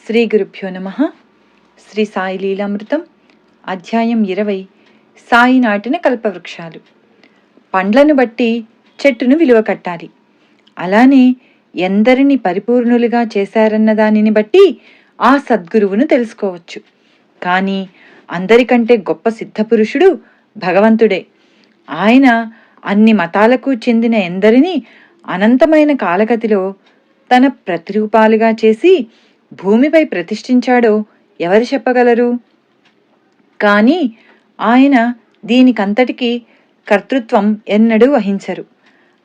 శ్రీ గురుభ్యో నమః. శ్రీ సాయి లీలామృతం అధ్యాయం 20. సాయి నాటిన కల్పవృక్షాలు. పండ్లను బట్టి చెట్టును విలువ కట్టాలి. అలానే ఎందరిని పరిపూర్ణులుగా చేశారన్న దానిని బట్టి ఆ సద్గురువును తెలుసుకోవచ్చు. కానీ అందరికంటే గొప్ప సిద్ధపురుషుడు భగవంతుడే. ఆయన అన్ని మతాలకు చెందిన ఎందరినీ అనంతమైన కాలగతిలో తన ప్రతిరూపాలుగా చేసి భూమిపై ప్రతిష్ఠించాడో ఎవరు చెప్పగలరు? కానీ ఆయన దీనికంతటికీ కర్తృత్వం ఎన్నడూ వహించరు.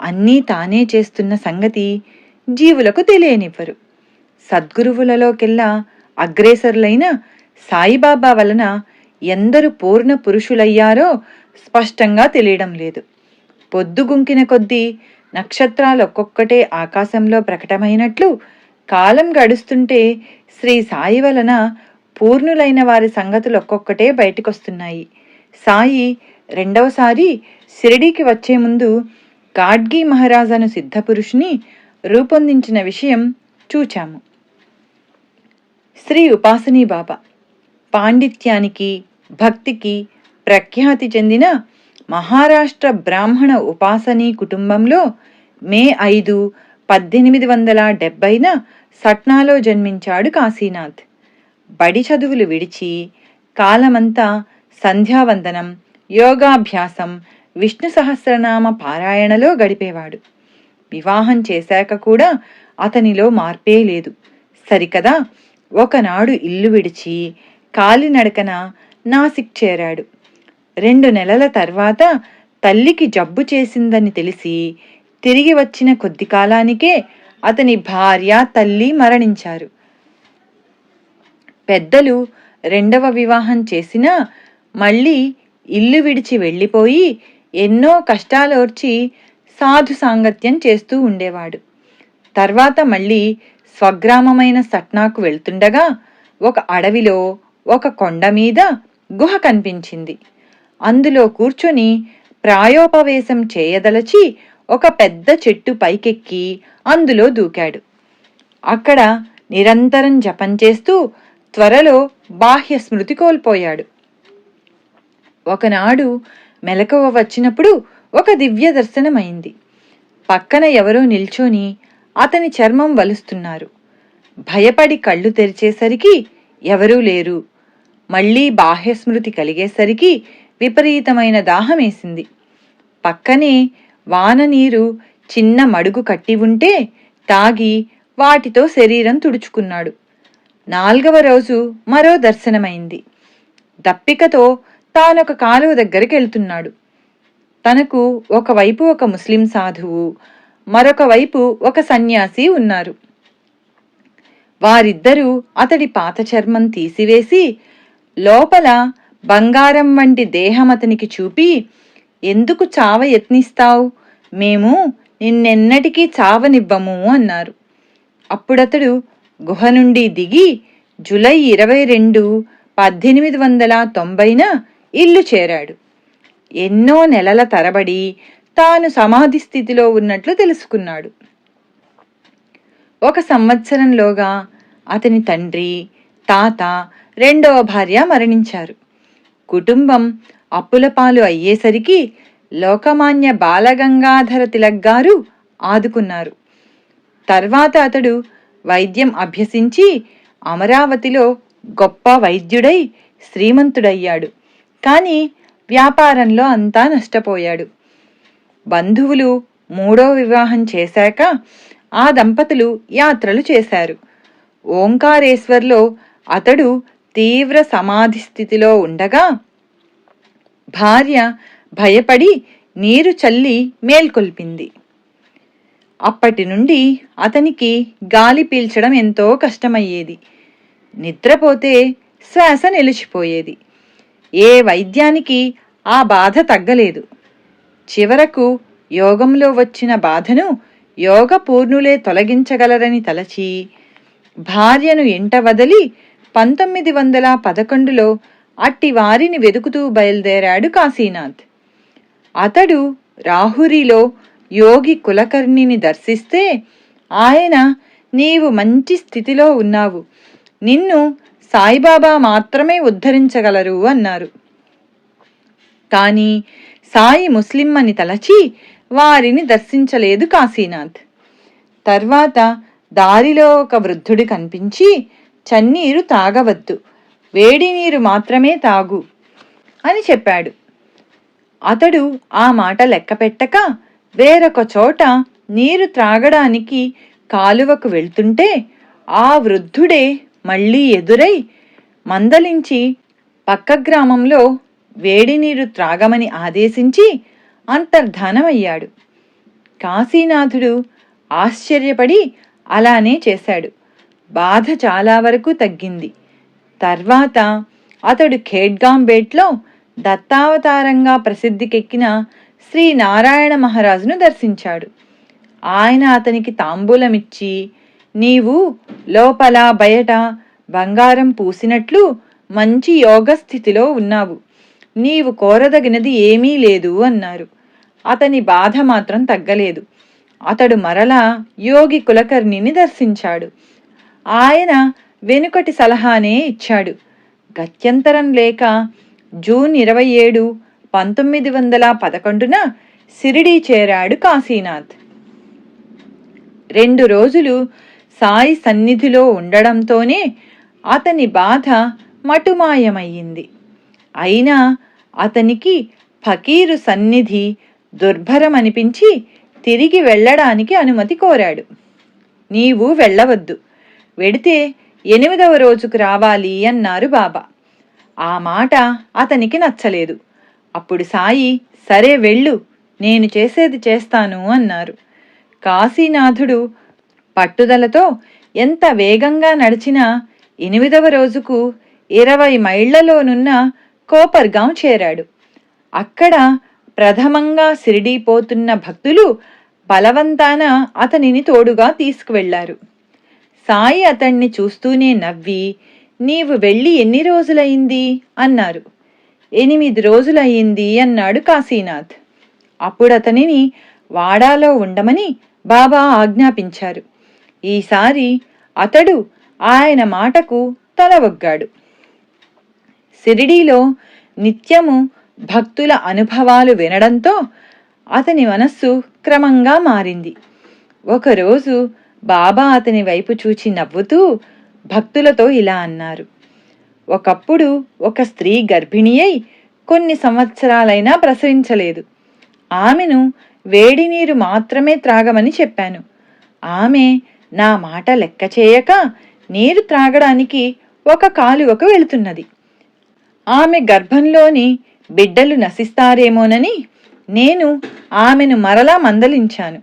అన్నీ తానే చేస్తున్న సంగతి జీవులకు తెలియనివ్వరు. సద్గురువులలోకెల్లా అగ్రేసరులైన సాయిబాబా వలన ఎందరు పూర్ణ పురుషులయ్యారో స్పష్టంగా తెలియడం లేదు. పొద్దుగుంకిన కొద్దీ నక్షత్రాలొక్కొక్కటే ఆకాశంలో ప్రకటమైనట్లు కాలం గడుస్తుంటే శ్రీ సాయి వలన పూర్ణులైన వారి సంగతులు ఒక్కొక్కటే బయటకొస్తున్నాయి. సాయి రెండవసారి షిరిడీకి వచ్చే ముందు గాడ్గి మహారాజాను సిద్ధపురుషుని రూపొందించిన విషయం చూచాము. శ్రీ ఉపాసనీ బాబా పాండిత్యానికి భక్తికి ప్రఖ్యాతి చెందిన మహారాష్ట్ర బ్రాహ్మణ ఉపాసనీ కుటుంబంలో మే 5, 1870 సట్నాలో జన్మించాడు కాశీనాథ్. బడి చదువులు విడిచి కాలమంతా సంధ్యావందనం, యోగాభ్యాసం, విష్ణు సహస్రనామ పారాయణలో గడిపేవాడు. వివాహం చేశాక కూడా అతనిలో మార్పే లేదు. సరికదా ఒకనాడు ఇల్లు విడిచి కాలినడకన నాసిక్ చేరాడు. 2 నెలల తర్వాత తల్లికి జబ్బు చేసిందని తెలిసి తిరిగి వచ్చిన కొద్ది కాలానికే అతని భార్య, తల్లి మరణించారు. పెద్దలు 2వ వివాహం చేసినా మళ్ళీ ఇల్లు విడిచి వెళ్ళిపోయి ఎన్నో కష్టాలోర్చి సాధు సాంగత్యం చేస్తూ ఉండేవాడు. తర్వాత మళ్ళీ స్వగ్రామమైన సట్నాకు వెళ్తుండగా ఒక అడవిలో ఒక కొండ మీద గుహ కనిపించింది. అందులో కూర్చొని ప్రాయోపవేశం చేయదలచి ఒక పెద్ద చెట్టు పైకెక్కి అందులో దూకాడు. అక్కడ నిరంతరం జపం చేస్తూ త్వరలో బాహ్య స్మృతి కోల్పోయాడు. ఒకనాడు మెలకువ వచ్చినప్పుడు ఒక దివ్య దర్శనమైంది. పక్కన ఎవరో నిల్చొని అతని చర్మం వలుస్తున్నారు. భయపడి కళ్ళు తెరిచేసరికి ఎవరూ లేరు. మళ్లీ బాహ్యస్మృతి కలిగేసరికి విపరీతమైన దాహమేసింది. పక్కనే వాన నీరు చిన్న మడుగు కట్టి ఉంటే తాగి వాటితో శరీరం తుడుచుకున్నాడు. 4వ రోజు మరో దర్శనమైంది. దప్పికతో తానొక కాలువ దగ్గరికి వెళ్తున్నాడు. తనకు ఒకవైపు ఒక ముస్లిం సాధువు, మరొక వైపు ఒక సన్యాసి ఉన్నారు. వారిద్దరూ అతడి పాత చర్మం తీసివేసి లోపల బంగారం వంటి దేహం అతనికి చూపి, ఎందుకు చావ యత్నిస్తావు? మేము నిన్నెన్నటికీ చావనివ్వము అన్నారు. అప్పుడతడు గుహ నుండి దిగి జూలై 22, 1890 ఇల్లు చేరాడు. ఎన్నో నెలల తరబడి తాను సమాధి స్థితిలో ఉన్నట్లు తెలుసుకున్నాడు. 1 సంవత్సరంలోగా అతని తండ్రి, తాత, 2వ భార్య మరణించారు. కుటుంబం అప్పులపాలు అయ్యేసరికి లోకమాన్య బాలగంగాధర తిలక్ గారు ఆదుకున్నారు. తర్వాత అతడు వైద్యం అభ్యసించి అమరావతిలో గొప్ప వైద్యుడై శ్రీమంతుడయ్యాడు. కానీ వ్యాపారంలో అంతా నష్టపోయాడు. బంధువులు 3వ వివాహం చేశాక ఆ దంపతులు యాత్రలు చేశారు. ఓంకారేశ్వర్లో అతడు తీవ్ర సమాధి స్థితిలో ఉండగా భార్య భయపడి నీరు చల్లి మేల్కొల్పింది. అప్పటి నుండి అతనికి గాలి పీల్చడం ఎంతో కష్టమయ్యేది. నిద్రపోతే శ్వాస నిలిచిపోయేది. ఏ వైద్యానికి ఆ బాధ తగ్గలేదు. చివరకు యోగంలో వచ్చిన బాధను యోగ పూర్ణులే తొలగించగలరని తలచి భార్యను ఎంట వదిలి 1911లో అట్టి వారిని వెతుకుతూ బయలుదేరాడు కాశీనాథ్. అతడు రాహురిలో యోగి కులకర్ణిని దర్శిస్తే ఆయన, నీవు మంచి స్థితిలో ఉన్నావు, నిన్ను సాయిబాబా మాత్రమే ఉద్ధరించగలరు అన్నారు. కాని సాయి ముస్లిం అని తలచి వారిని దర్శించలేదు కాశీనాథ్. తర్వాత దారిలో ఒక వృద్ధుడు కనిపించి, చన్నీరు తాగవద్దు, వేడి నీరు మాత్రమే తాగు అని చెప్పాడు. అతడు ఆ మాట లెక్కపెట్టక వేరొక చోట నీరు త్రాగడానికి కాలువకు వెళ్తుంటే ఆ వృద్ధుడే మళ్లీ ఎదురై మందలించి పక్క గ్రామంలో వేడి నీరు త్రాగమని ఆదేశించి అంతర్ధానమయ్యాడు. కాశీనాథుడు ఆశ్చర్యపడి అలానే చేశాడు. బాధ చాలా వరకు తగ్గింది. తర్వాత అతడు ఖేడ్గాంబేట్లో దత్తావతారంగా ప్రసిద్ధికెక్కిన శ్రీ నారాయణ మహారాజును దర్శించాడు. ఆయన అతనికి తాంబూలమిచ్చి, నీవు లోపల బయట బంగారం పూసినట్లు మంచి యోగస్థితిలో ఉన్నావు, నీవు కోరదగినది ఏమీ లేదు అన్నారు. అతని బాధ మాత్రం తగ్గలేదు. అతడు మరలా యోగి కులకర్ణిని దర్శించాడు. ఆయన వెనుకటి సలహానే ఇచ్చాడు. గత్యంతరం లేక జూన్ 27, 1911 షిరిడీ చేరాడు కాశీనాథ్. 2 రోజులు సాయి సన్నిధిలో ఉండడంతోనే అతని బాధ మటుమాయమయ్యింది. అయినా అతనికి ఫకీరు సన్నిధి దుర్భరమనిపించి తిరిగి వెళ్ళడానికి అనుమతి కోరాడు. నీవు వెళ్ళవద్దు, వెడితే 8వ రోజుకు రావాలి అన్నారు బాబా. ఆ మాట అతనికి నచ్చలేదు. అప్పుడు సాయి, సరే వెళ్ళు, నేను చేసేది చేస్తాను అన్నారు. కాశీనాథుడు పట్టుదలతో ఎంత వేగంగా నడిచినా 8వ రోజుకు 20 మైళ్లలోనున్న కోపర్గాం చేరాడు. అక్కడ ప్రథమంగా షిరిడీ పోతున్న భక్తులు బలవంతాన అతనిని తోడుగా తీసుకువెళ్లారు. సాయి అతణ్ణి చూస్తూనే నవ్వి, నీవు వెళ్ళి ఎన్ని రోజులయింది అన్నారు. 8 రోజులయ్యింది అన్నాడు కాశీనాథ్. అప్పుడతనిని వాడాలో ఉండమని బాబా ఆజ్ఞాపించారు. ఈసారి అతడు ఆయన మాటకు తల ఒగ్గాడు. షిరిడీలో నిత్యము భక్తుల అనుభవాలు వినడంతో అతని మనస్సు క్రమంగా మారింది. ఒకరోజు బాబా అతని వైపు చూచి నవ్వుతూ భక్తులతో ఇలా అన్నారు. ఒకప్పుడు ఒక స్త్రీ గర్భిణి అయి కొన్ని సంవత్సరాలైనా ప్రసవించలేదు. ఆమెను వేడి నీరు మాత్రమే త్రాగమని చెప్పాను. ఆమె నా మాట లెక్క చేయక నీరు త్రాగడానికి ఒక కాలువకు వెళుతున్నది. ఆమె గర్భంలోని బిడ్డలు నశిస్తారేమోనని నేను ఆమెను మరలా మందలించాను.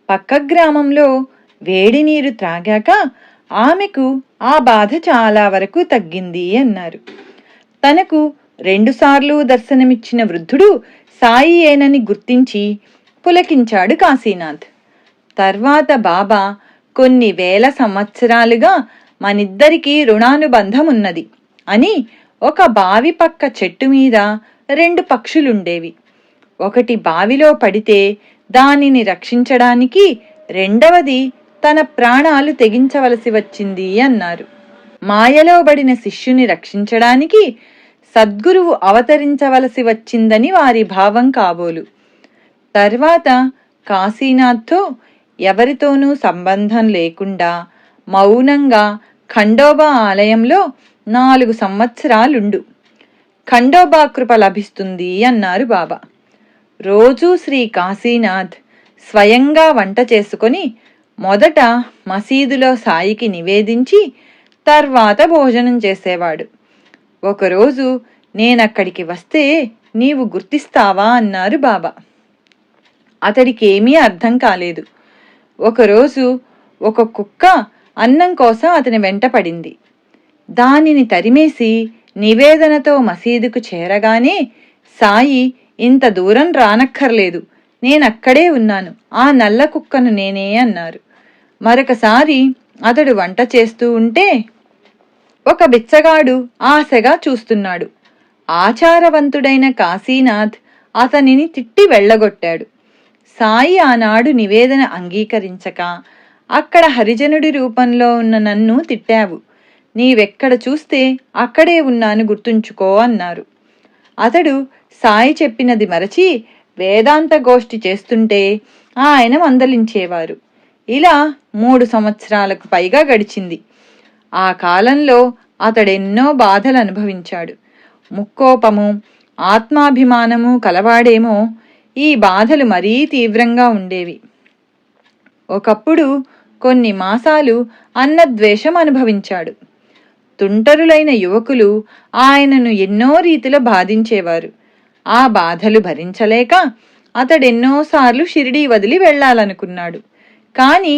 పక్క గ్రామంలో వేడి నీరు త్రాగాక ఆమెకు ఆ బాధ చాలా వరకు తగ్గింది అన్నారు. తనకు 2 సార్లు దర్శనమిచ్చిన వృద్ధుడు సాయి ఏనని గుర్తించి పులకించాడు కాశీనాథ్. తర్వాత బాబా, కొన్ని వేల సంవత్సరాలుగా మనిద్దరికీ రుణానుబంధం ఉన్నది అని ఒక బావి పక్క చెట్టు మీద 2 పక్షులుండేవి. ఒకటి బావిలో పడితే దానిని రక్షించడానికి రెండవది తన ప్రాణాలు తెగించవలసి వచ్చింది అన్నారు. మాయలో బడిన శిష్యుని రక్షించడానికి సద్గురువు అవతరించవలసి వచ్చిందని వారి భావం కాబోలు. తర్వాత కాశీనాథ్తో ఎవరితోనూ సంబంధం లేకుండా మౌనంగా ఖండోబా ఆలయంలో 4 సంవత్సరాలుండు, ఖండోబా కృప లభిస్తుంది అన్నారు బాబా. రోజూ శ్రీ కాశీనాథ్ స్వయంగా వంట చేసుకొని మొదట మసీదులో సాయికి నివేదించి తర్వాత భోజనం చేసేవాడు. ఒకరోజు నేనక్కడికి వస్తే నీవు గుర్తిస్తావా అన్నారు బాబా. అతడికేమీ అర్థం కాలేదు. ఒకరోజు ఒక కుక్క అన్నం కోసం అతని వెంట పడింది. దానిని తరిమేసి నివేదనతో మసీదుకు చేరగానే సాయి, ఇంత దూరం రానక్కర్లేదు, నేనక్కడే ఉన్నాను, ఆ నల్ల కుక్కను నేనే అన్నారు. మరొకసారి అతడు వంట చేస్తూ ఉంటే ఒక బిచ్చగాడు ఆశగా చూస్తున్నాడు. ఆచారవంతుడైన కాశీనాథ్ అతనిని తిట్టి వెళ్ళగొట్టాడు. సాయి ఆనాడు నివేదన అంగీకరించక అక్కడ హరిజనుడి రూపంలో ఉన్న నన్ను తిట్టావు, నీవెక్కడ చూస్తే అక్కడే ఉన్నాను గుర్తుంచుకో అన్నారు. అతడు సాయి చెప్పినది మరచి వేదాంత గోష్ఠి చేస్తుంటే ఆయన మందలించేవారు. ఇలా 3 సంవత్సరాలకు పైగా గడిచింది. ఆ కాలంలో అతడెన్నో బాధలు అనుభవించాడు. ముక్కోపము, ఆత్మాభిమానము కలవాడేమో ఈ బాధలు మరీ తీవ్రంగా ఉండేవి. ఒకప్పుడు కొన్ని మాసాలు అన్నద్వేషం అనుభవించాడు. తుంటరులైన యువకులు ఆయనను ఎన్నో రీతిలో బాధించేవారు. ఆ బాధలు భరించలేక అతడెన్నోసార్లు షిరిడీ వదిలి వెళ్లాలనుకున్నాడు. కాని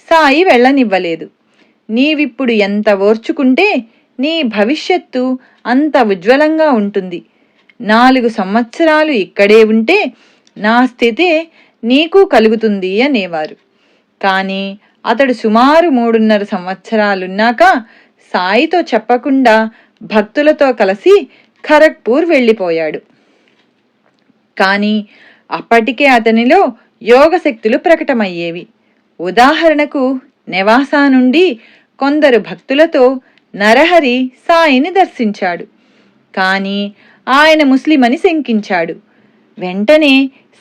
సాయి వెళ్ళనివ్వలేదు. నీవిప్పుడు ఎంత ఓర్చుకుంటే నీ భవిష్యత్తు అంత ఉజ్వలంగా ఉంటుంది. 4 సంవత్సరాలు ఇక్కడే ఉంటే నా స్థితే నీకు కలుగుతుంది అనేవారు. కాని అతడు సుమారు 3.5 సంవత్సరాలున్నాక సాయితో చెప్పకుండా భక్తులతో కలిసి ఖరగ్పూర్ వెళ్ళిపోయాడు. కాని అప్పటికే అతనిలో యోగశక్తులు ప్రకటమయ్యేవి. ఉదాహరణకు నెవాసా నుండి కొందరు భక్తులతో నరహరి సాయిని దర్శించాడు. కాని ఆయన ముస్లిమని శంకించాడు. వెంటనే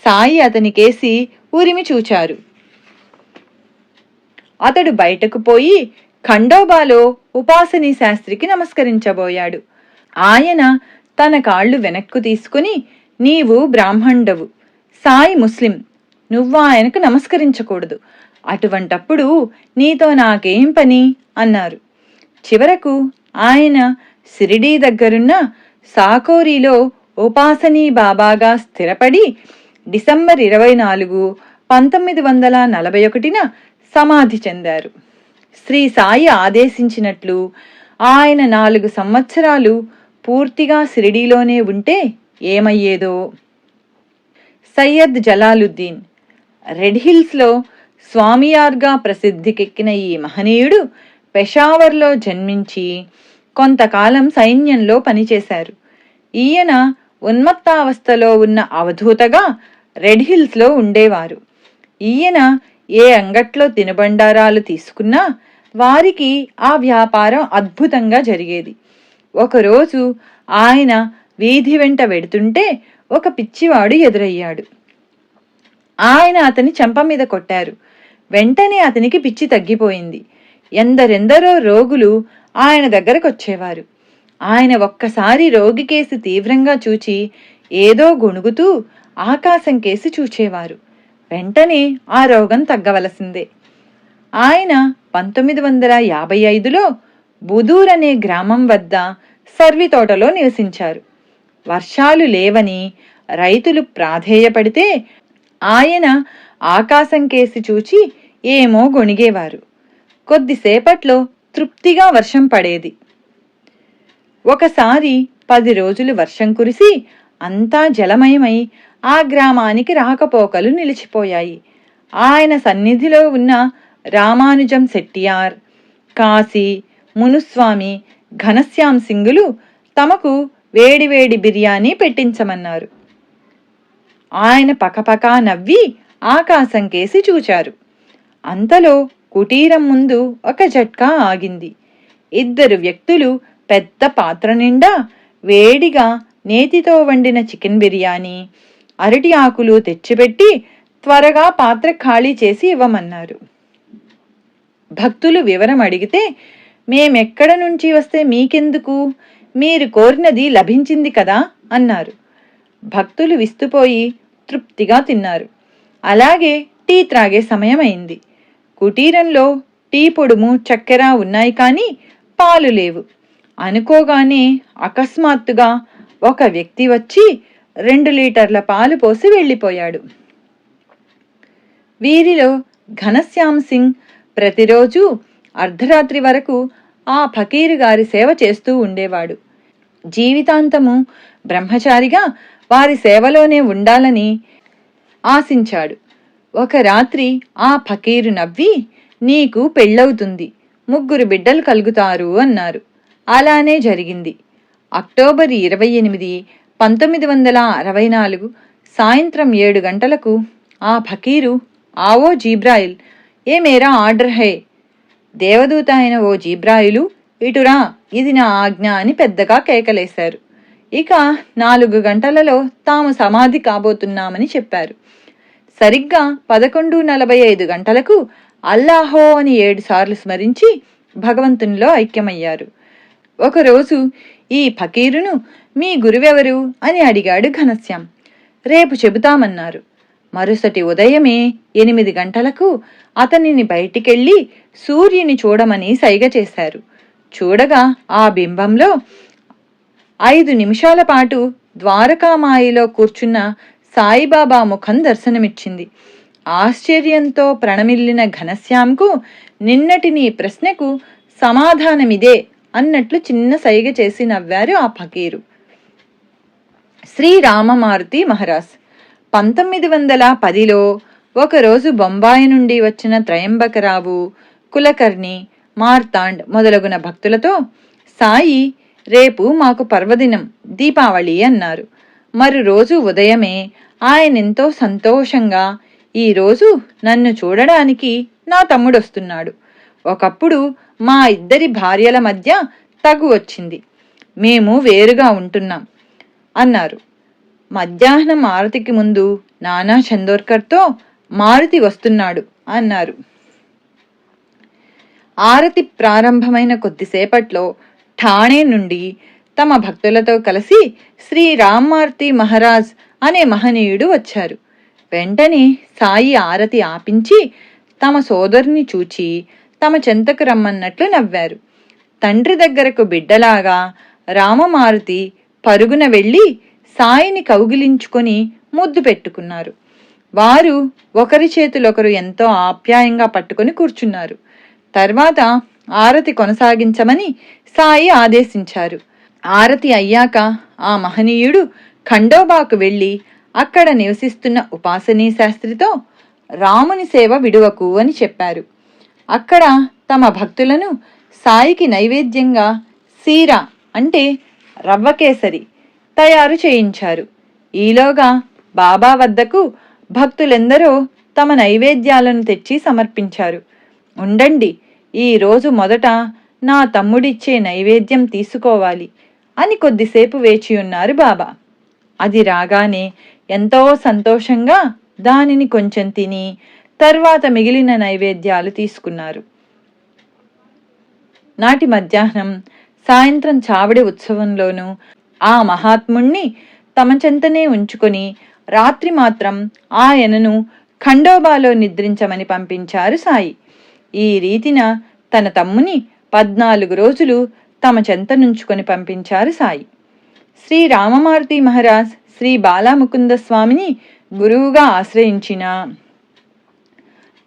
సాయి అతనికేసి ఉరిమి చూచారు. అతడు బయటకు పోయి ఖండోబాలో ఉపాసనీ శాస్త్రికి నమస్కరించబోయాడు. ఆయన తన కాళ్ళు వెనక్కు తీసుకుని, నీవు బ్రాహ్మణుడవు, సాయి ముస్లిం, నువ్వు ఆయనకు నమస్కరించకూడదు. అటువంటప్పుడు నీతో నాకేం పని అన్నారు. చివరకు ఆయన షిరిడీ దగ్గరున్న సాకోరీలో ఉపాసనీ బాబాగా స్థిరపడి డిసెంబర్ 24, 1941న సమాధి చెందారు. శ్రీ సాయి ఆదేశించినట్లు ఆయన 4 సంవత్సరాలు పూర్తిగా షిరిడీలోనే ఉంటే ఏమయ్యేదో. సయ్యద్ జలాలుద్దీన్ రెడ్ హిల్స్లో స్వామియార్గా ప్రసిద్ధికెక్కిన ఈ మహనీయుడు పెషావర్లో జన్మించి కొంతకాలం సైన్యంలో పనిచేశారు. ఈయన ఉన్మత్తావస్థలో ఉన్న అవధూతగా రెడ్ హిల్స్లో ఉండేవారు. ఈయన ఏ అంగట్లో తినుబండారాలు తీసుకున్నా వారికి ఆ వ్యాపారం అద్భుతంగా జరిగేది. ఒకరోజు ఆయన వీధి వెంట వెడుతుంటే ఒక పిచ్చివాడు ఎదురయ్యాడు. ఆయన అతని చెంప మీద కొట్టారు. వెంటనే అతనికి పిచ్చి తగ్గిపోయింది. ఎందరెందరో రోగులు ఆయన దగ్గరకొచ్చేవారు. ఆయన ఒక్కసారి రోగి కేసి తీవ్రంగా చూచి ఏదో గొణుగుతూ ఆకాశం కేసి చూచేవారు. వెంటనే ఆ రోగం తగ్గవలసిందే. ఆయన 1955లో బుదూర్ అనే గ్రామం వద్ద సర్వి తోటలో నివసించారు. వర్షాలు లేవని రైతులు ప్రాధేయపడితే ఆయన ఆకాశం కేసి చూచి ఏమో గొణిగేవారు. కొద్దిసేపట్లో తృప్తిగా వర్షం పడేది. ఒకసారి 10 రోజులు వర్షం కురిసి అంతా జలమయమై ఆ గ్రామానికి రాకపోకలు నిలిచిపోయాయి. ఆయన సన్నిధిలో ఉన్న రామానుజం సెట్టియార్, కాశీ, మునుస్వామి, ఘనశ్యామ్ సింగులు తమకు వేడివేడి బిర్యానీ పెట్టించమన్నారు. ఆయన పకపకా నవ్వి ఆకాశం కేసి చూచారు. అంతలో కుటీరం ముందు ఒక జట్కా ఆగింది. 2 వ్యక్తులు పెద్ద పాత్ర నిండా వేడిగా నేతితో వండిన చికెన్ బిర్యానీ, అరటి ఆకులు తెచ్చిపెట్టి త్వరగా పాత్ర ఖాళీ చేసి ఇవ్వమన్నారు. భక్తులు వివరం అడిగితే, మేమెక్కడ నుంచి వస్తే మీకెందుకు, మీరు కోరినది లభించింది కదా అన్నారు. భక్తులు విస్తుపోయి తృప్తిగా తిన్నారు. అలాగే టీ త్రాగే సమయమైంది. కుటీరంలో టీ పొడుము, చక్కెర ఉన్నాయి కానీ పాలు లేవు. అనుకోగానే అకస్మాత్తుగా ఒక వ్యక్తి వచ్చి 2 లీటర్ల పాలు పోసి వెళ్ళిపోయాడు. వీరిలో ఘనశ్యామ్ సింగ్ ప్రతిరోజు అర్ధరాత్రి వరకు ఆ ఫకీరు గారి సేవ చేస్తూ ఉండేవాడు. జీవితాంతము బ్రహ్మచారిగా వారి సేవలోనే ఉండాలని ఆశించాడు. ఒక రాత్రి ఆ ఫకీరు నవ్వి, నీకు పెళ్ళవుతుంది, 3 బిడ్డలు కలుగుతారు అన్నారు. అలానే జరిగింది. అక్టోబర్ 28, 1964 సాయంత్రం 7 గంటలకు ఆ ఫకీరు, ఆవో జీబ్రాయిల్, ఏ మేరా ఆర్డర్ హై. దేవదూత అయిన ఓ జీబ్రాయిలు, ఇటురా, ఇది నా ఆజ్ఞ అని పెద్దగా కేకలేశారు. ఇక 4 గంటలలో తాము సమాధి కాబోతున్నామని చెప్పారు. సరిగ్గా 11:45 గంటలకు అల్లాహో అని 7 సార్లు స్మరించి భగవంతునిలో ఐక్యమయ్యారు. ఒకరోజు ఈ ఫకీరును మీ గురువెవరు అని అడిగాడు ఘనశ్యాం. రేపు చెబుతామన్నారు. మరుసటి ఉదయమే 8 గంటలకు అతనిని బయటికెళ్ళి సూర్యుని చూడమని సైగ చేశారు. చూడగా ఆ బింబంలో 5 నిమిషాల పాటు ద్వారకామాయిలో కూర్చున్న సాయిబాబా ముఖం దర్శనమిచ్చింది. ఆశ్చర్యంతో ప్రణమిల్లిన ఘనశ్యాంకు నిన్నటి నీ ప్రశ్నకు సమాధానమిదే అన్నట్లు చిన్న సైగ చేసి నవ్వారు ఆ ఫకీరు. శ్రీ రామమారుతి మహారాజ్ 1910లో ఒకరోజు బొంబాయి నుండి వచ్చిన త్రయంబకరావు, కులకర్ణి, మార్తాండ్ మొదలగున భక్తులతో, సాయి, రేపు మాకు పర్వదినం, దీపావళి అన్నారు. మరు రోజు ఉదయమే ఆయనెంతో సంతోషంగా, ఈరోజు నన్ను చూడడానికి నా తమ్ముడొస్తున్నాడు. ఒకప్పుడు మా ఇద్దరి భార్యల మధ్య తగు వచ్చింది, మేము వేరుగా ఉంటున్నాం అన్నారు. మధ్యాహ్నం ఆరతికి ముందు నానా చందోర్కర్తో మారుతి వస్తున్నాడు అన్నారు. ఆరతి ప్రారంభమైన కొద్దిసేపట్లో ఠాణే నుండి తమ భక్తులతో కలిసి శ్రీ రామ్మారుతి మహారాజ్ అనే మహనీయుడు వచ్చారు. వెంటనే సాయి ఆరతి ఆపించి తమ సోదరుని చూచి తమ చెంతకు రమ్మన్నట్లు నవ్వారు. తండ్రి దగ్గరకు బిడ్డలాగా రామమారుతి పరుగున వెళ్ళి సాయిని కౌగిలించుకొని ముద్దు పెట్టుకున్నారు. వారు ఒకరి చేతులొకరు ఎంతో ఆప్యాయంగా పట్టుకొని కూర్చున్నారు. తర్వాత ఆరతి కొనసాగించమని సాయి ఆదేశించారు. ఆరతి అయ్యాక ఆ మహనీయుడు ఖండోబాకు వెళ్ళి అక్కడ నివసిస్తున్న ఉపాసనీ శాస్త్రితో రాముని సేవ విడువకు అని చెప్పారు. అక్కడ తమ భక్తులను సాయికి నైవేద్యంగా సీరా అంటే రవ్వకేసరి తయారు చేయించారు. ఈలోగా బాబా వద్దకు భక్తులెందరో తమ నైవేద్యాలను తెచ్చి సమర్పించారు. ఉండండి, ఈరోజు మొదట నా తమ్ముడిచ్చే నైవేద్యం తీసుకోవాలి అని కొద్దిసేపు వేచియున్నారు బాబా. అది రాగానే ఎంతో సంతోషంగా దానిని కొంచెం తిని తర్వాత మిగిలిన నైవేద్యాలు తీసుకున్నారు. నాటి మధ్యాహ్నం, సాయంత్రం చావడి ఉత్సవంలోనూ ఆ మహాత్ముణ్ణి తమ చెంతనే ఉంచుకొని రాత్రి మాత్రం ఆయనను ఖండోబాలో నిద్రించమని పంపించారు సాయి. ఈ రీతిన తన తమ్ముని 14 రోజులు తమ చెంత నుంచుకొని పంపించారు సాయి. శ్రీ రామమారుతి మహారాజ్ శ్రీ బాలాముకుంద స్వామిని గురువుగా ఆశ్రయించిన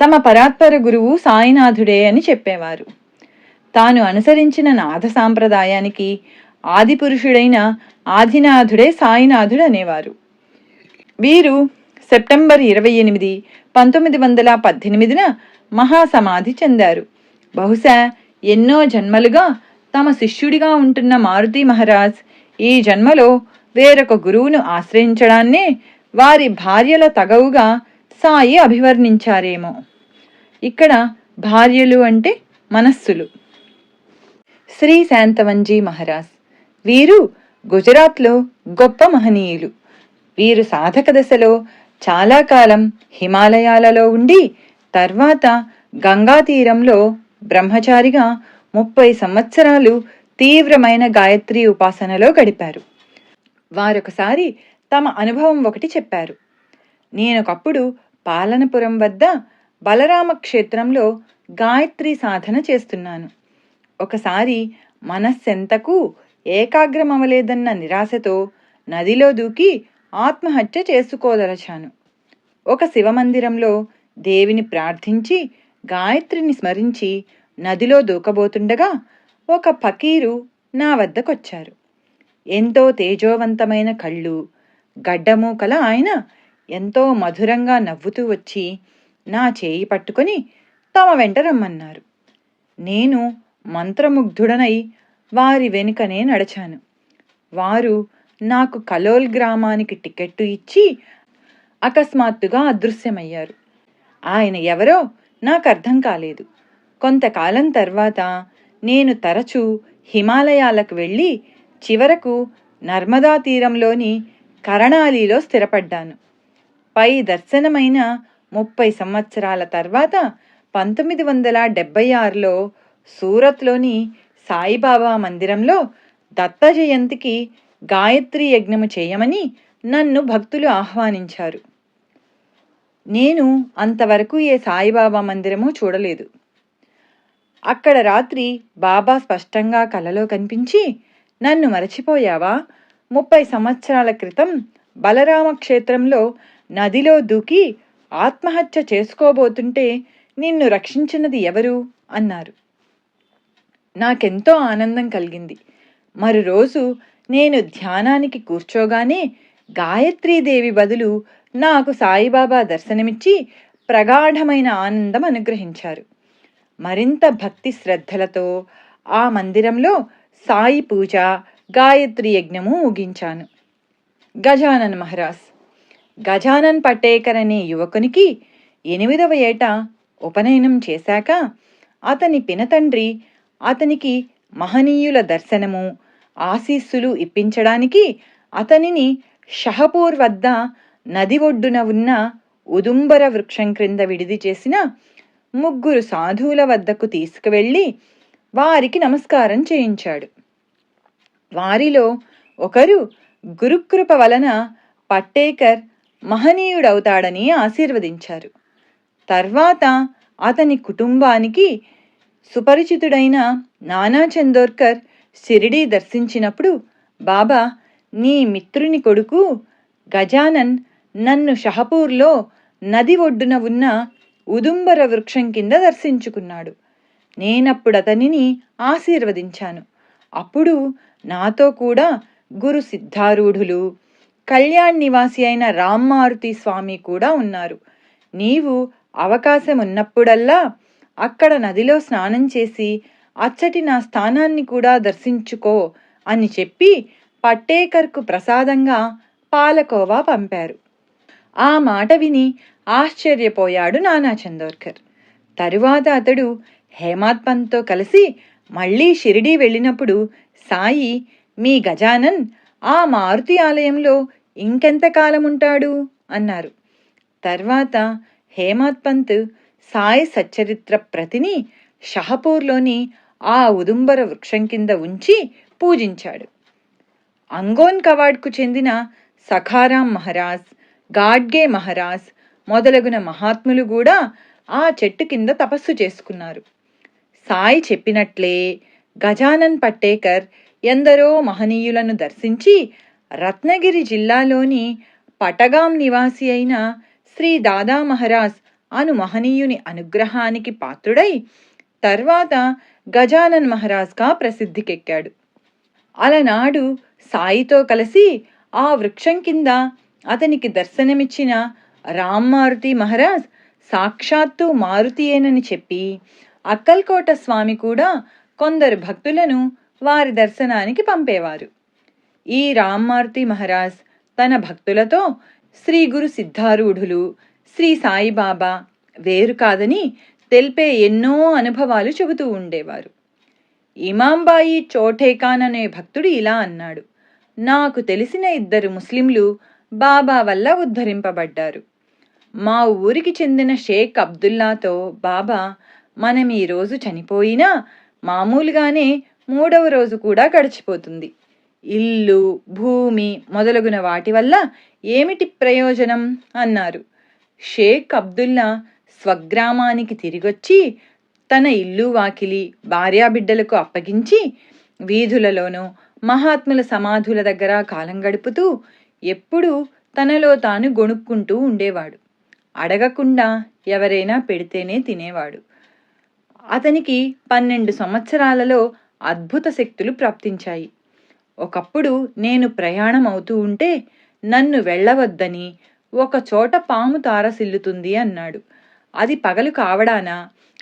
తమ పరాత్పర గురువు సాయినాథుడే అని చెప్పేవారు. తాను అనుసరించిన నాథ సాంప్రదాయానికి ఆదిపురుషుడైన ఆదినాథుడే సాయినాథుడు అనేవారు. వీరు సెప్టెంబర్ 28, 1918న మహాసమాధి చెందారు. బహుశా ఎన్నో జన్మలుగా తమ శిష్యుడిగా ఉంటున్న మారుతి మహారాజ్ ఈ జన్మలో వేరొక గురువును ఆశ్రయించడాన్నే వారి భార్యల తగవుగా సాయి అభివర్ణించారేమో. ఇక్కడ భార్యలు అంటే మనస్సులు. శ్రీ శాంతవంజీ మహారాజ్ వీరు గుజరాత్లో గొప్ప మహనీయులు. వీరు సాధక దశలో చాలా కాలం హిమాలయాలలో ఉండి తర్వాత గంగా తీరంలో బ్రహ్మచారిగా 30 సంవత్సరాలు తీవ్రమైన గాయత్రి ఉపాసనలో గడిపారు. వారొకసారి తమ అనుభవం ఒకటి చెప్పారు. నేనొకప్పుడు పాలనపురం వద్ద బలరామ క్షేత్రంలో గాయత్రి సాధన చేస్తున్నాను. ఒకసారి మనస్సెంతకు ఏకాగ్రమవలేదన్న నిరాశతో నదిలో దూకి ఆత్మహత్య చేసుకోదలచాను. ఒక శివమందిరంలో దేవిని ప్రార్థించి గాయత్రిని స్మరించి నదిలో దూకబోతుండగా ఒక ఫకీరు నా వద్దకొచ్చారు. ఎంతో తేజోవంతమైన కళ్ళు, గడ్డము కల ఆయన ఎంతో మధురంగా నవ్వుతూ వచ్చి నా చేయి పట్టుకొని తమ వెంట రమ్మన్నారు. నేను మంత్రముగ్ధుడనై వారి వెనుకనే నడిచాను. వారు నాకు కలోల్ గ్రామానికి టికెట్టు ఇచ్చి అకస్మాత్తుగా అదృశ్యమయ్యారు. ఆయన ఎవరో నాకు అర్థం కాలేదు. కొంతకాలం తర్వాత నేను తరచూ హిమాలయాలకు వెళ్ళి చివరకు నర్మదా తీరంలోని కరణాలిలో స్థిరపడ్డాను. పై దర్శనమైన 30 సంవత్సరాల తర్వాత 1976లో సూరత్లోని సాయిబాబా మందిరంలో దత్త జయంతికి గాయత్రి యజ్ఞము చేయమని నన్ను భక్తులు ఆహ్వానించారు. నేను అంతవరకు ఏ సాయిబాబా మందిరము చూడలేదు. అక్కడ రాత్రి బాబా స్పష్టంగా కలలో కనిపించి, నన్ను మరచిపోయావా? 30 సంవత్సరాల క్రితం బలరామ క్షేత్రంలో నదిలో దూకి ఆత్మహత్య చేసుకోబోతుంటే నిన్ను రక్షించినది ఎవరు అన్నారు. నాకెంతో ఆనందం కలిగింది. మరురోజు నేను ధ్యానానికి కూర్చోగానే గాయత్రీదేవి బదులు నాకు సాయిబాబా దర్శనమిచ్చి ప్రగాఢమైన ఆనందం అనుగ్రహించారు. మరింత భక్తి శ్రద్ధలతో ఆ మందిరంలో సాయి పూజ, గాయత్రి యజ్ఞము ముగించాను. గజానన్ మహారాజ్. గజానన్ పటేకర్ అనే యువకునికి 8వ ఏట ఉపనయనం చేశాక అతని పినతండ్రి అతనికి మహనీయుల దర్శనము, ఆశీస్సులు ఇప్పించడానికి అతనిని షహపూర్ వద్ద నది ఒడ్డున ఉన్న ఉదుంబర వృక్షం క్రింద విడిది చేసిన 3 సాధువుల వద్దకు తీసుకువెళ్ళి వారికి నమస్కారం చేయించాడు. వారిలో ఒకరు గురుకృప వలన పట్టేకర్ మహనీయుడవుతాడని ఆశీర్వదించారు. తర్వాత అతని కుటుంబానికి సుపరిచితుడైన నానా చందోర్కర్ షిరిడీ దర్శించినప్పుడు, బాబా, నీ మిత్రుని కొడుకు గజానన్ నన్ను షహపూర్లో నది ఒడ్డున ఉన్న ఉదుంబర వృక్షం కింద దర్శించుకున్నాడు. నేనప్పుడతనిని ఆశీర్వదించాను. అప్పుడు నాతో కూడా గురు సిద్ధారూఢులు, కళ్యాణ్ నివాసి అయిన రామ్మారుతి స్వామి కూడా ఉన్నారు. నీవు అవకాశం ఉన్నప్పుడల్లా అక్కడ నదిలో స్నానం చేసి అచ్చటి నా స్థానాన్ని కూడా దర్శించుకో అని చెప్పి పట్టేకర్కు ప్రసాదంగా పాలకోవా పంపారు. ఆ మాట విని ఆశ్చర్యపోయాడు నానా చందోర్కర్. తరువాత అతడు హేమాడ్ పంత్తో కలిసి మళ్లీ షిరిడీ వెళ్ళినప్పుడు, సాయి, మీ గజానన్ ఆ మారుతి ఆలయంలో ఇంకెంతకాలం ఉంటాడు అన్నారు. తర్వాత హేమాడ్ పంత్ సాయి సచ్చరిత్ర ప్రతిని షహపూర్లోని ఆ ఉదుంబర వృక్షం కింద ఉంచి పూజించాడు. అంగోన్ కవాడ్కు చెందిన సఖారాం మహారాజ్, గాడ్గే మహారాజ్ మొదలగున మహాత్ములు కూడా ఆ చెట్టు కింద తపస్సు చేసుకున్నారు. సాయి చెప్పినట్లే గజానన్ పట్టేకర్ ఎందరో మహనీయులను దర్శించి రత్నగిరి జిల్లాలోని పటగాం నివాసి అయిన శ్రీ దాదా మహారాజ్ అను మహనీయుని అనుగ్రహానికి పాత్రుడై తర్వాత గజానన్ మహారాజ్గా ప్రసిద్ధికెక్కాడు. అలనాడు సాయితో కలిసి ఆ వృక్షం కింద అతనికి దర్శనమిచ్చిన రామ్మారుతి మహారాజ్ సాక్షాత్తు మారుతియేనని చెప్పి అక్కల్కోట స్వామి కూడా కొందరు భక్తులను వారి దర్శనానికి పంపేవారు. ఈ రామ్మారుతి మహారాజ్ తన భక్తులతో శ్రీ గురు సిద్ధారూఢులు, శ్రీ సాయిబాబా వేరు కాదని తెలిపే ఎన్నో అనుభవాలు చెబుతూ ఉండేవారు. ఇమాంబాయి చోఠేఖాన్ అనే భక్తుడు ఇలా అన్నాడు, నాకు తెలిసిన 2 ముస్లింలు బాబా వల్ల ఉద్ధరింపబడ్డారు. మా ఊరికి చెందిన షేక్ అబ్దుల్లాతో బాబా, మనం ఈరోజు చనిపోయినా మామూలుగానే 3వ రోజు కూడా గడిచిపోతుంది. ఇల్లు, భూమి మొదలగున వాటి వల్ల ఏమిటి ప్రయోజనం అన్నారు. షేక్ అబ్దుల్లా స్వగ్రామానికి తిరిగొచ్చి తన ఇల్లు వాకిలి భార్యాబిడ్డలకు అప్పగించి వీధులలోనూ మహాత్ముల సమాధుల దగ్గర కాలం గడుపుతూ ఎప్పుడూ తనలో తాను గొణుక్కుంటూ ఉండేవాడు. అడగకుండా ఎవరైనా పెడితేనే తినేవాడు. అతనికి 12 సంవత్సరాలలో అద్భుత శక్తులు ప్రాప్తించాయి. ఒకప్పుడు నేను ప్రయాణం అవుతూ ఉంటే నన్ను వెళ్ళవద్దని ఒక చోట పాము తారసిల్లుతుంది అన్నాడు. అది పగలు కావడానా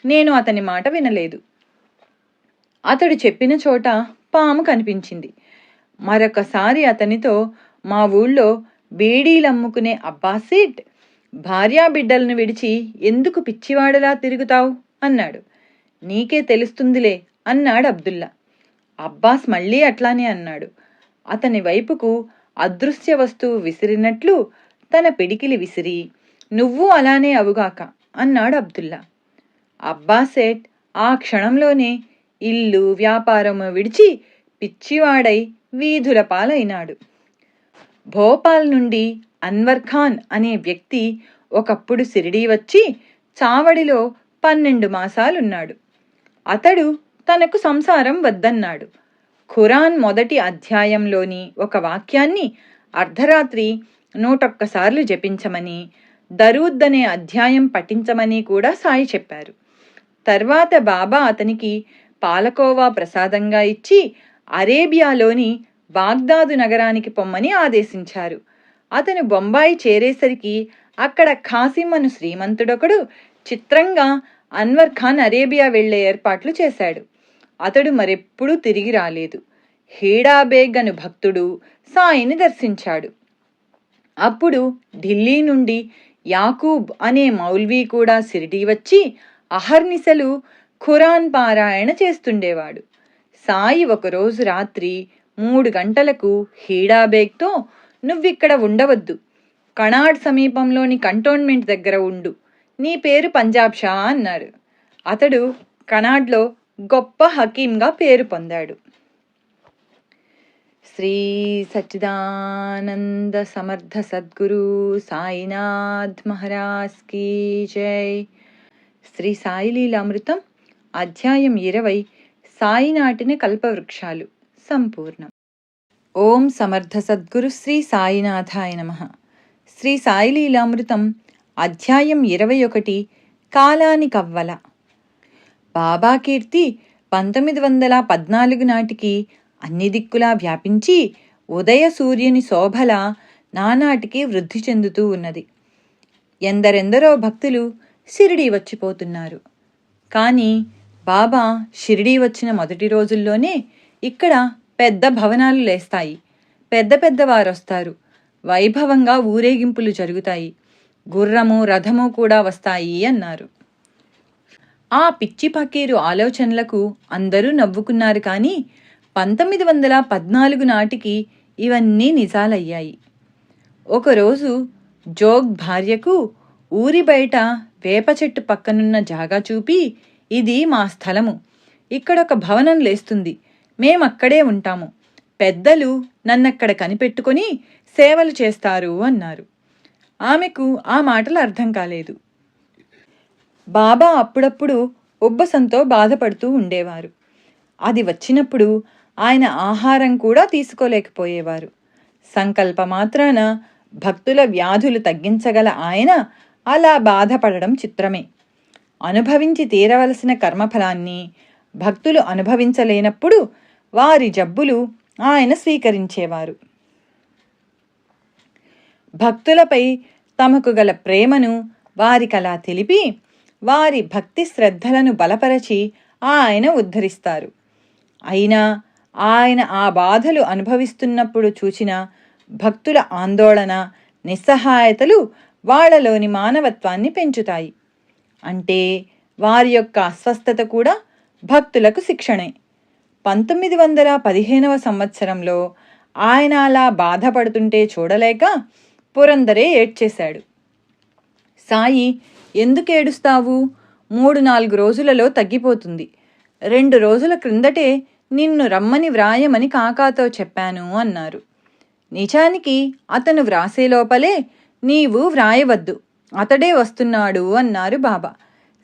నేను అతని మాట వినలేదు. అతడు చెప్పిన చోట పాము కనిపించింది. మరొకసారి అతనితో, మా ఊళ్ళో బీడీలమ్ముకునే అబ్బాసీట్, భార్యాబిడ్డలను విడిచి ఎందుకు పిచ్చివాడలా తిరుగుతావు అన్నాడు. నీకే తెలుస్తుందిలే అన్నాడు అబ్దుల్లా. అబ్బాస్ మళ్ళీ అట్లానే అన్నాడు. అతని వైపుకు అదృశ్య వస్తువు విసిరినట్లు తన పిడికిలి విసిరి, నువ్వు అలానే అవుగాక అన్నాడు అబ్దుల్లా. అబ్బాసేట్ ఆ క్షణంలోనే ఇల్లు వ్యాపారము విడిచి పిచ్చివాడై వీధుల పాలైనాడు. భోపాల్ నుండి అన్వర్ ఖాన్ అనే వ్యక్తి ఒకప్పుడు సిరిడీ వచ్చి చావడిలో 12 మాసాలున్నాడు. అతడు తనకు సంసారం వద్దన్నాడు. ఖురాన్ మొదటి అధ్యాయంలోని ఒక వాక్యాన్ని అర్ధరాత్రి 101 సార్లు జపించమని, దరూద్ అనే అధ్యాయం పఠించమని కూడా సాయి చెప్పారు. తర్వాత బాబా అతనికి పాలకోవా ప్రసాదంగా ఇచ్చి అరేబియాలోని బాగ్దాదు నగరానికి పొమ్మని ఆదేశించారు. అతను బొంబాయి చేరేసరికి అక్కడ ఖాసిం అను శ్రీమంతుడొకడు చిత్రంగా అన్వర్ ఖాన్ అరేబియా వెళ్లే ఏర్పాట్లు చేశాడు. అతడు మరెప్పుడూ తిరిగి రాలేదు. హీడాబేగ్ అను భక్తుడు సాయిని దర్శించాడు. అప్పుడు ఢిల్లీ నుండి యాకూబ్ అనే మౌల్వీ కూడా సిరిడీ వచ్చి అహర్నిశలు ఖురాన్ పారాయణ చేస్తుండేవాడు. సాయి ఒకరోజు రాత్రి 3 గంటలకు హీడాబేగ్తో, నువ్విక్కడ ఉండవద్దు, కనాడ్ సమీపంలోని కంటోన్మెంట్ దగ్గర ఉండు, నీ పేరు పంజాబ్ షా అన్నాడు. అతడు కనాడ్లో గొప్ప హకీంగా పేరు పొందాడు. శ్రీ సచ్చిదానంద సమర్థ సద్గురు సాయినాథ్ మహారాజ్ కీ జై. శ్రీ సాయి లీలామృతం అధ్యాయం 20 సాయి నాటిన కల్పవృక్షాలు సంపూర్ణం. ఓం సమర్థ సద్గురు శ్రీ సాయినాథాయ నమః. శ్రీ సాయి లీలామృతం అధ్యాయం 21 కాలానికవ్వల. బాబా కీర్తి 1914 నాటికి అన్ని దిక్కులా వ్యాపించి ఉదయ సూర్యుని శోభల నానాటికి వృద్ధి చెందుతూ ఉన్నది. ఎందరెందరో భక్తులు షిరిడీ వచ్చిపోతున్నారు. కానీ బాబా షిరిడీ వచ్చిన మొదటి రోజుల్లోనే ఇక్కడ పెద్ద భవనాలు లేస్తాయి, పెద్ద పెద్దవారొస్తారు, వైభవంగా ఊరేగింపులు జరుగుతాయి, గుర్రము రథము కూడా వస్తాయి అన్నారు. ఆ పిచ్చి పకీరు ఆలోచనలకు అందరూ నవ్వుకున్నారు. కానీ 1914 నాటికి ఇవన్నీ నిజాలయ్యాయి. ఒకరోజు జోగ్ భార్యకు ఊరి బయట వేప చెట్టు పక్కనున్న జాగా చూపి, ఇది మా స్థలము, ఇక్కడొక భవనం లేస్తుంది, మేమక్కడే ఉంటాము, పెద్దలు నన్నక్కడ కనిపెట్టుకొని సేవలు చేస్తారు అన్నారు. ఆమెకు ఆ మాటలు అర్థం కాలేదు. బాబా అప్పుడప్పుడు ఉబ్బసంతో బాధపడుతూ ఉండేవారు. అది వచ్చినప్పుడు ఆయన ఆహారం కూడా తీసుకోలేకపోయేవారు. సంకల్ప మాత్రాన భక్తుల వ్యాధులు తగ్గించగల ఆయన అలా బాధపడడం చిత్రమే. అనుభవించి తీరవలసిన కర్మఫలాన్ని భక్తులు అనుభవించలేనప్పుడు వారి జబ్బులు ఆయన స్వీకరించేవారు. భక్తులపై తమకు గల ప్రేమను వారికలా తెలిపి వారి భక్తి శ్రద్ధలను బలపరచి ఆయన ఉద్ధరిస్తారు. అయినా ఆయన ఆ బాధలు అనుభవిస్తున్నప్పుడు చూచిన భక్తుల ఆందోళన, నిస్సహాయతలు వాళ్లలోని మానవత్వాన్ని పెంచుతాయి. అంటే వారి యొక్క అస్వస్థత కూడా భక్తులకు శిక్షణే. 1915వ సంవత్సరంలో ఆయన అలా బాధపడుతుంటే చూడలేక పురందరే ఏడ్చేశాడు. సాయి, ఎందుకు ఏడుస్తావు? 3-4 రోజులలో తగ్గిపోతుంది. 2 రోజుల క్రిందటే నిన్ను రమ్మని వ్రాయమని కాకాతో చెప్పాను అన్నారు. నిజానికి అతను వ్రాసే లోపలే, నీవు వ్రాయవద్దు, అతడే వస్తున్నాడు అన్నారు బాబా.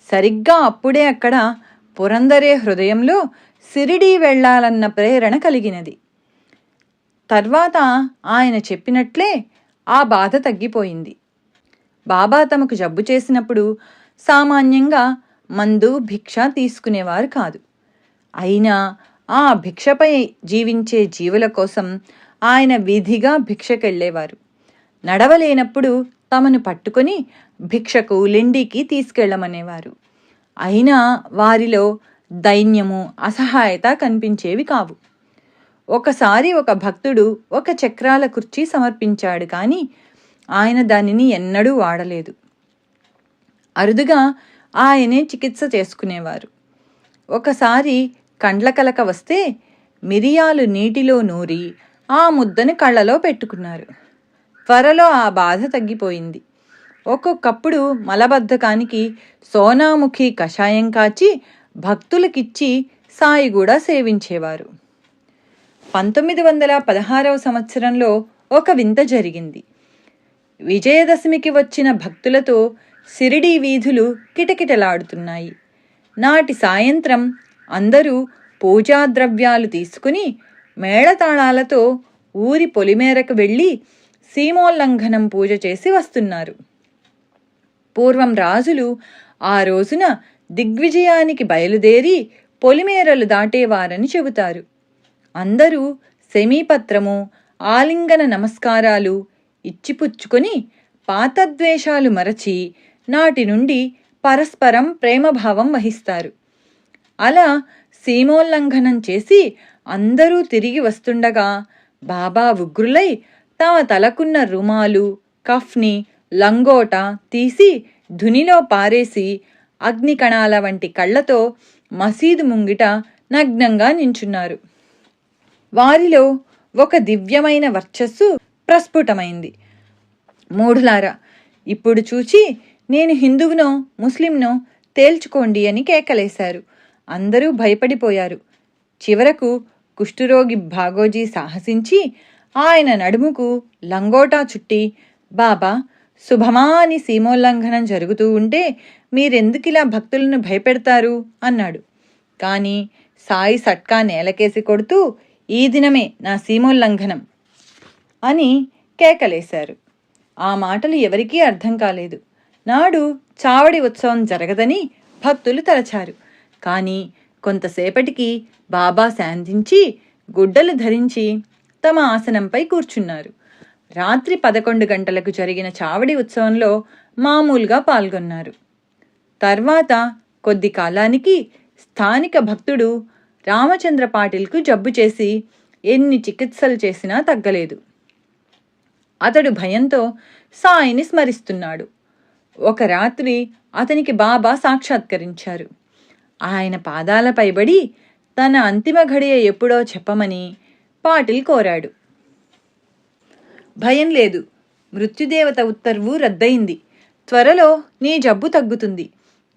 సరిగ్గా అప్పుడే అక్కడ పురందరే హృదయంలో సిరిడీ వెళ్లాలన్న ప్రేరణ కలిగినది. తర్వాత ఆయన చెప్పినట్లే ఆ బాధ తగ్గిపోయింది. బాబా తమకు జబ్బు చేసినప్పుడు సామాన్యంగా మందు భిక్ష తీసుకునేవారు కాదు. అయినా ఆ భిక్షపై జీవించే జీవుల కోసం ఆయన విధిగా భిక్షకెళ్లేవారు. నడవలేనప్పుడు తమను పట్టుకొని భిక్షకు లెండికి తీసుకెళ్లమనేవారు. అయినా వారిలో దైన్యము, అసహాయత కనిపించేవి కావు. ఒకసారి ఒక భక్తుడు ఒక చక్రాల కుర్చీ సమర్పించాడు. కానీ ఆయన దానిని ఎన్నడూ వాడలేదు. అరుదుగా ఆయనే చికిత్స చేసుకునేవారు. ఒకసారి కండ్లకలక వస్తే మిరియాలు నీటిలో నూరి ఆ ముద్దని కళ్ళలో పెట్టుకున్నారు. త్వరలో ఆ బాధ తగ్గిపోయింది. ఒక్కొక్కప్పుడు మలబద్ధకానికి సోనాముఖి కషాయం కాచి భక్తులకిచ్చి సాయి కూడా సేవించేవారు. 1916వ సంవత్సరంలో ఒక వింత జరిగింది. విజయదశమికి వచ్చిన భక్తులతో షిరిడీ వీధులు కిటకిటలాడుతున్నాయి. నాటి సాయంత్రం అందరూ పూజాద్రవ్యాలు తీసుకుని మేళతాళాలతో ఊరి పొలిమేరకు వెళ్ళి సీమోల్లంఘనం పూజ చేసి వస్తున్నారు. పూర్వం రాజులు ఆ రోజున దిగ్విజయానికి బయలుదేరి పొలిమేరలు దాటేవారని చెబుతారు. అందరూ శమీపత్రము, ఆలింగన నమస్కారాలు ఇచ్చిపుచ్చుకొని పాతద్వేషాలు మరచి నాటి నుండి పరస్పరం ప్రేమభావం వహిస్తారు. అలా సీమోల్లంఘనం చేసి అందరూ తిరిగి వస్తుండగా బాబా ఉగ్రులై తమ తలకున్న రుమాలు, కఫ్ని, లంగోట తీసి ధునిలో పారేసి అగ్నికణాల వంటి కళ్ళతో మసీదు ముంగిట నగ్నంగా నించున్నారు. వారిలో ఒక దివ్యమైన వర్చస్సు ప్రస్ఫుటమైంది. మూఢులారా, ఇప్పుడు చూచి నేను హిందువునో ముస్లింనో తేల్చుకోండి అని కేకలేశారు. అందరూ భయపడిపోయారు. చివరకు కుష్ఠురోగి భాగోజీ సాహసించి ఆయన నడుముకు లంగోటా చుట్టి, బాబా శుభమా అని సీమోల్లంఘనం జరుగుతూ ఉంటే మీరెందుకిలా భక్తులను భయపెడతారు అన్నాడు. కానీ సాయి సట్కా నేలకేసి కొడుతూ, ఈ దినమే నా సీమోల్లంఘనం అని కేకలేశారు. ఆ మాటలు ఎవరికీ అర్థం కాలేదు. నాడు చావడి ఉత్సవం జరగదని భక్తులు తలచారు. కానీ కొంతసేపటికి బాబా శాంతించి గుడ్డలు ధరించి తమ ఆసనంపై కూర్చున్నారు. రాత్రి 11 గంటలకు జరిగిన చావడి ఉత్సవంలో మామూలుగా పాల్గొన్నారు. తర్వాత కొద్ది కాలానికి స్థానిక భక్తుడు రామచంద్ర పాటిల్కు జబ్బు చేసి ఎన్ని చికిత్సలు చేసినా తగ్గలేదు. అతడు భయంతో సాయిని స్మరిస్తున్నాడు. ఒక రాత్రి అతనికి బాబా సాక్షాత్కరించారు. ఆయన పాదాలపై పడి తన అంతిమ ఘడియ ఎప్పుడో చెప్పమని పాటిల్ కోరాడు. భయం లేదు, మృత్యుదేవత ఉత్తర్వు రద్దయింది. త్వరలో నీ జబ్బు తగ్గుతుంది.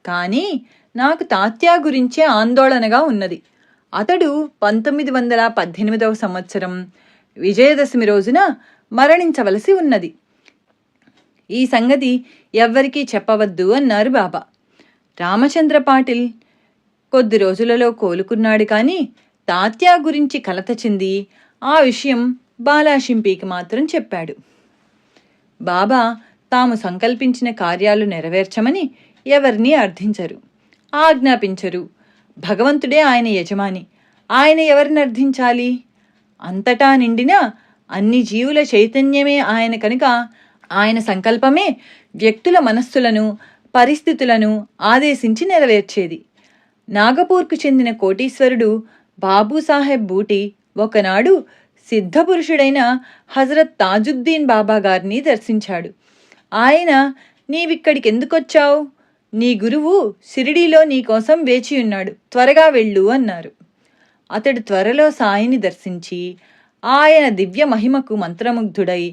కానీ నాకు తాత్యా గురించే ఆందోళనగా ఉన్నది. అతడు 1918వ సంవత్సరం విజయదశమి రోజున మరణించవలసి ఉన్నది. ఈ సంగతి ఎవ్వరికీ చెప్పవద్దు అన్నారు బాబా. రామచంద్ర పాటిల్ కొద్ది రోజులలో కోలుకున్నాడు. కానీ తాత్యా గురించి కలత చెంది ఆ విషయం బాలాషింపీకి మాత్రం చెప్పాడు. బాబా తాము సంకల్పించిన కార్యాలు నెరవేర్చమని ఎవరినీ అర్థించరు, ఆజ్ఞాపించరు. భగవంతుడే ఆయన యజమాని. ఆయన ఎవరిని అర్థించాలి? అంతటా నిండిన అన్ని జీవుల చైతన్యమే ఆయన కనుక ఆయన సంకల్పమే వ్యక్తుల మనస్సులను, పరిస్థితులను ఆదేశించి నెరవేర్చేది. నాగపూర్కు చెందిన కోటీశ్వరుడు బాబూసాహెబ్ బూటి ఒకనాడు సిద్ధపురుషుడైన హజరత్ తాజుద్దీన్ బాబా గారిని దర్శించాడు. ఆయన, నీవిక్కడికెందుకొచ్చావు? నీ గురువు షిరిడీలో నీకోసం వేచియున్నాడు, త్వరగా వెళ్ళు అన్నారు. అతడు త్వరలో సాయిని దర్శించి ఆయన దివ్య మహిమకు మంత్రముగ్ధుడై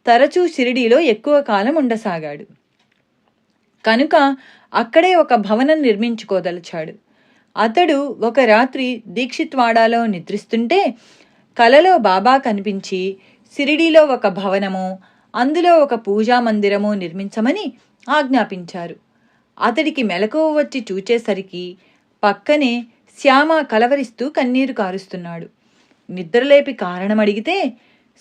తరచూ షిరిడీలో ఎక్కువ కాలం ఉండసాగాడు. కనుక అక్కడే ఒక భవనం నిర్మించుకోదలిచాడు. అతడు ఒక రాత్రి దీక్షిత్వాడాలో నిద్రిస్తుంటే కలలో బాబా కనిపించి షిరిడీలో ఒక భవనము, అందులో ఒక పూజా మందిరము నిర్మించమని ఆజ్ఞాపించారు. అతడికి మెలకువ వచ్చి చూచేసరికి పక్కనే శ్యామ కలవరిస్తూ కన్నీరు కారుస్తున్నాడు. నిద్రలేపి కారణమడిగితే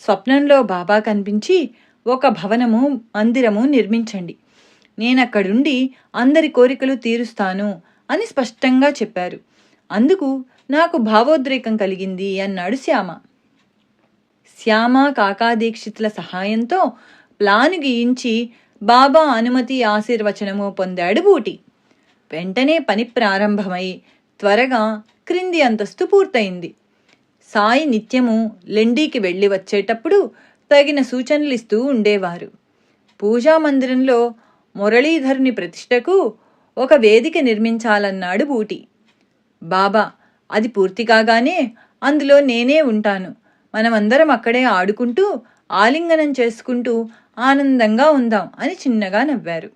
స్వప్నంలో బాబా కనిపించి, ఒక భవనము, మందిరము నిర్మించండి, నేనక్కడుండి అందరి కోరికలు తీరుస్తాను అని స్పష్టంగా చెప్పారు. అందుకు నాకు భావోద్రేకం కలిగింది అన్నాడు శ్యామ. శ్యామ, కాకా దీక్షితుల సహాయంతో ప్లాను గీయించి బాబా అనుమతి, ఆశీర్వచనము పొందాడు బూటి. వెంటనే పని ప్రారంభమై త్వరగా క్రింది అంతస్తు పూర్తయింది. సాయి నిత్యము లెండీకి వెళ్ళి వచ్చేటప్పుడు తగిన సూచనలిస్తూ ఉండేవారు. పూజా మందిరంలో మురళీధరుని ప్రతిష్టకు ఒక వేదిక నిర్మించాలన్నాడు బూటి. బాబా, అది పూర్తి కాగానే అందులో నేనే ఉంటాను. మనమందరం అక్కడే ఆడుకుంటూ ఆలింగనం చేసుకుంటూ ఆనందంగా ఉందాం అని చిన్నగా నవ్వారు.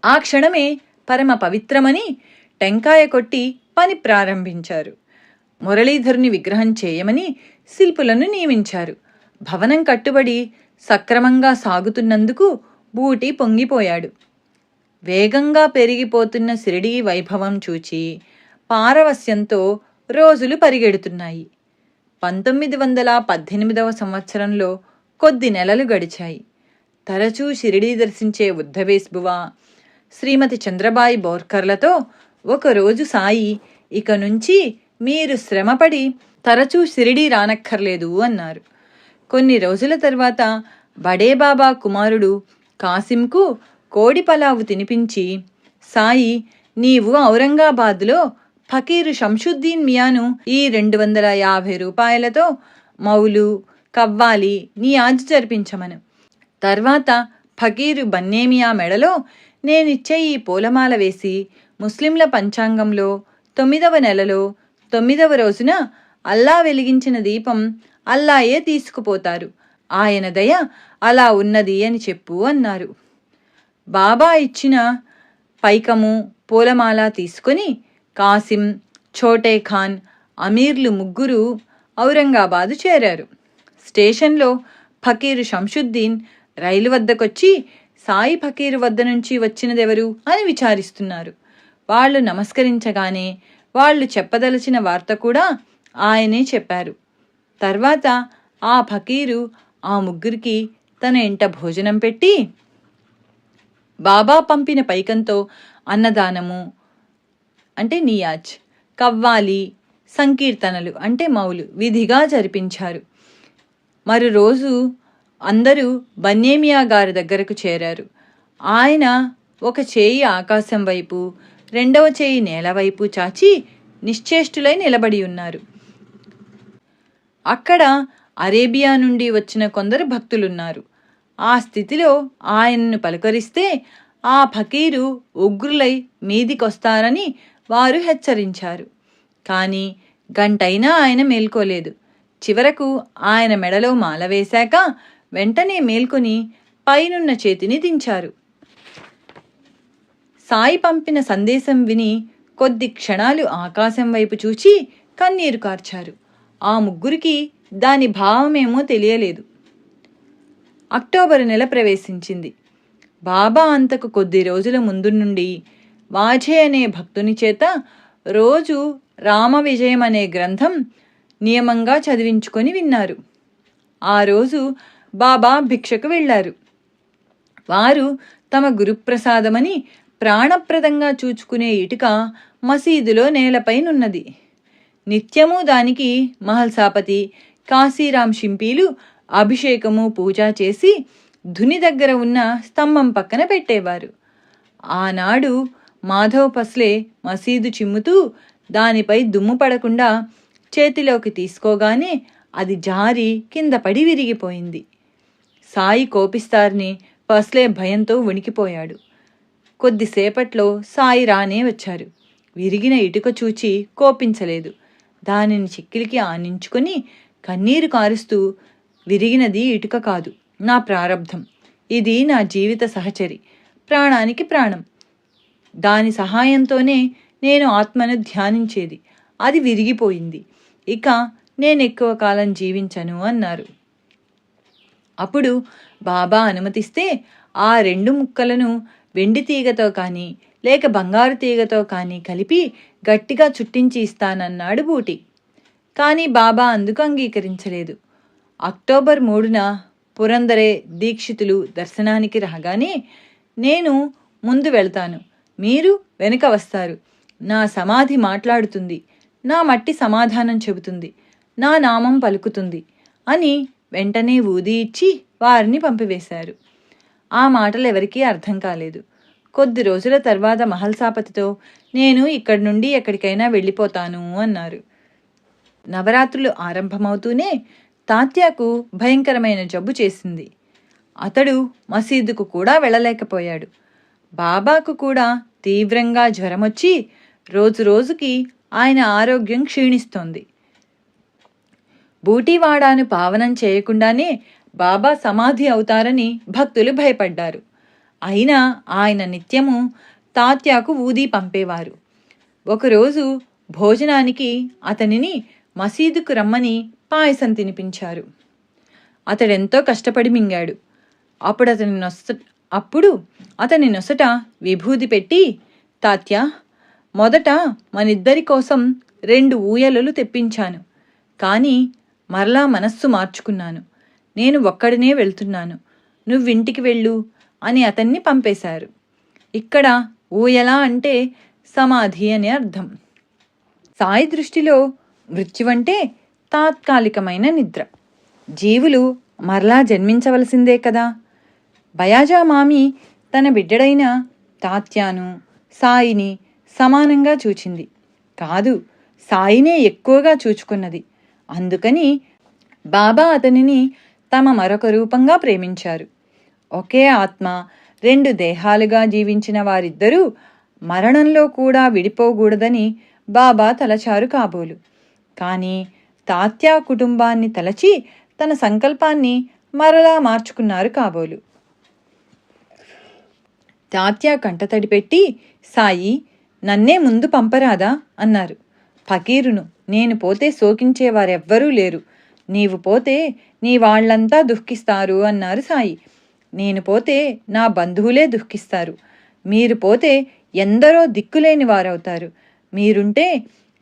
ఆ క్షణమే పరమ పవిత్రమని టెంకాయ కొట్టి పని ప్రారంభించారు. మురళీధరుని విగ్రహం చేయమని శిల్పులను నియమించారు. భవనం కట్టుబడి సక్రమంగా సాగుతున్నందుకు బూటి పొంగిపోయాడు. వేగంగా పెరిగిపోతున్న షిరిడీ వైభవం చూచి పారవస్యంతో రోజులు పరిగెడుతున్నాయి. 1918వ సంవత్సరంలో కొద్ది నెలలు గడిచాయి. తరచూ షిరిడీ దర్శించే ఉద్ధవేశ్బువ, శ్రీమతి చంద్రబాయి బోర్కర్లతో ఒకరోజు సాయి, ఇక నుంచి మీరు శ్రమపడి తరచూ షిరిడీ రానక్కర్లేదు అన్నారు. కొన్ని రోజుల తర్వాత బడేబాబా కుమారుడు కాసింకు కోడి పలావు తినిపించి, సాయి, నీవు ఔరంగాబాద్లో ఫకీరు షంషుద్దీన్ మియాను ఈ 250 రూపాయలతో మౌలు కవ్వాలి నీ ఆజు జరిపించమను. తర్వాత ఫకీరు బన్నేమియా మెడలో నేనిచ్చే ఈ పూలమాల వేసి ముస్లింల పంచాంగంలో 9వ నెలలో 9వ రోజున అల్లా వెలిగించిన దీపం అల్లాయే తీసుకుపోతారు. ఆయన దయ అలా ఉన్నది అని చెప్పు అన్నారు. బాబా ఇచ్చిన పైకము పూలమాల తీసుకొని కాసిం, ఛోటే ఖాన్, అమీర్లు ముగ్గురు ఔరంగాబాదు చేరారు. స్టేషన్లో ఫకీరు షంషుద్దీన్ రైలు వద్దకొచ్చి సాయి ఫకీరు వద్ద నుంచి వచ్చినదెవరు అని విచారిస్తున్నారు. వాళ్ళు నమస్కరించగానే వాళ్ళు చెప్పదలచిన వార్త కూడా ఆయనే చెప్పారు. తర్వాత ఆ ఫకీరు ఆ ముగ్గురికి తన ఇంట భోజనం పెట్టి బాబా పంపిన పైకంతో అన్నదానము అంటే నియాజ్, కవ్వాలి, సంకీర్తనలు అంటే మౌలు విధిగా జరిపించారు. మరో రోజు అందరూ బన్నేమియా గారి దగ్గరకు చేరారు. ఆయన ఒక చేయి ఆకాశం వైపు, రెండవ చేయి నేల వైపు చాచి నిశ్చేష్టులై నిలబడి ఉన్నారు. అక్కడ అరేబియా నుండి వచ్చిన కొందరు భక్తులున్నారు. ఆ స్థితిలో ఆయనను పలకరిస్తే ఆ ఫకీరు ఉగ్రులై మీదికొస్తారని వారు హెచ్చరించారు. కానీ గంటైనా ఆయన మేల్కోలేదు. చివరకు ఆయన మెడలో మాల వేశాక వెంటనే మేల్కొని పైనున్న చేతిని దించారు. సాయి పంపిన సందేశం విని కొద్ది క్షణాలు ఆకాశం వైపు చూచి కన్నీరు కార్చారు. ఆ ముగ్గురికి దాని భావమేమో తెలియలేదు. అక్టోబరు నెల ప్రవేశించింది. బాబా అంతకు కొద్ది రోజుల ముందు నుండి వాఝే అనే భక్తుని చేత రోజు రామ విజయం అనే గ్రంథం నియమంగా చదివించుకొని విన్నారు. ఆ రోజు బాబా భిక్షకు వెళ్ళారు. వారు తమ గురుప్రసాదమని ప్రాణప్రదంగా చూచుకునే ఇటుక మసీదులో నేలపైనున్నది. నిత్యము దానికి మహల్సాపతి, కాశీరాం షింపీలు అభిషేకము పూజ చేసి ధుని దగ్గర ఉన్న స్తంభం పక్కన పెట్టేవారు. ఆనాడు మాధవ్ పస్లే మసీదు చిమ్ముతూ దానిపై దుమ్ము పడకుండా చేతిలోకి తీసుకోగానే అది జారి కింద పడి విరిగిపోయింది. సాయి కోపిస్తారని పస్లే భయంతో వణికిపోయాడు. కొద్దిసేపట్లో సాయి రానే వచ్చారు. విరిగిన ఇటుక చూచి కోపించలేదు. దానిని చిక్కిలికి ఆనించుకొని కన్నీరు కారుస్తూ, విరిగినది ఇటుక కాదు, నా ప్రారబ్ధం. ఇది నా జీవిత సహచరి, ప్రాణానికి ప్రాణం. దాని సహాయంతోనే నేను ఆత్మను ధ్యానించేది. అది విరిగిపోయింది. ఇక నేనెక్కువ కాలం జీవించను అన్నారు. అప్పుడు బాబా అనుమతిస్తే ఆ 2 ముక్కలను వెండి తీగతో కానీ లేక బంగారు తీగతో కానీ కలిపి గట్టిగా చుట్టించి ఇస్తానన్నాడు బూటి. కానీ బాబా అందుకు అంగీకరించలేదు. అక్టోబర్ 3న పురందరే దీక్షితులు దర్శనానికి రాగానే, నేను ముందు వెళ్తాను, మీరు వెనుక వస్తారు. నా సమాధి మాట్లాడుతుంది, నా మట్టి సమాధానం చెబుతుంది, నా నామం పలుకుతుంది అని వెంటనే ఊది ఇచ్చి వారిని పంపివేశారు. ఆ మాటలు ఎవరికీ అర్థం కాలేదు. కొద్ది రోజుల తర్వాత మహల్సాపతితో, నేను ఇక్కడి నుండి ఎక్కడికైనా వెళ్ళిపోతాను అన్నారు. నవరాత్రులు ఆరంభమవుతూనే తాత్యాకు భయంకరమైన జబ్బు చేసింది. అతడు మసీదుకు కూడా వెళ్ళలేకపోయాడు. బాబాకు కూడా తీవ్రంగా జ్వరమొచ్చి రోజురోజుకి ఆయన ఆరోగ్యం క్షీణిస్తోంది. బూటీవాడాను పావనం చేయకుండానే బాబా సమాధి అవుతారని భక్తులు భయపడ్డారు. అయినా ఆయన నిత్యము తాత్యాకు ఊది పంపేవారు. ఒకరోజు భోజనానికి అతనిని మసీదుకు రమ్మని పాయసం తినిపించారు. అతడెంతో కష్టపడి మింగాడు. అప్పుడు అతని నొసట విభూది పెట్టి, తాత్యా, మొదట మనిద్దరి కోసం 2 ఊయలలు తెప్పించాను. కానీ మరలా మనస్సు మార్చుకున్నాను. నేను ఒక్కడినే వెళ్తున్నాను. నువ్వింటికి వెళ్ళు అని అతన్ని పంపేశారు. ఇక్కడ ఊయల అంటే సమాధి అని అర్థం. సాయి దృష్టిలో మృత్యువంటే తాత్కాలికమైన నిద్ర. జీవులు మరలా జన్మించవలసిందే కదా. బయాజామామి తన బిడ్డడైన తాత్యాను సాయిని సమానంగా చూచింది కాదు, సాయినే ఎక్కువగా చూచుకున్నది. అందుకని బాబా అతనిని తమ మరొక రూపంగా ప్రేమించారు. ఒకే ఆత్మ 2 దేహాలుగా జీవించిన వారిద్దరూ మరణంలో కూడా విడిపోకూడదని బాబా తలచారు కాబోలు. కానీ తాత్యా కుటుంబాన్ని తలచి తన సంకల్పాన్ని మరలా మార్చుకున్నారు కాబోలు. తాత్యా కంటతడి పెట్టి, సాయి, నన్నే ముందు పంపరాదా అన్నారు. ఫకీరును, నేను పోతే శోకించేవారెవ్వరూ లేరు. నీవు పోతే నీ వాళ్లంతా దుఃఖిస్తారు అన్నారు సాయి. నేను పోతే నా బంధువులే దుఃఖిస్తారు. మీరు పోతే ఎందరో దిక్కులేని వారవుతారు. మీరుంటే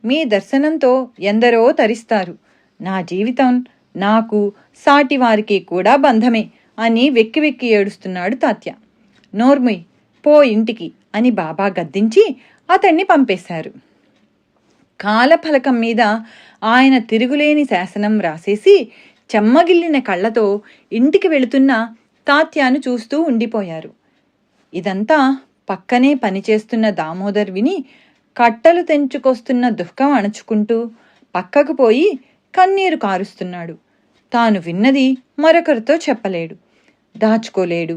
మీ దర్శనంతో ఎందరో తరిస్తారు. నా జీవితం నాకు సాటివారికి కూడా బంధమే అని వెక్కి వెక్కి ఏడుస్తున్నాడు తాత్య. నోర్ముయ్, పో ఇంటికి అని బాబా గద్దించి అతన్ని పంపేశారు. కాలఫలకం మీద ఆయన తిరుగులేని శాసనం రాసేసి చెమ్మగిల్లిన కళ్ళతో ఇంటికి వెళుతున్న తాత్యాను చూస్తూ ఉండిపోయారు. ఇదంతా పక్కనే పనిచేస్తున్న దామోదర్ విని కట్టలు తెంచుకొస్తున్న దుఃఖం అణచుకుంటూ పక్కకు పోయి కన్నీరు కారుస్తున్నాడు. తాను విన్నది మరొకరితో చెప్పలేడు, దాచుకోలేడు.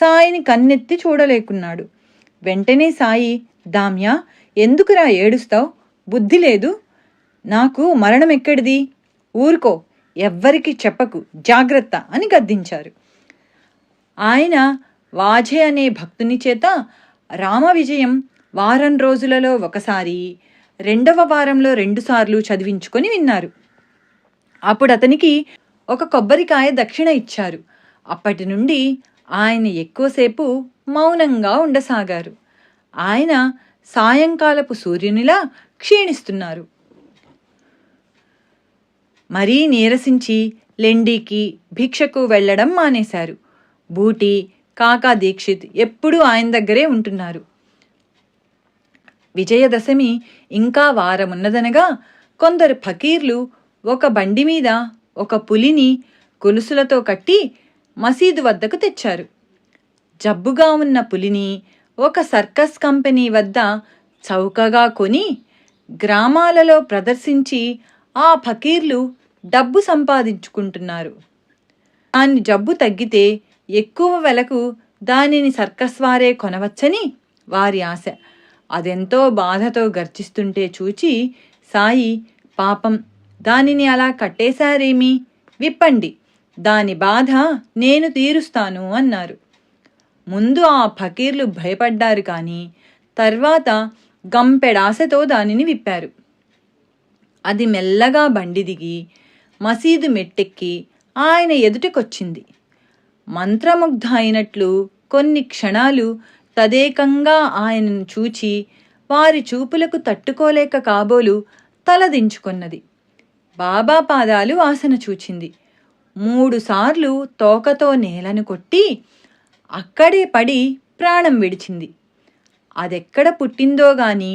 సాయిని కన్నెత్తి చూడలేకున్నాడు. వెంటనే సాయి, దామ్యా, ఎందుకురా ఏడుస్తావు? బుద్ధి లేదు? నాకు మరణం ఎక్కడిది? ఊరుకో, ఎవ్వరికి చెప్పకు, జాగ్రత్త అని గద్దించారు. ఆయన వాఝే అనే భక్తుని చేత రామ విజయం వారం రోజులలో ఒకసారి, 2వ వారంలో 2 సార్లు చదివించుకొని విన్నారు. అప్పుడు అతనికి ఒక కొబ్బరికాయ దక్షిణ ఇచ్చారు. అప్పటి నుండి ఆయన ఎక్కువసేపు మౌనంగా ఉండసాగారు. ఆయన సాయంకాలపు సూర్యునిలా క్షీణిస్తున్నారు. మరీ నీరసించి లెండీకి భిక్షకు వెళ్లడం మానేశారు. బూటి, కాకా దీక్షిత్ ఎప్పుడూ ఆయన దగ్గరే ఉంటున్నారు. విజయదశమి ఇంకా వారమున్నదనగా కొందరు ఫకీర్లు ఒక బండి మీద ఒక పులిని గొలుసులతో కట్టి మసీదు వద్దకు తెచ్చారు. జబ్బుగా ఉన్న పులిని ఒక సర్కస్ కంపెనీ వద్ద చౌకగా కొని గ్రామాలలో ప్రదర్శించి ఆ ఫకీర్లు డబ్బు సంపాదించుకుంటున్నారు. దాని జబ్బు తగ్గితే ఎక్కువ వెలకు దానిని సర్కస్ వారే కొనవచ్చని వారి ఆశ. అదెంతో బాధతో గర్జిస్తుంటే చూచి సాయి, పాపం, దానిని అలా కట్టేశారేమి, విప్పండి, దాని బాధ నేను తీరుస్తాను అన్నారు. ముందు ఆ ఫకీర్లు భయపడ్డారు, కానీ తర్వాత గంపెడాశతో దానిని విప్పారు. అది మెల్లగా బండి దిగి మసీదు మెట్టెక్కి ఆయన ఎదుటకొచ్చింది. మంత్రముగ్ధ అయినట్లు కొన్ని క్షణాలు తదేకంగా ఆయనను చూచి వారి చూపులకు తట్టుకోలేక కాబోలు తలదించుకొన్నది. బాబా పాదాలు వాసన చూచింది. 3 సార్లు తోకతో నేలను కొట్టి అక్కడే పడి ప్రాణం విడిచింది. అదెక్కడ పుట్టిందో గాని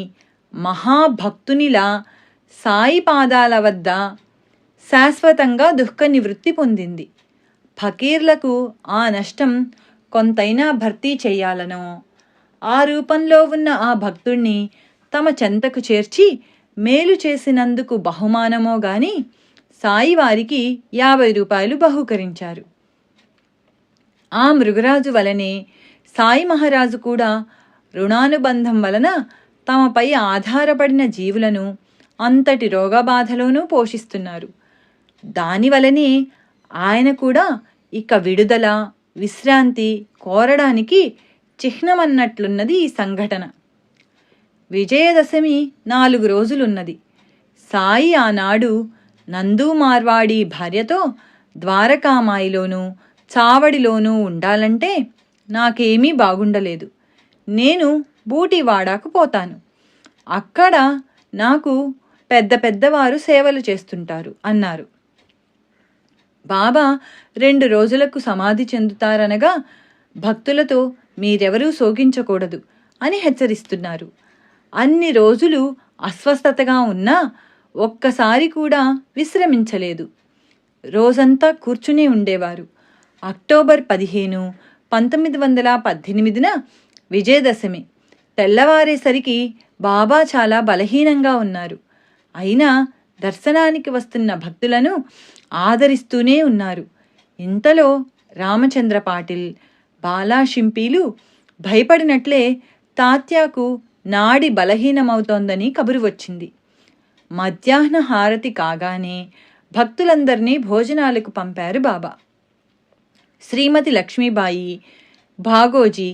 మహాభక్తునిలా సాయి పాదాల వద్ద శాశ్వతంగా దుఃఖ నివృత్తి పొందింది. ఫకీర్లకు ఆ నష్టం కొంతైనా భర్తీ చెయ్యాలనో, ఆ రూపంలో ఉన్న ఆ భక్తుణ్ణి తమ చెంతకు చేర్చి మేలు చేసినందుకు బహుమానమో గాని సాయి వారికి 50 రూపాయలు బహూకరించారు. ఆ మృగరాజు వలనే సాయి మహారాజు కూడా రుణానుబంధం వలన తమపై ఆధారపడిన జీవులను అంతటి రోగబాధలోనూ పోషిస్తున్నారు. దానివలనే ఆయన కూడా ఇక విడుదల, విశ్రాంతి కోరడానికి చిహ్నమన్నట్లున్నది ఈ సంఘటన. విజయదశమి 4 రోజులున్నది. సాయి ఆనాడు నందు మార్వాడి భార్యతో ద్వారకామాయిలోనూ చావడిలోనూ ఉండాలంటే నాకేమీ బాగుండలేదు. నేను బూటివాడాకు పోతాను. అక్కడ నాకు పెద్ద పెద్దవారు సేవలు చేస్తుంటారు అన్నారు. బాబా 2 రోజులకు సమాధి చెందుతారనగా భక్తులతో మీరెవరూ శోకించకూడదు అని హెచ్చరిస్తున్నారు. అన్ని రోజులు అస్వస్థతగా ఉన్నా ఒక్కసారి కూడా విశ్రమించలేదు. రోజంతా కూర్చునే ఉండేవారు. అక్టోబర్ 15, 1918 విజయదశమి. తెల్లవారేసరికి బాబా చాలా బలహీనంగా ఉన్నారు. అయినా దర్శనానికి వస్తున్న భక్తులను ఆదరిస్తూనే ఉన్నారు. ఇంతలో రామచంద్ర పాటిల్, బాలా షింపీలు భయపడినట్లే తాత్యాకు నాడి బలహీనమవుతోందని కబురు వచ్చింది. మధ్యాహ్న హారతి కాగానే భక్తులందరినీ భోజనాలకు పంపారు బాబా. శ్రీమతి లక్ష్మీబాయి, భాగోజీ,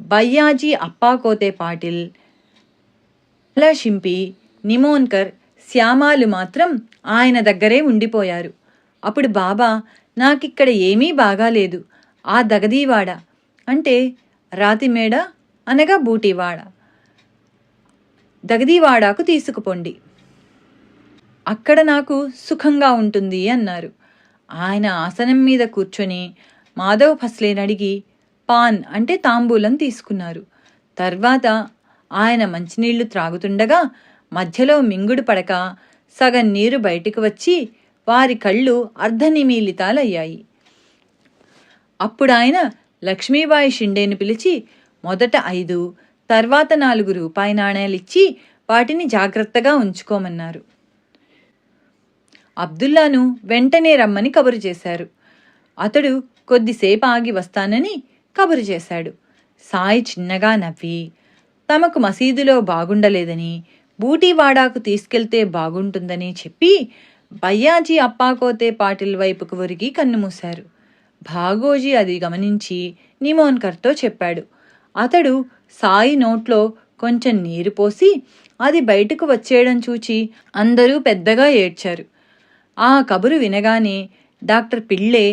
బయ్యాజీ అప్పాకోతే పాటిల్, బాలా షింపి, నిమోన్కర్, శ్యామాలు మాత్రం ఆయన దగ్గరే ఉండిపోయారు. అప్పుడు బాబా, నాకిక్కడ ఏమీ బాగాలేదు. ఆ దగదీవాడ అంటే రాతిమేడ అనగా బూటివాడ, దగదీవాడాకు తీసుకుపోండి, అక్కడ నాకు సుఖంగా ఉంటుంది అన్నారు. ఆయన ఆసనం మీద కూర్చొని మాధవ్ ఫస్లేని అడిగి పాన్ అంటే తాంబూలం తీసుకున్నారు. తర్వాత ఆయన మంచినీళ్లు త్రాగుతుండగా మధ్యలో మింగుడు పడక సగం నీరు బయటికి వచ్చి వారి కళ్ళు అర్ధనిమీలితాలయ్యాయి. అప్పుడాయన లక్ష్మీబాయి షిండేను పిలిచి మొదట 5, తర్వాత 4 రూపాయి నాణేలిచ్చి వాటిని జాగ్రత్తగా ఉంచుకోమన్నారు. అబ్దుల్లాను వెంటనే రమ్మని కబురు చేశారు. అతడు కొద్దిసేపు ఆగి వస్తానని కబురు చేశాడు. సాయి చిన్నగా నవ్వి తమకు మసీదులో బాగుండలేదని బూటివాడాకు తీసుకెళ్తే బాగుంటుందని చెప్పి బయ్యాజీ అప్పాకోతే పాటిల్ వైపుకు ఒరిగి కన్నుమూశారు. భాగోజీ అది గమనించి నిమోన్కర్తో చెప్పాడు. అతడు సాయి నోట్లో కొంచెం నీరు పోసి అది బయటకు వచ్చేయడం చూచి అందరూ పెద్దగా ఏడ్చారు. ఆ కబురు వినగానే డాక్టర్ పిళ్ళే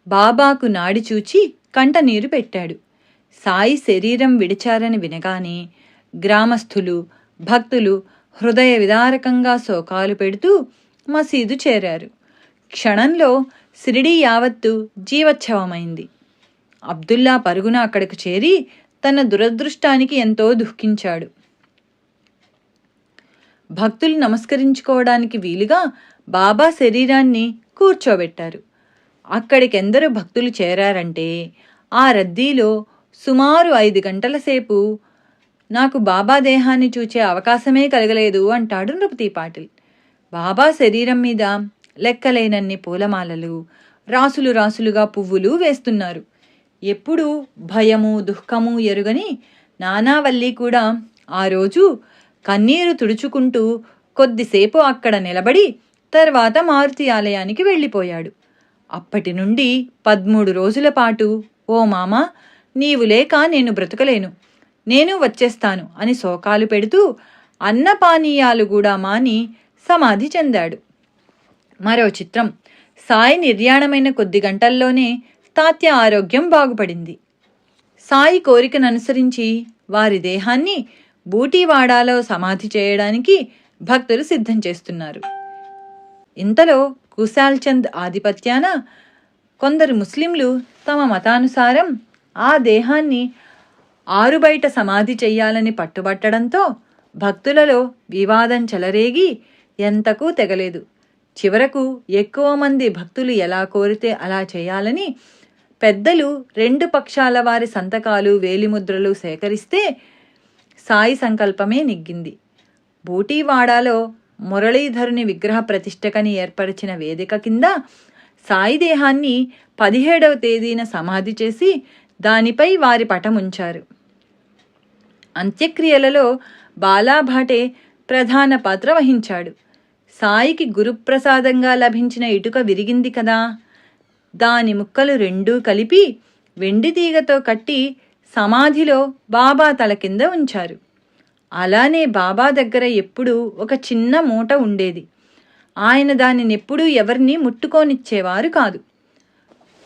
బాబాకు నాడి చూచి కంట నీరు పెట్టాడు. సాయి శరీరం విడిచారని వినగానే గ్రామస్థులు, భక్తులు హృదయ విదారకంగా శోకాలు పెడుతూ మసీదు చేరారు. క్షణంలో షిరిడీ యావత్తు జీవోత్సవమైంది. అబ్దుల్లా పరుగున అక్కడికి చేరి తన దురదృష్టానికి ఎంతో దుఃఖించాడు. భక్తులు నమస్కరించుకోవడానికి వీలుగా బాబా శరీరాన్ని కూర్చోబెట్టారు. అక్కడికెందరు భక్తులు చేరారంటే ఆ రద్దీలో సుమారు 5 గంటల సేపు నాకు బాబా దేహాన్ని చూచే అవకాశమే కలగలేదు అంటాడు నృపతి పాటిల్. బాబా శరీరం మీద లెక్కలేనన్ని పూలమాలలు, రాసులు రాసులుగా పువ్వులు వేస్తున్నారు. ఎప్పుడూ భయము దుఃఖము ఎరుగని నానావల్లి కూడా ఆ రోజు కన్నీరు తుడుచుకుంటూ కొద్దిసేపు అక్కడ నిలబడి తర్వాత మారుతి ఆలయానికి వెళ్ళిపోయాడు. అప్పటి నుండి 13 రోజుల పాటు ఓ మామా, నీవు లేక నేను బ్రతకలేను, నేను వచ్చేస్తాను అని శోకాలు పెడుతూ అన్నపానీయాలు కూడా మాని సమాధి చెందాడు. మరో చిత్రం. సాయి నిర్యాణమైన కొద్ది గంటల్లోనే తాత్య ఆరోగ్యం బాగుపడింది. సాయి కోరికననుసరించి వారి దేహాన్ని బూటివాడాలో సమాధి చేయడానికి భక్తులు సిద్ధం చేస్తున్నారు. ఇంతలో కుశాల్చంద్ ఆధిపత్యాన కొందరు ముస్లింలు తమ మతానుసారం ఆ దేహాన్ని ఆరుబయట సమాధి చెయ్యాలని పట్టుబట్టడంతో భక్తులలో వివాదం చెలరేగి ఎంతకు తెగలేదు. చివరకు ఎక్కువ మంది భక్తులు ఎలా కోరితే అలా చేయాలని పెద్దలు 2 పక్షాల వారి సంతకాలు, వేలిముద్రలు సేకరిస్తే సాయి సంకల్పమే నెగ్గింది. బూటివాడాలో మురళీధరుని విగ్రహ ప్రతిష్టకని ఏర్పరిచిన వేదిక కింద సాయి దేహాన్ని 17వ తేదీన సమాధి చేసి దానిపై వారి పటముంచారు. అంత్యక్రియలలో బాలాభాటే ప్రధాన పాత్ర వహించాడు. సాయికి గురుప్రసాదంగా లభించిన ఇటుక విరిగింది కదా, దాని ముక్కలు రెండూ కలిపి వెండి తీగతో కట్టి సమాధిలో బాబా తల కింద ఉంచారు. అలానే బాబా దగ్గర ఎప్పుడూ ఒక చిన్న మూట ఉండేది. ఆయన దానినెప్పుడూ ఎవరినీ ముట్టుకోనిచ్చేవారు కాదు.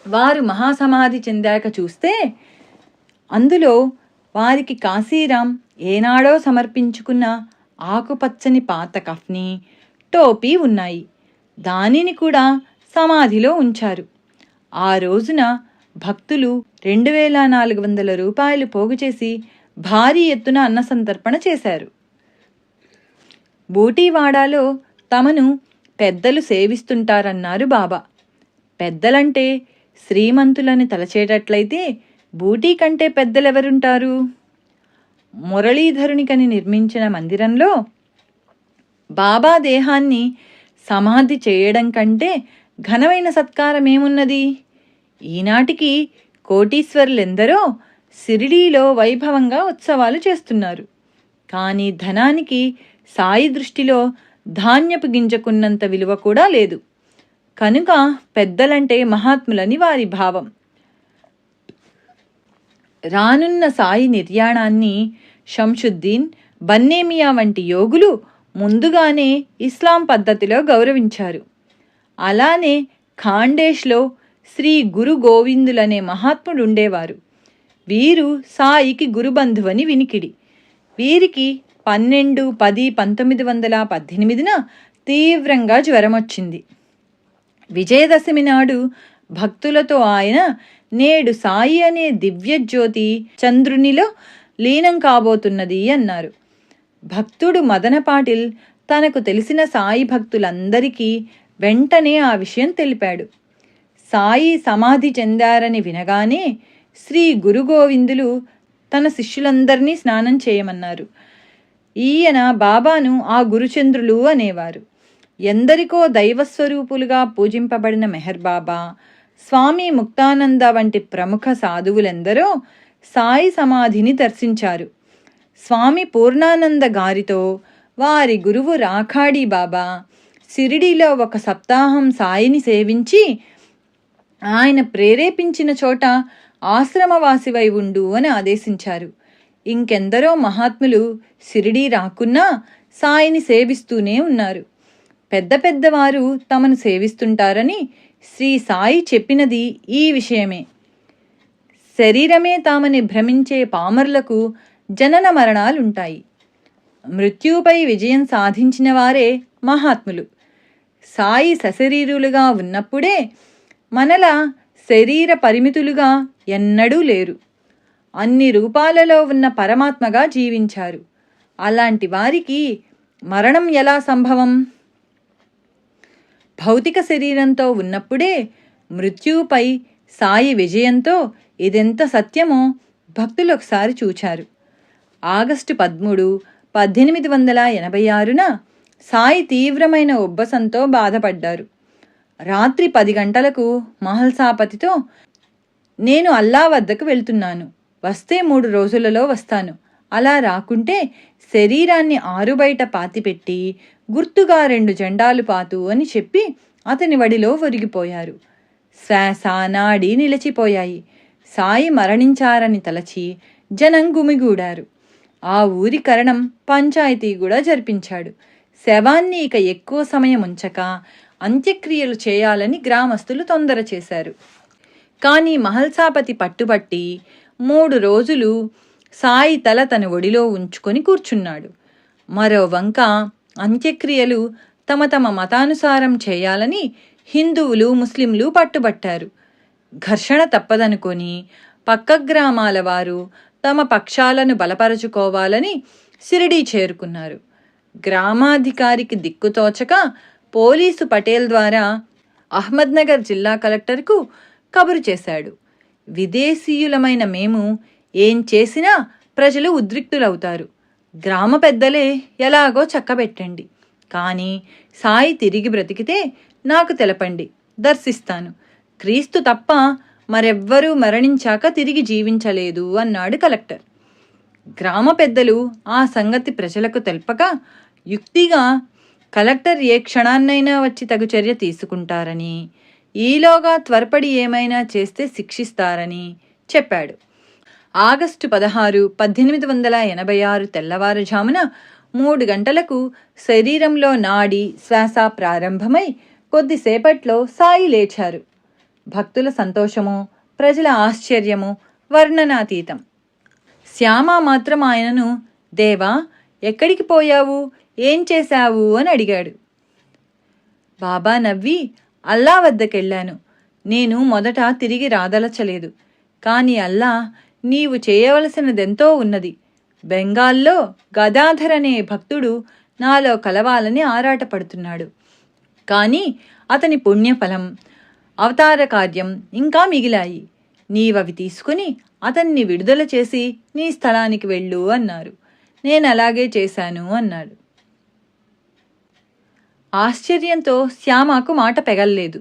వారు మహాసమాధి చెందాక చూస్తే అందులో వారికి కాశీరాం ఏనాడో సమర్పించుకున్న ఆకుపచ్చని పాత కఫ్నీ, టోపీ ఉన్నాయి. దానిని కూడా సమాధిలో ఉంచారు. ఆ రోజున భక్తులు 2400 రూపాయలు పోగు చేసి భారీ ఎత్తున అన్నసంతర్పణ చేశారు. బూటీవాడాలో తమను పెద్దలు సేవిస్తుంటారన్నారు బాబా. పెద్దలంటే శ్రీమంతులని తలచేటట్లయితే బూటీ కంటే పెద్దలెవరుంటారు? మురళీధరునికని నిర్మించిన మందిరంలో బాబా దేహాన్ని సమాధి చేయడం కంటే ఘనమైన సత్కారమేమున్నది? ఈనాటికి కోటీశ్వరులెందరో షిరిడీలో వైభవంగా ఉత్సవాలు చేస్తున్నారు. కానీ ధనానికి సాయి దృష్టిలో ధాన్యపు గింజకున్నంత విలువ కూడా లేదు. కనుక పెద్దలంటే మహాత్ములని వారి భావం. రానున్న సాయి నిర్యాణాన్ని షంషుద్దీన్, బన్నేమియా వంటి యోగులు ముందుగానే ఇస్లాం పద్ధతిలో గౌరవించారు. అలానే ఖాండేష్లో శ్రీ గురు గోవిందులనే మహాత్ముడుండేవారు. వీరు సాయికి గురుబంధువని వినికిడి. వీరికి 12, 10, 1918 తీవ్రంగా జ్వరమొచ్చింది. విజయదశమి నాడు భక్తులతో ఆయన నేడు సాయి అనే దివ్యజ్యోతి చంద్రునిలో లీనం కాబోతున్నది అన్నారు. భక్తుడు మదనపాటిల్ తనకు తెలిసిన సాయి భక్తులందరికీ వెంటనే ఆ విషయం తెలిపాడు. సాయి సమాధి చెందారని వినగానే శ్రీ గురుగోవిందులు తన శిష్యులందరినీ స్నానం చేయమన్నారు. ఈయన బాబాను ఆ గురుచంద్రులు అనేవారు. ఎందరికో దైవస్వరూపులుగా పూజింపబడిన మెహర్ బాబా, స్వామి ముక్తానంద వంటి ప్రముఖ సాధువులెందరో సాయి సమాధిని దర్శించారు. స్వామి పూర్ణానంద గారితో వారి గురువు రాఖాడీ బాబా షిరిడీలో ఒక సప్తాహం సాయిని సేవించి ఆయన ప్రేరేపించిన చోట ఆశ్రమవాసివై ఉండు అని ఆదేశించారు. ఇంకెందరో మహాత్ములు షిరిడీ రాకున్నా సాయిని సేవిస్తూనే ఉన్నారు. పెద్ద పెద్దవారు తమను సేవిస్తుంటారని శ్రీ సాయి చెప్పినది ఈ విషయమే. శరీరమే తామని భ్రమించే పామరులకు జనన మరణాలుంటాయి. మృత్యుపై విజయం సాధించిన వారే మహాత్ములు. సాయి సశరీరులుగా ఉన్నప్పుడే మనలా శరీర పరిమితులుగా ఎన్నడూ లేరు. అన్ని రూపాలలో ఉన్న పరమాత్మగా జీవించారు. అలాంటి వారికి మరణం ఎలా సంభవం? భౌతిక శరీరంతో ఉన్నప్పుడే మృత్యువుపై సాయి విజయంతో ఇదెంత సత్యమో భక్తులు ఒకసారి చూచారు. ఆగస్టు 13, 1886 సాయి తీవ్రమైన ఉబ్బసంతో బాధపడ్డారు. రాత్రి 10 గంటలకు మహల్సాపతితో, నేను అల్లా వద్దకు వెళ్తున్నాను, వస్తే 3 రోజులలో వస్తాను, అలా రాకుంటే శరీరాన్ని ఆరుబయట పాతిపెట్టి గుర్తుగా 2 జెండాలు పాతు అని చెప్పి అతని వడిలో ఒరిగిపోయారు. శ్వాస నాడి నిలిచిపోయాయి. సాయి మరణించారని తలచి జనం గుమిగూడారు. ఆ ఊరి కరణం పంచాయతీ కూడా జరిపించాడు. శవాన్ని ఇక ఎక్కువ సమయం ఉంచక అంత్యక్రియలు చేయాలని గ్రామస్తులు తొందర చేశారు. కానీ మహల్సాపతి పట్టుబట్టి 3 రోజులు సాయి తల తన ఒడిలో ఉంచుకొని కూర్చున్నాడు. మరో వంక అంత్యక్రియలు తమ తమ మతానుసారం చేయాలని హిందువులు, ముస్లింలు పట్టుబట్టారు. ఘర్షణ తప్పదనుకొని పక్క గ్రామాల వారు తమ పక్షాలను బలపరచుకోవాలని షిరిడీ చేరుకున్నారు. గ్రామాధికారికి దిక్కుతోచక పోలీసు పటేల్ ద్వారా అహ్మద్నగర్ జిల్లా కలెక్టర్కు కబురు చేశాడు. విదేశీయులమైన మేము ఏం చేసినా ప్రజలు ఉద్రిక్తులవుతారు. గ్రామ పెద్దలే ఎలాగో చక్కబెట్టండి. కానీ సాయి తిరిగి బ్రతికితే నాకు తెలపండి, దర్శిస్తాను. క్రీస్తు తప్ప మరెవ్వరూ మరణించాక తిరిగి జీవించలేదు అన్నాడు కలెక్టర్. గ్రామ పెద్దలు ఆ సంగతి ప్రజలకు తెల్పక యుక్తిగా కలెక్టర్ ఏ క్షణాన్నైనా వచ్చి తగు చర్య తీసుకుంటారని, ఈలోగా త్వరపడి ఏమైనా చేస్తే శిక్షిస్తారని చెప్పాడు. ఆగస్టు 16, 1886 తెల్లవారుజామున 3 గంటలకు శరీరంలో నాడి శ్వాస ప్రారంభమై కొద్దిసేపట్లో సాయి లేచారు. భక్తుల సంతోషము, ప్రజల ఆశ్చర్యము వర్ణనాతీతం. శ్యామ మాత్రం ఆయనను, దేవా, ఎక్కడికి పోయావు, ఏం చేశావు అని అడిగాడు. బాబా నవ్వి, అల్లా వద్దకెళ్ళాను. నేను మొదట తిరిగి రాదలచలేదు. కాని అల్లా నీవు చేయవలసినదెంతో ఉన్నది. బెంగాల్లో గదాధర్ అనే భక్తుడు నాలో కలవాలని ఆరాటపడుతున్నాడు. కాని అతని పుణ్యఫలం, అవతార కార్యం ఇంకా మిగిలాయి. నీవవి తీసుకుని అతన్ని విడుదల చేసి నీ స్థలానికి వెళ్ళు అన్నారు. నేను అలాగే చేశాను అన్నాడు. ఆశ్చర్యంతో శ్యామకు మాట పెగల్లేదు.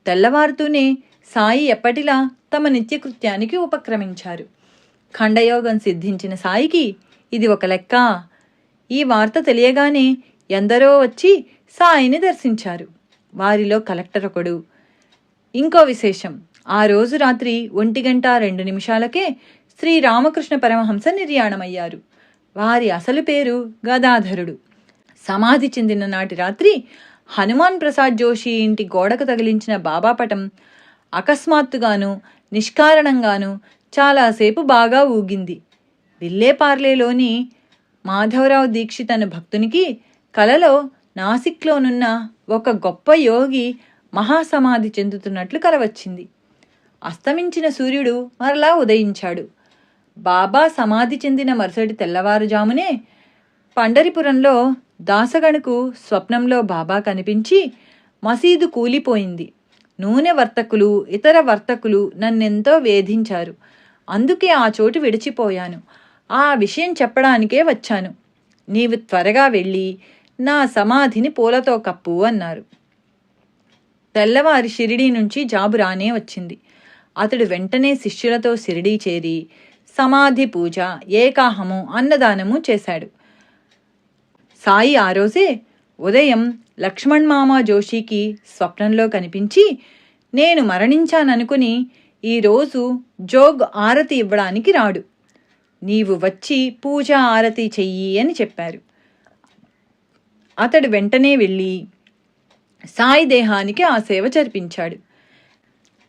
తెల్లవారుతూనే సాయి ఎప్పటిలా తమ నిత్యకృత్యానికి ఉపక్రమించారు. ఖండయోగం సిద్ధించిన సాయికి ఇది ఒక లెక్క. ఈ వార్త తెలియగానే ఎందరో వచ్చి సాయిని దర్శించారు. వారిలో కలెక్టర్ ఒకడు. ఇంకో విశేషం, ఆ రోజు రాత్రి 1:02 శ్రీరామకృష్ణ పరమహంస నిర్యాణమయ్యారు. వారి అసలు పేరు గదాధరుడు. సమాధి చెందిన నాటి రాత్రి హనుమాన్ ప్రసాద్ జోషి ఇంటి గోడకు తగిలించిన బాబా పటం అకస్మాత్తుగాను నిష్కారణంగాను చాలాసేపు బాగా ఊగింది. విల్లేపార్లేలోని మాధవరావు దీక్షిత్ అనే భక్తునికి కలలో నాసిక్లోనున్న ఒక గొప్ప యోగి మహాసమాధి చెందుతున్నట్లు కలవచ్చింది. అస్తమించిన సూర్యుడు మరలా ఉదయించాడు. బాబా సమాధి చెందిన మరుసటి తెల్లవారుజామునే పండరిపురంలో దాసగణకు స్వప్నంలో బాబా కనిపించి, మసీదు కూలిపోయింది. నూనె వర్తకులు, ఇతర వర్తకులు నన్నెంతో వేధించారు. అందుకే ఆ చోటు విడిచిపోయాను. ఆ విషయం చెప్పడానికే వచ్చాను. నీవు త్వరగా వెళ్ళి నా సమాధిని పూలతో కప్పు అన్నారు. తెల్లవారి షిరిడీ నుంచి జాబు రానే వచ్చింది. అతడు వెంటనే శిష్యులతో షిరిడీ చేరి సమాధి పూజ, ఏకాహము, అన్నదానము చేశాడు. సాయి ఆ రోజే ఉదయం లక్ష్మణ్ మామా జోషికి స్వప్నంలో కనిపించి, నేను మరణించాననుకుని ఈరోజు జోగ్ ఆరతి ఇవ్వడానికి రాడు. నీవు వచ్చి పూజ ఆరతి చెయ్యి అని చెప్పారు. అతడు వెంటనే వెళ్ళి సాయి దేహానికి ఆ సేవ జరిపించాడు.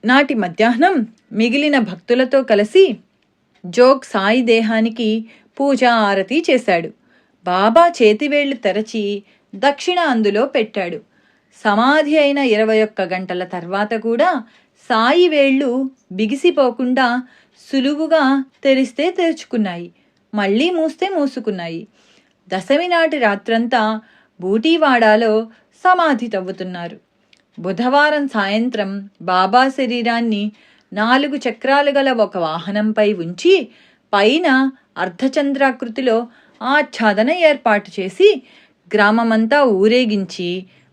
నాటి మధ్యాహ్నం మిగిలిన భక్తులతో కలిసి జోగ్ సాయి దేహానికి పూజ ఆరతి చేశాడు. బాబా చేతివేళ్లు తెరచి దక్షిణ అందులో పెట్టాడు. సమాధి అయిన 21 గంటల తర్వాత కూడా సాయి వేళ్లు బిగిసిపోకుండా సులువుగా తెరిస్తే తెరుచుకున్నాయి, మళ్లీ మూస్తే మూసుకున్నాయి. దశమి నాటి రాత్రంతా బూటీవాడాలో సమాధి తవ్వుతున్నారు. బుధవారం సాయంత్రం బాబా శరీరాన్ని 4 చక్రాలు గల ఒక వాహనంపై ఉంచి పైన అర్ధచంద్రాకృతిలో ఆచ్ఛాదన ఏర్పాటు చేసి గ్రామమంతా ఊరేగించి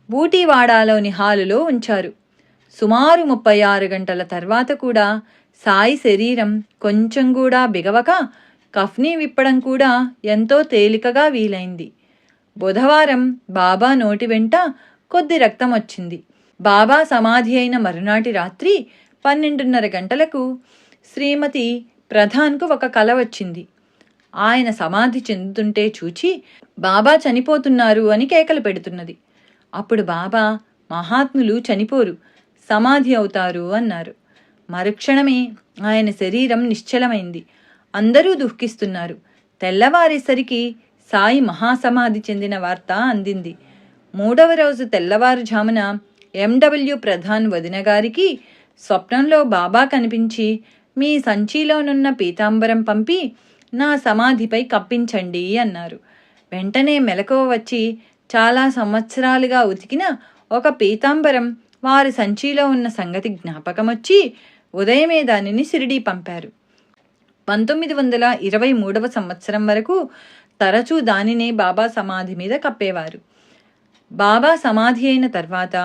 బూటీవాడాలోని హాలులో ఉంచారు. సుమారు 36 గంటల తర్వాత కూడా సాయి శరీరం కొంచెం కూడా బిగవక కఫ్నీ విప్పడం కూడా ఎంతో తేలికగా వీలైంది. బుధవారం బాబా నోటి వెంట కొద్ది రక్తం వచ్చింది. బాబా సమాధి అయిన మరునాటి రాత్రి 12:30 గంటలకు శ్రీమతి ప్రధాన్కు ఒక కల వచ్చింది. ఆయన సమాధి చెందుతుంటే చూచి బాబా చనిపోతున్నారు అని కేకలు పెడుతున్నది. అప్పుడు బాబా, మహాత్ములు చనిపోరు, సమాధి అవుతారు అన్నారు. మరుక్షణమే ఆయన శరీరం నిశ్చలమైంది. అందరూ దుఃఖిస్తున్నారు. తెల్లవారేసరికి సాయి మహాసమాధి చెందిన వార్త అందింది. 3వ రోజు తెల్లవారుజామున ఎండబ్ల్యూ ప్రధాన్ వదిన గారికి స్వప్నంలో బాబా కనిపించి, మీ సంచిలోనున్న పీతాంబరం పంపి నా సమాధిపై కప్పించండి అన్నారు. వెంటనే మెలకువ వచ్చి చాలా సంవత్సరాలుగా ఉతికిన ఒక పీతాంబరం వారి సంచిలో ఉన్న సంగతి జ్ఞాపకమొచ్చి ఉదయమే దానిని షిరిడీ పంపారు. 1923వ సంవత్సరం వరకు తరచూ దానినే బాబా సమాధి మీద కప్పేవారు. బాబా సమాధి అయిన తర్వాత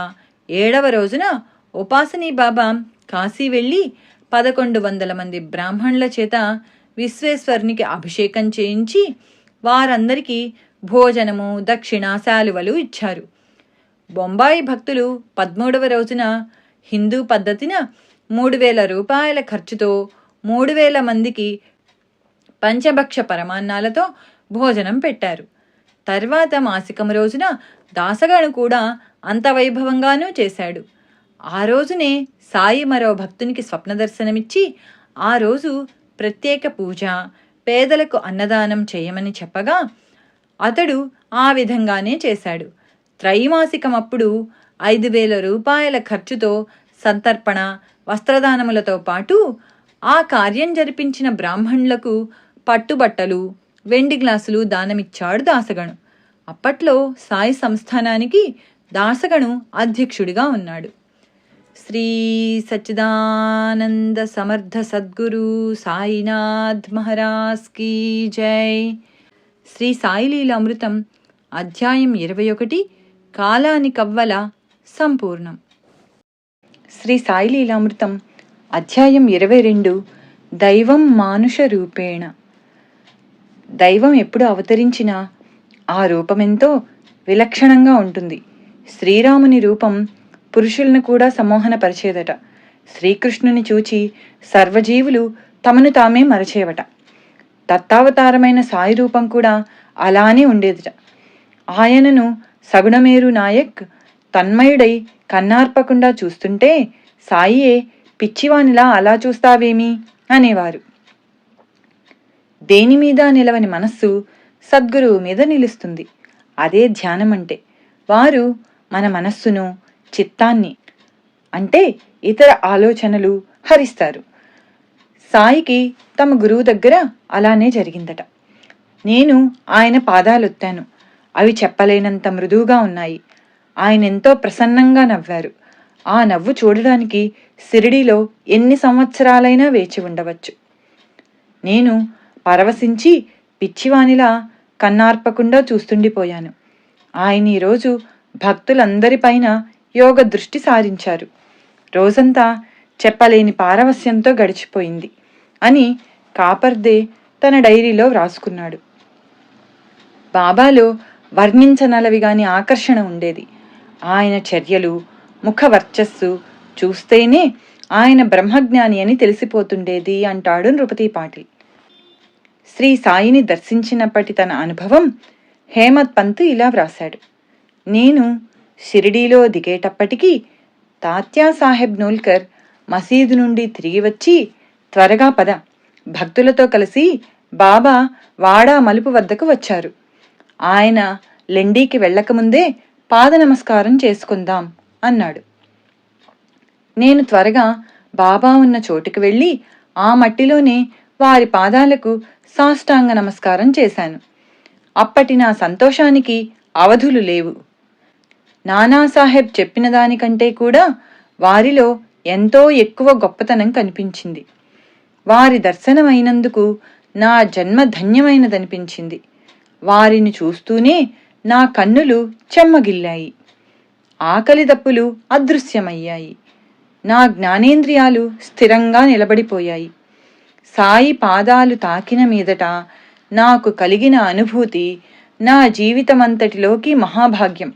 7వ రోజున ఉపాసనీ బాబా కాశీ వెళ్ళి 1100 మంది బ్రాహ్మణుల చేత విశ్వేశ్వరునికి అభిషేకం చేయించి వారందరికీ భోజనము, దక్షిణ, శాలువలు ఇచ్చారు. బొంబాయి భక్తులు 13వ రోజున హిందూ పద్ధతిన 3,000 రూపాయల ఖర్చుతో 3,000 మందికి పంచభక్ష పరమాన్నాలతో భోజనం పెట్టారు. తర్వాత మాసికం రోజున దాసగను కూడా అంత వైభవంగానూ చేశాడు. ఆ రోజునే సాయి మరో భక్తునికి స్వప్న దర్శనమిచ్చి ఆ రోజు ప్రత్యేక పూజ, పేదలకు అన్నదానం చేయమని చెప్పగా అతడు ఆ విధంగానే చేశాడు. త్రైమాసికమప్పుడు 5,000 రూపాయల ఖర్చుతో సంతర్పణ, వస్త్రదానములతో పాటు ఆ కార్యం జరిపించిన బ్రాహ్మణులకు పట్టుబట్టలు, వెండి గ్లాసులు దానమిచ్చాడు దాసగను. అప్పట్లో సాయి సంస్థానానికి దాసగను అధ్యక్షుడిగా ఉన్నాడు. శ్రీ సచ్చిదానంద సమర్థ సద్గురు సాయినాథ్ మహారాజ్ కీ జై. శ్రీ సాయి లీలామృతం అధ్యాయం 21 కాలాని కవ్వల సంపూర్ణం. శ్రీ సాయి లీలామృతం అధ్యాయం 22 దైవం మానుష రూపేణ. దైవం ఎప్పుడు అవతరించినా ఆ రూపమెంతో విలక్షణంగా ఉంటుంది. శ్రీరాముని రూపం పురుషులను కూడా సమ్మోహనపరిచేదట. శ్రీకృష్ణుని చూచి సర్వజీవులు తమను తామే మరచేవట. దత్తావతారమైన సాయి రూపం కూడా అలానే ఉండేదట. ఆయనను సగుణమేరు నాయక్ తన్మయుడై కన్నార్పకుండా చూస్తుంటే సాయియే పిచ్చివానిలా అలా చూస్తావేమి అనేవారు. దేనిమీద నిలవని మనస్సు సద్గురువు మీద నిలుస్తుంది. అదే ధ్యానం అంటే. వారు మన మనస్సును, చిత్తాన్ని అంటే ఇతర ఆలోచనలు హరిస్తారు. సాయికి తమ గురువు దగ్గర అలానే జరిగిందట. నేను ఆయన పాదాలొత్తాను. అవి చెప్పలేనంత మృదువుగా ఉన్నాయి. ఆయన ఎంతో ప్రసన్నంగా నవ్వారు. ఆ నవ్వు చూడడానికి షిరిడీలో ఎన్ని సంవత్సరాలైనా వేచి ఉండవచ్చు. నేను పరవశించి పిచ్చివానిలా కన్నార్పకుండా చూస్తుండిపోయాను. ఆయన ఈరోజు భక్తులందరిపైన యోగ దృష్టి సారించారు. రోజంతా చెప్పలేని పారవస్యంతో గడిచిపోయింది అని కాపర్దే తన డైరీలో వ్రాసుకున్నాడు. బాబాలో వర్ణించనలవిగాని ఆకర్షణ ఉండేది. ఆయన చర్యలు, ముఖ వర్చస్సు చూస్తేనే ఆయన బ్రహ్మజ్ఞాని అని తెలిసిపోతుండేది అంటాడు నృపతి పాటిల్. శ్రీ సాయిని దర్శించినప్పటి తన అనుభవం హేమత్ పంత్ ఇలా వ్రాశాడు. నేను షిరిడీలో దిగేటప్పటికీ తాత్యాసాహెబ్ నోల్కర్ మసీదు నుండి తిరిగి వచ్చి, త్వరగా పద, భక్తులతో కలిసి బాబా వాడా మలుపు వద్దకు వచ్చారు. ఆయన లెండీకి వెళ్ళకముందే పాద నమస్కారం చేసుకుందాం అన్నాడు. నేను త్వరగా బాబా ఉన్న చోటుకు వెళ్ళి ఆ మట్టిలోనే వారి పాదాలకు సాష్టాంగ నమస్కారం చేశాను. అప్పటి నా సంతోషానికి అవధులు లేవు. నానాసాహెబ్ చెప్పిన దానికంటే కూడా వారిలో ఎంతో ఎక్కువ గొప్పతనం కనిపించింది. వారి దర్శనమైనందుకు నా జన్మ ధన్యమైనదనిపించింది. వారిని చూస్తూనే నా కన్నులు చెమ్మగిల్లాయి. ఆకలి దప్పులు అదృశ్యమయ్యాయి. నా జ్ఞానేంద్రియాలు స్థిరంగా నిలబడిపోయాయి. సాయి పాదాలు తాకిన మీదట నాకు కలిగిన అనుభూతి నా జీవితమంతటిలోకి మహాభాగ్యం.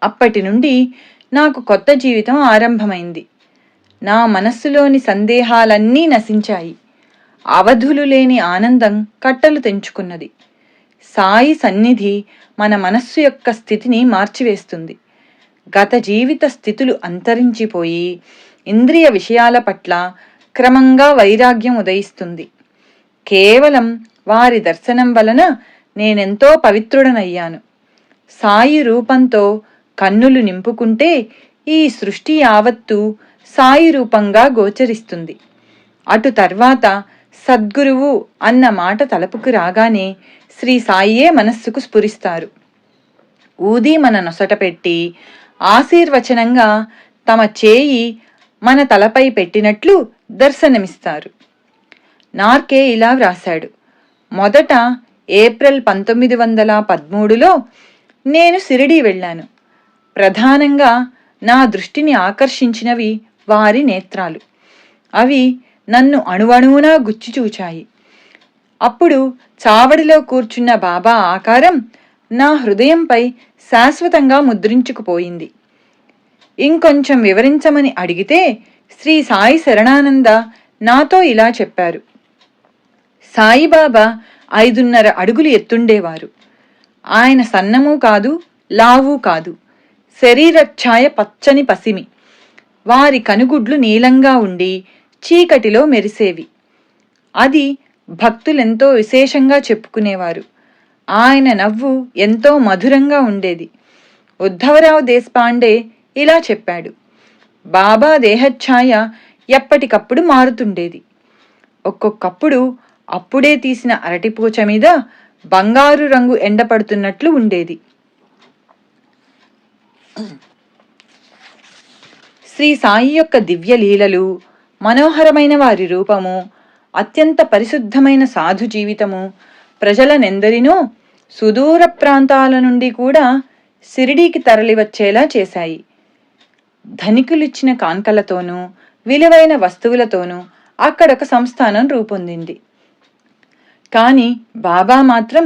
అప్పటి నుండి నాకు కొత్త జీవితం ఆరంభమైంది. నా మనస్సులోని సందేహాలన్నీ నశించాయి. అవధులు లేని ఆనందం కట్టలు తెంచుకున్నది. సాయి సన్నిధి మన మనస్సు యొక్క స్థితిని మార్చివేస్తుంది. గత జీవిత స్థితులు అంతరించిపోయి ఇంద్రియ విషయాల పట్ల క్రమంగా వైరాగ్యం ఉదయిస్తుంది. కేవలం వారి దర్శనం వలన నేనెంతో పవిత్రుడనయ్యాను. సాయి రూపంతో కన్నులు నింపుకుంటే ఈ సృష్టి యావత్తు సాయి రూపంగా గోచరిస్తుంది. అటు తర్వాత సద్గురువు అన్న మాట తలపుకు రాగానే శ్రీ సాయియే మనస్సుకు స్ఫురిస్తారు. ఊది మన నొసట పెట్టి ఆశీర్వచనంగా తమ చేయి మన తలపై పెట్టినట్లు దర్శనమిస్తారు. నార్కే ఇలా వ్రాశాడు. మొదట ఏప్రిల్ 1913లో నేను షిరిడీ వెళ్ళాను. ప్రధానంగా నా దృష్టిని ఆకర్షించినవి వారి నేత్రాలు. అవి నన్ను అణువణువునా గుచ్చి చూచాయి. అప్పుడు చావడిలో కూర్చున్న బాబా ఆకారం నా హృదయంపై శాశ్వతంగా ముద్రించుకుపోయింది. ఇంకొంచెం వివరించమని అడిగితే శ్రీ సాయి శరణానంద నాతో ఇలా చెప్పారు. సాయిబాబా 5.5 అడుగులు ఎత్తుండేవారు. ఆయన సన్నమూ కాదు, లావూ కాదు. శరీరఛాయ పచ్చని పసిమి. వారి కనుగుడ్లు నీలంగా ఉండి చీకటిలో మెరిసేవి. అది భక్తులెంతో విశేషంగా చెప్పుకునేవారు. ఆయన నవ్వు ఎంతో మధురంగా ఉండేది. ఉద్ధవరావు దేశపాండే ఇలా చెప్పాడు. బాబా దేహఛాయ ఎప్పటికప్పుడు మారుతుండేది. ఒక్కొక్కప్పుడు అప్పుడే తీసిన అరటిపూచ మీద బంగారు రంగు ఎండపడుతున్నట్లు ఉండేది. శ్రీ సాయి యొక్క దివ్య లీలలు, మనోహరమైన వారి రూపము, అత్యంత పరిశుద్ధమైన సాధు జీవితము ప్రజలనెందరినో సుదూర ప్రాంతాల నుండి కూడా షిరిడీకి తరలివచ్చేలా చేశాయి. ధనికులిచ్చిన కాన్కలతోనూ విలువైన వస్తువులతోనూ అక్కడొక సంస్థానం రూపొందింది. కాని బాబా మాత్రం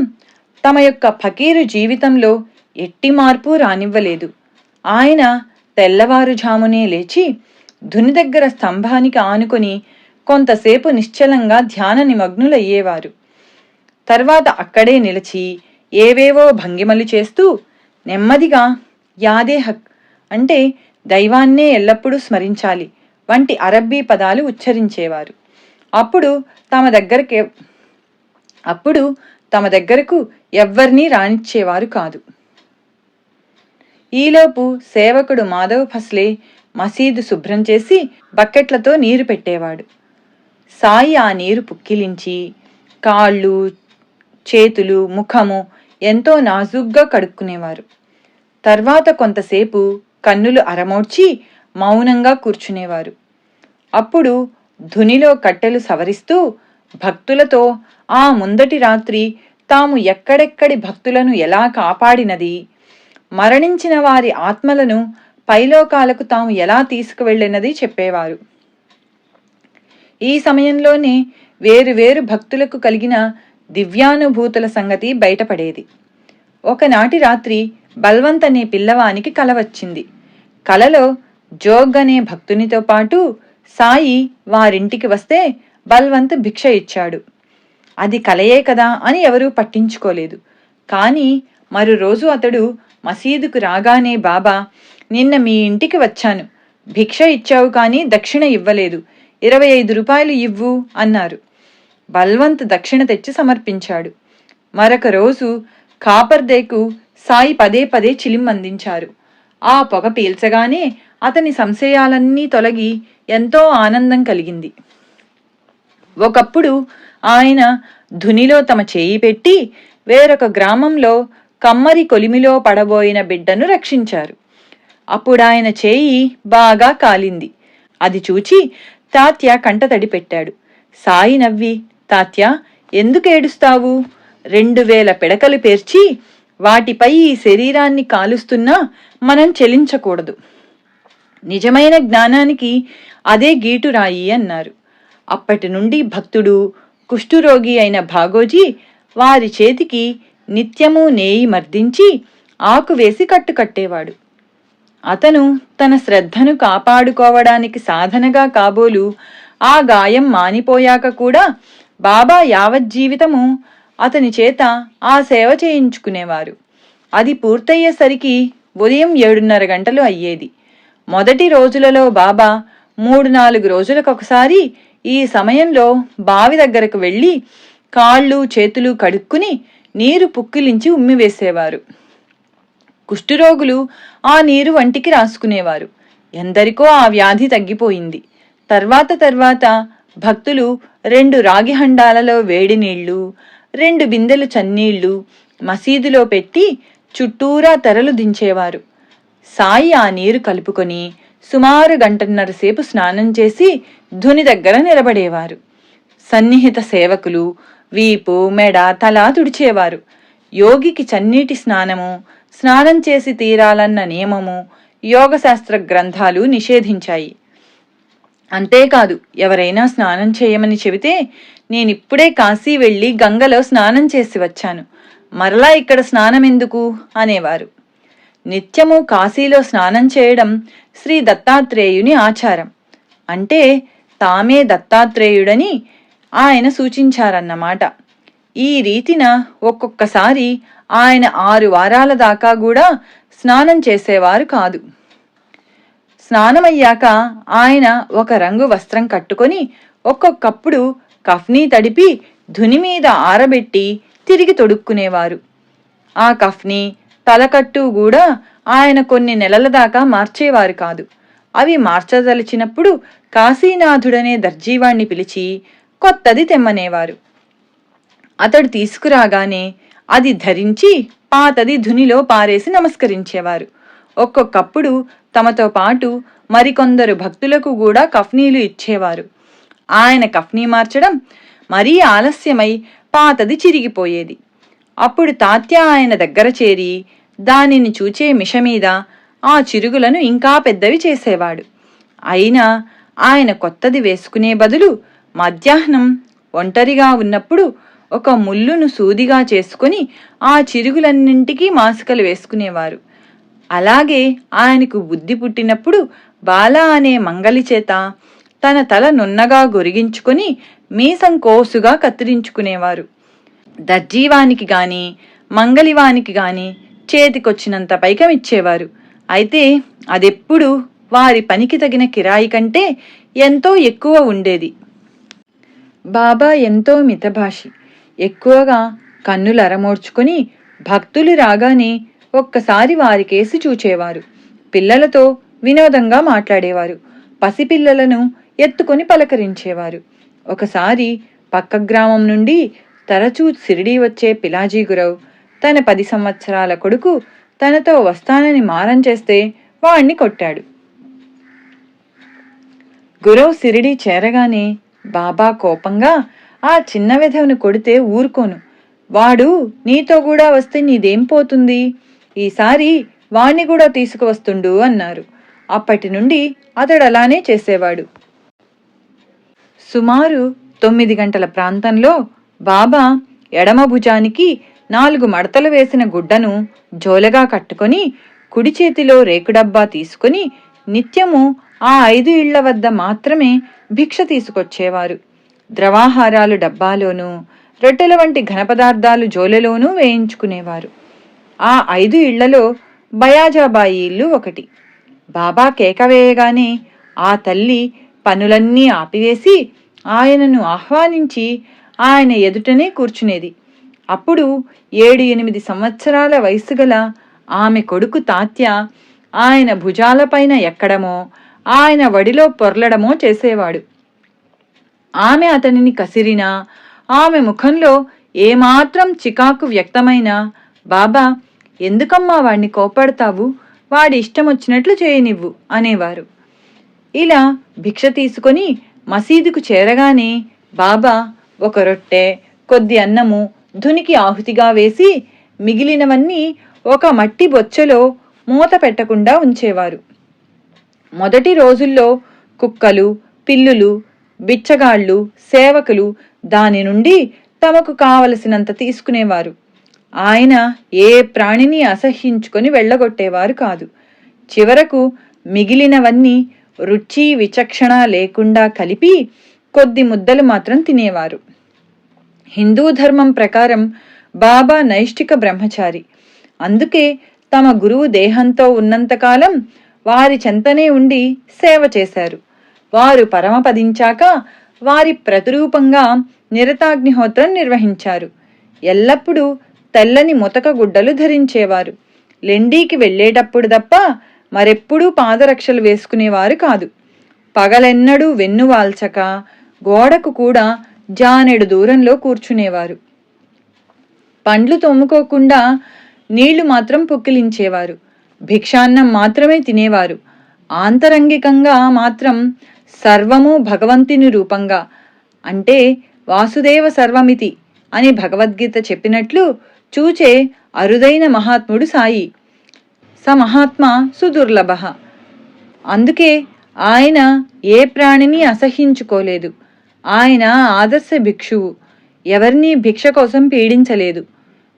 తమ యొక్క ఫకీరు జీవితంలో ఎట్టి మార్పు రానివ్వలేదు. ఆయన తెల్లవారుజామునే లేచి ధుని దగ్గర స్తంభానికి ఆనుకొని కొంతసేపు నిశ్చలంగా ధ్యాన నిమగ్నులయ్యేవారు. తర్వాత అక్కడే నిలిచి ఏవేవో భంగిమలు చేస్తూ నెమ్మదిగా యాదే హక్ అంటే దైవాన్నే ఎల్లప్పుడూ స్మరించాలి వంటి అరబ్బీ పదాలు ఉచ్చరించేవారు. అప్పుడు తమ దగ్గరకు ఎవ్వర్నీ రానిచ్చేవారు కాదు. ఈలోపు సేవకుడు మాధవ్ ఫస్లే మసీదు శుభ్రం చేసి బకెట్లతో నీరు పెట్టేవాడు. సాయి ఆ నీరు పుక్కిలించి కాళ్ళు, చేతులు, ముఖము ఎంతో నాజూగ్గా కడుక్కునేవారు. తర్వాత కొంతసేపు కన్నులు అరమోడ్చి మౌనంగా కూర్చునేవారు. అప్పుడు ధునిలో కట్టెలు సవరిస్తూ భక్తులతో ఆ ముందటి రాత్రి తాము ఎక్కడెక్కడి భక్తులను ఎలా కాపాడినది, మరణించిన వారి ఆత్మలను పైలోకాలకు తాము ఎలా తీసుకువెళ్ళినది చెప్పేవారు. ఈ సమయంలోనే వేరువేరు భక్తులకు కలిగిన దివ్యానుభూతుల సంగతి బయటపడేది. ఒకనాటి రాత్రి బల్వంత్ అనే పిల్లవానికి కల వచ్చింది. కలలో జోగ్ అనే భక్తునితో పాటు సాయి వారింటికి వస్తే బల్వంత్ భిక్ష ఇచ్చాడు. అది కలయే కదా అని ఎవరూ పట్టించుకోలేదు. కానీ మరో రోజు అతడు మసీదుకు రాగానే బాబా, నిన్న మీ ఇంటికి వచ్చాను, భిక్ష ఇచ్చావు కానీ దక్షిణ ఇవ్వలేదు, 25 రూపాయలు ఇవ్వు అన్నారు. బల్వంత్ దక్షిణ తెచ్చి సమర్పించాడు. మరొక రోజు కాపర్దేకు సాయి పదే పదే చిలిం అందించారు. ఆ పొగ పీల్చగానే అతని సంశయాలన్నీ తొలగి ఎంతో ఆనందం కలిగింది. ఒకప్పుడు ఆయన ధునిలో తమ చేయి పెట్టి వేరొక గ్రామంలో కమ్మరి కొలిమిలో పడబోయిన బిడ్డను రక్షించారు. అప్పుడాయన చేయి బాగా కాలింది. అది చూచి తాత్య కంటతడి పెట్టాడు. సాయి నవ్వి, తాత్య, ఎందుకేడుస్తావు? 2000 పిడకలు పేర్చి వాటిపై ఈ శరీరాన్ని కాలుస్తున్నా మనం చెలించకూడదు. నిజమైన జ్ఞానానికి అదే గీటురాయి అన్నారు. అప్పటి నుండి భక్తుడు, కుష్ఠురోగి అయిన భాగోజీ వారి చేతికి నిత్యము నేయి మర్దించి ఆకు వేసి కట్టుకట్టేవాడు. అతను తన శ్రద్ధను కాపాడుకోవడానికి సాధనగా కాబోలు ఆ గాయం మానిపోయాక కూడా బాబా యావజ్జీవితము అతని చేత ఆ సేవ చేయించుకునేవారు. అది పూర్తయ్యేసరికి ఉదయం 7:30 గంటలు అయ్యేది. మొదటి రోజులలో బాబా 3-4 రోజులకొకసారి ఈ సమయంలో బావి దగ్గరకు వెళ్ళి కాళ్ళు చేతులు కడుక్కుని నీరు పుక్కిలించి ఉమ్మివేసేవారు. కుష్ఠురోగులు ఆ నీరు వంటికి రాసుకునేవారు. ఎందరికో ఆ వ్యాధి తగ్గిపోయింది. తర్వాత భక్తులు 2 రాగి హండాలలో వేడి నీళ్లు, 2 బిందెలు చన్నీళ్లు మసీదులో పెట్టి చుట్టూరా తెరలు దించేవారు. సాయి ఆ నీరు కలుపుకొని సుమారు 1.5 సేపు స్నానం చేసి ధుని దగ్గర నిలబడేవారు. సన్నిహిత సేవకులు వీపు, మెడ, తల తుడిచేవారు. యోగికి చన్నీటి స్నానం చేసి తీరాలన్న నియమము యోగశాస్త్ర గ్రంథాలు నిషేధించాయి. అంతేకాదు, ఎవరైనా స్నానం చేయమని చెబితే నేనిప్పుడే కాశీ వెళ్ళి గంగలో స్నానం చేసి వచ్చాను, మరలా ఇక్కడ స్నానం ఎందుకు అనేవారు. నిత్యము కాశీలో స్నానం చేయడం శ్రీ దత్తాత్రేయుని ఆచారం. అంటే తామే దత్తాత్రేయుడని ఆయన సూచించారన్నమాట. ఈ రీతిన ఒక్కొక్కసారి ఆయన 6 వారాల దాకా కూడా స్నానం చేసేవారు కాదు. స్నానమయ్యాక ఆయన ఒక రంగు వస్త్రం కట్టుకొని ఒక్కొక్కప్పుడు కఫ్నీ తడిపి ధుని మీద ఆరబెట్టి తిరిగి తొడుక్కునేవారు. ఆ కఫ్నీ తలకట్టు కూడా ఆయన కొన్ని నెలల దాకా మార్చేవారు కాదు. అవి మార్చదలిచినప్పుడు కాశీనాథుడనే దర్జీవాణ్ణి పిలిచి కొత్తది తెమ్మనేవారు. అతడు తీసుకురాగానే అది ధరించి పాతది ధునిలో పారేసి నమస్కరించేవారు. ఒక్కొక్కప్పుడు తమతో పాటు మరికొందరు భక్తులకు కూడా కఫ్నీలు ఇచ్చేవారు. ఆయన కఫ్నీ మార్చడం మరీ ఆలస్యమై పాతది చిరిగిపోయేది. అప్పుడు తాత్య ఆయన దగ్గర చేరి దానిని చూచే మిషమీద ఆ చిరుగులను ఇంకా పెద్దవి చేసేవాడు. అయినా ఆయన కొత్తది వేసుకునే బదులు మధ్యాహ్నం ఒంటరిగా ఉన్నప్పుడు ఒక ముల్లును సూదిగా చేసుకుని ఆ చిరుగులన్నింటికీ మాసికలు వేసుకునేవారు. అలాగే ఆయనకు బుద్ధి పుట్టినప్పుడు బాల అనే మంగలి చేత తన తల నున్నగా గొరిగించుకొని మీసం కోసుగా కత్తిరించుకునేవారు. దర్జీవానికి గాని మంగలివానికి గాని చేతికొచ్చినంత పైకం ఇచ్చేవారు. అయితే అదెప్పుడు వారి పనికి తగిన కిరాయి కంటే ఎంతో ఎక్కువ ఉండేది. బాబా ఎంతో మితభాషి. ఎక్కువగా కన్నులరమోడ్చుకొని భక్తులు రాగానే ఒక్కసారి వారి కేసి చూచేవారు. పిల్లలతో వినోదంగా మాట్లాడేవారు. పసిపిల్లలను ఎత్తుకొని పలకరించేవారు. ఒకసారి పక్క గ్రామం నుండి తరచూ సిరిడీ వచ్చే పిలాజీ గురవ్ తన 10 సంవత్సరాల కొడుకు తనతో వస్తానని మారం చేస్తే వాణ్ణి కొట్టాడు. గురవ్ సిరిడీ చేరగానే బాబా కోపంగా, ఆ చిన్న వెధవను కొడితే ఊరుకోను, వాడు నీతో కూడా వస్తే నీదేం పోతుంది, ఈసారి వాణ్ణి కూడా తీసుకువస్తుండు అన్నారు. అప్పటి నుండి అతడు అలానే చేసేవాడు. సుమారు 9 గంటల ప్రాంతంలో బాబా ఎడమ భుజానికి 4 మడతలు వేసిన గుడ్డను జోలగా కట్టుకొని కుడి చేతిలో రేకుడబ్బా తీసుకుని నిత్యము ఆ 5 ఇళ్ల వద్ద మాత్రమే భిక్ష తీసుకొచ్చేవారు. ద్రవాహారాలు డబ్బాలోనూ రొట్టెల వంటి ఘనపదార్థాలు జోలెలోనూ వేయించుకునేవారు. ఆ 5 ఇళ్లలో బయాజాబాయి ఇల్లు ఒకటి. బాబా కేక వేయగానే ఆ తల్లి పనులన్నీ ఆపివేసి ఆయనను ఆహ్వానించి ఆయన ఎదుటనే కూర్చునేది. అప్పుడు 7-8 సంవత్సరాల వయసు గల ఆమె కొడుకు తాత్య ఆయన భుజాలపైన ఎక్కడమో ఆయన వడిలో పొర్లడమో చేసేవాడు. ఆమె అతనిని కసిరినా, ఆమె ముఖంలో ఏమాత్రం చికాకు వ్యక్తమైనా బాబా, ఎందుకమ్మా వాణ్ణి కోపడతావు, వాడి ఇష్టమొచ్చినట్లు చేయనివ్వు అనేవారు. ఇలా భిక్ష తీసుకొని మసీదుకు చేరగానే బాబా ఒక రొట్టె, కొద్ది అన్నము ధునికి ఆహుతిగా వేసి మిగిలినవన్నీ ఒక మట్టి బొచ్చెలో మూత పెట్టకుండా ఉంచేవారు. మొదటి రోజుల్లో కుక్కలు, పిల్లులు, బిచ్చగాళ్లు, సేవకులు దాని నుండి తమకు కావలసినంత తీసుకునేవారు. ఆయన ఏ ప్రాణిని అసహ్యించుకొని వెళ్ళగొట్టేవారు కాదు. చివరకు మిగిలినవన్నీ రుచి విచక్షణ లేకుండా కలిపి కొద్ది ముద్దలు మాత్రం తినేవారు. హిందూ ధర్మం ప్రకారం బాబా నైష్ఠిక బ్రహ్మచారి. అందుకే తమ గురువు దేహంతో ఉన్నంతకాలం వారి చెంతనే ఉండి సేవ చేశారు. వారు పరమపదించాక వారి ప్రతిరూపంగా నిరతాగ్నిహోత్రం నిర్వహించారు. ఎల్లప్పుడూ తెల్లని ముతక గుడ్డలు ధరించేవారు. లెండీకి వెళ్లేటప్పుడు తప్ప మరెప్పుడూ పాదరక్షలు వేసుకునేవారు కాదు. పగలెన్నడూ వెన్నువాల్చక గోడకు కూడా జానెడు దూరంలో కూర్చునేవారు. పండ్లు తోముకోకుండా నీళ్లు మాత్రం పుక్కిలించేవారు. భిక్షాన్నం మాత్రమే తినేవారు. ఆంతరంగికంగా మాత్రం సర్వము భగవంతుని రూపంగా, అంటే వాసుదేవ సర్వమితి అని భగవద్గీత చెప్పినట్లు చూచే అరుదైన మహాత్ముడు సాయి. స మహాత్మ సుదుర్లభ. అందుకే ఆయన ఏ ప్రాణిని అసహ్యించుకోలేదు. ఆయన ఆదర్శ భిక్షువు. ఎవరినీ భిక్ష కోసం పీడించలేదు.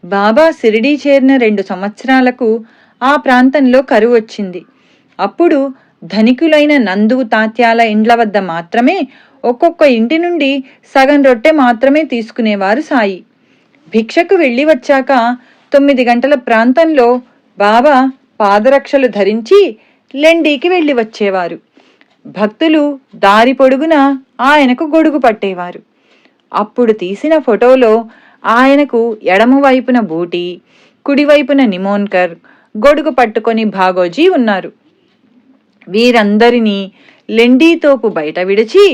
బాబా షిరిడీ చేరిన 2 సంవత్సరాలకు ఆ ప్రాంతంలో కరువు వచ్చింది. అప్పుడు ధనికులైన నందు తాత్యాల ఇండ్ల వద్ద మాత్రమే ఒక్కొక్క ఇంటి నుండి సగం రొట్టె మాత్రమే తీసుకునేవారు సాయి. భిక్షకు వెళ్ళి వచ్చాక 9 గంటల ప్రాంతంలో బాబా పాదరక్షలు ధరించి లెండీకి వెళ్ళి వచ్చేవారు. భక్తులు దారి పొడుగున ఆయనకు గొడుగు పట్టేవారు. అప్పుడు తీసిన ఫోటోలో ఆయనకు ఎడమవైపున బూటి, కుడివైపున నిమోన్కర్, గొడుగు పట్టుకొని భాగోజీ ఉన్నారు. వీరందరినీ లెండీతోపు బయట విడిచి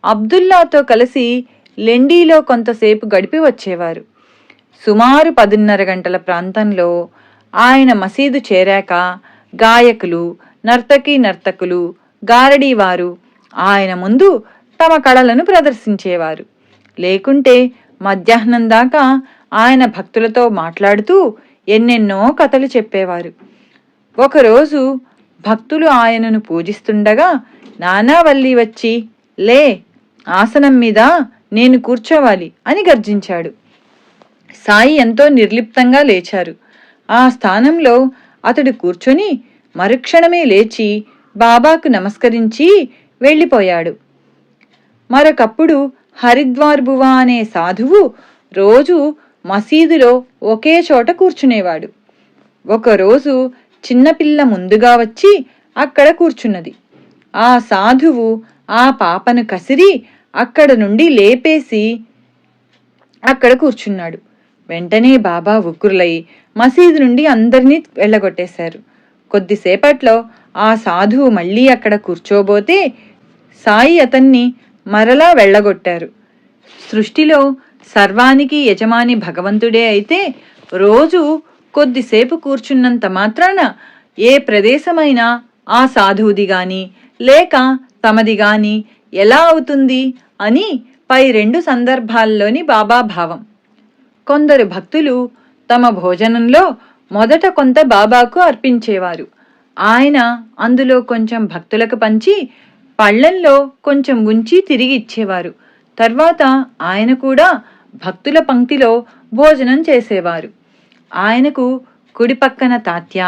అబ్దుల్లాతో కలిసి లెండీలో కొంతసేపు గడిపి వచ్చేవారు. సుమారు 10:30 గంటల ప్రాంతంలో ఆయన మసీదు చేరాక గాయకులు, నర్తకులు, గారడీవారు ఆయన ముందు తమ కళలను ప్రదర్శించేవారు. లేకుంటే మధ్యాహ్నం దాకా ఆయన భక్తులతో మాట్లాడుతూ ఎన్నెన్నో కథలు చెప్పేవారు. ఒకరోజు భక్తులు ఆయనను పూజిస్తుండగా నానావల్లి వచ్చి, లే, ఆసనం మీద నేను కూర్చోవాలి అని గర్జించాడు. సాయి ఎంతో నిర్లిప్తంగా లేచారు. ఆ స్థానంలో అతడు కూర్చొని మరుక్షణమే లేచి బాబాకు నమస్కరించి వెళ్ళిపోయాడు. మరొకప్పుడు హరిద్వార్ బువా అనే సాధువు రోజు మసీదులో ఒకే చోట కూర్చునేవాడు. ఒకరోజు చిన్నపిల్ల ముందుగా వచ్చి అక్కడ కూర్చున్నది. ఆ సాధువు ఆ పాపను కసిరి అక్కడ నుండి లేపేసి అక్కడ కూర్చున్నాడు. వెంటనే బాబా ఉగ్రులై మసీదు నుండి అందరినీ వెళ్ళగొట్టేశారు. కొద్దిసేపట్లో ఆ సాధువు మళ్ళీ అక్కడ కూర్చోబోతే సాయి అతన్ని మరలా వెళ్ళగొట్టారు. సృష్టిలో సర్వానికి యజమాని భగవంతుడే అయితే రోజు కొద్దిసేపు కూర్చున్నంత మాత్రాన ఏ ప్రదేశమైనా ఆ సాధువుది గాని లేక తమది గాని ఎలా అవుతుంది అని పై 2 సందర్భాల్లోని బాబా భావం. కొందరు భక్తులు తమ భోజనంలో మొదట కొంత బాబాకు అర్పించేవారు. ఆయన అందులో కొంచెం భక్తులకు పంచి పళ్ళెంలో కొంచెం ఉంచి తిరిగి ఇచ్చేవారు. తర్వాత ఆయన కూడా భక్తుల పంక్తిలో భోజనం చేసేవారు. ఆయనకు కుడిపక్కన తాత్య,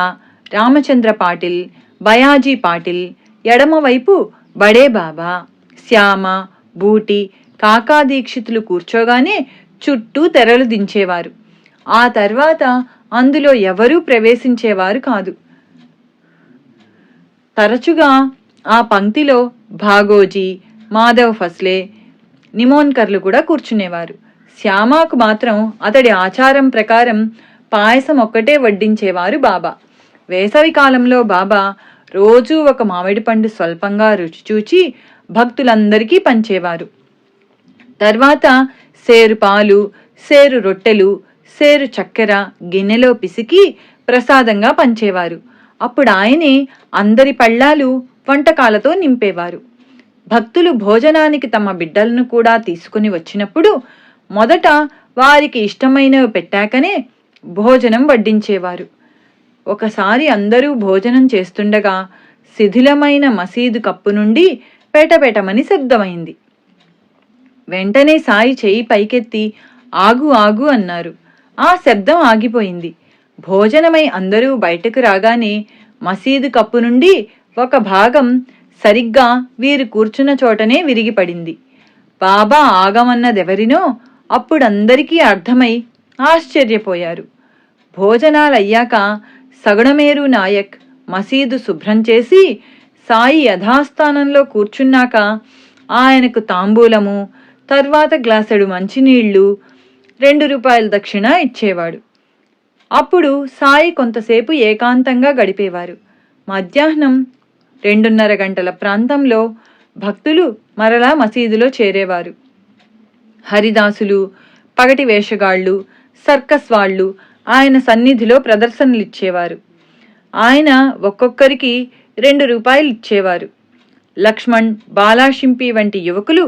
రామచంద్ర పాటిల్, బయాజీ పాటిల్, ఎడమవైపు బడే బాబా, శ్యామ, బూటి, కాకా దీక్షితులు కూర్చోగానే చుట్టూ తెరలు దించేవారు. ఆ తర్వాత అందులో ఎవరూ ప్రవేశించేవారు కాదు. తరచుగా ఆ పంక్తిలో భాగోజీ, మాధవ్ ఫస్లే, నిమోన్కర్లు కూడా కూర్చునేవారు. శ్యామాకు మాత్రం అతడి ఆచారం ప్రకారం పాయసం ఒక్కటే వడ్డించేవారు బాబా. వేసవి కాలంలో బాబా రోజూ ఒక మామిడి పండు స్వల్పంగా రుచి చూచి భక్తులందరికీ పంచేవారు. తర్వాత సేరు పాలు, సేరు రొట్టెలు, సేరు చక్కెర గిన్నెలో పిసికి ప్రసాదంగా పంచేవారు. అప్పుడు ఆయనే అందరి పళ్ళాలు వంటకాలతో నింపేవారు. భక్తులు భోజనానికి తమ బిడ్డలను కూడా తీసుకుని వచ్చినప్పుడు మొదట వారికి ఇష్టమైనవి పెట్టాకనే భోజనం వడ్డించేవారు. ఒకసారి అందరూ భోజనం చేస్తుండగా శిథిలమైన మసీదు కప్పు నుండి పెటపెటమని శబ్దమైంది. వెంటనే సాయి చేయి పైకెత్తి ఆగు ఆగు అన్నారు. ఆ శబ్దం ఆగిపోయింది. భోజనమై అందరూ బయటకు రాగానే మసీదు కప్పు నుండి ఒక భాగం సరిగ్గా వీరు కూర్చున్న చోటనే విరిగిపడింది. బాబా ఆగమన్నదెవరినో అప్పుడందరికీ అర్థమై ఆశ్చర్యపోయారు. భోజనాలయ్యాక సగుణమేరు నాయక్ మసీదు శుభ్రం చేసి సాయి యథాస్థానంలో కూర్చున్నాక ఆయనకు తాంబూలము, తర్వాత గ్లాసెడు మంచినీళ్లు, 2 రూపాయల దక్షిణ ఇచ్చేవాడు. అప్పుడు సాయి కొంతసేపు ఏకాంతంగా గడిపేవారు. మధ్యాహ్నం 2:30 గంటల ప్రాంతంలో భక్తులు మరలా మసీదులో చేరేవారు. హరిదాసులు, పగటి వేషగాళ్లు, సర్కస్ వాళ్లు ఆయన సన్నిధిలో ప్రదర్శనలిచ్చేవారు. ఆయన ఒక్కొక్కరికి 2 రూపాయలు ఇచ్చేవారు. లక్ష్మణ్, బాలాషింపి వంటి యువకులు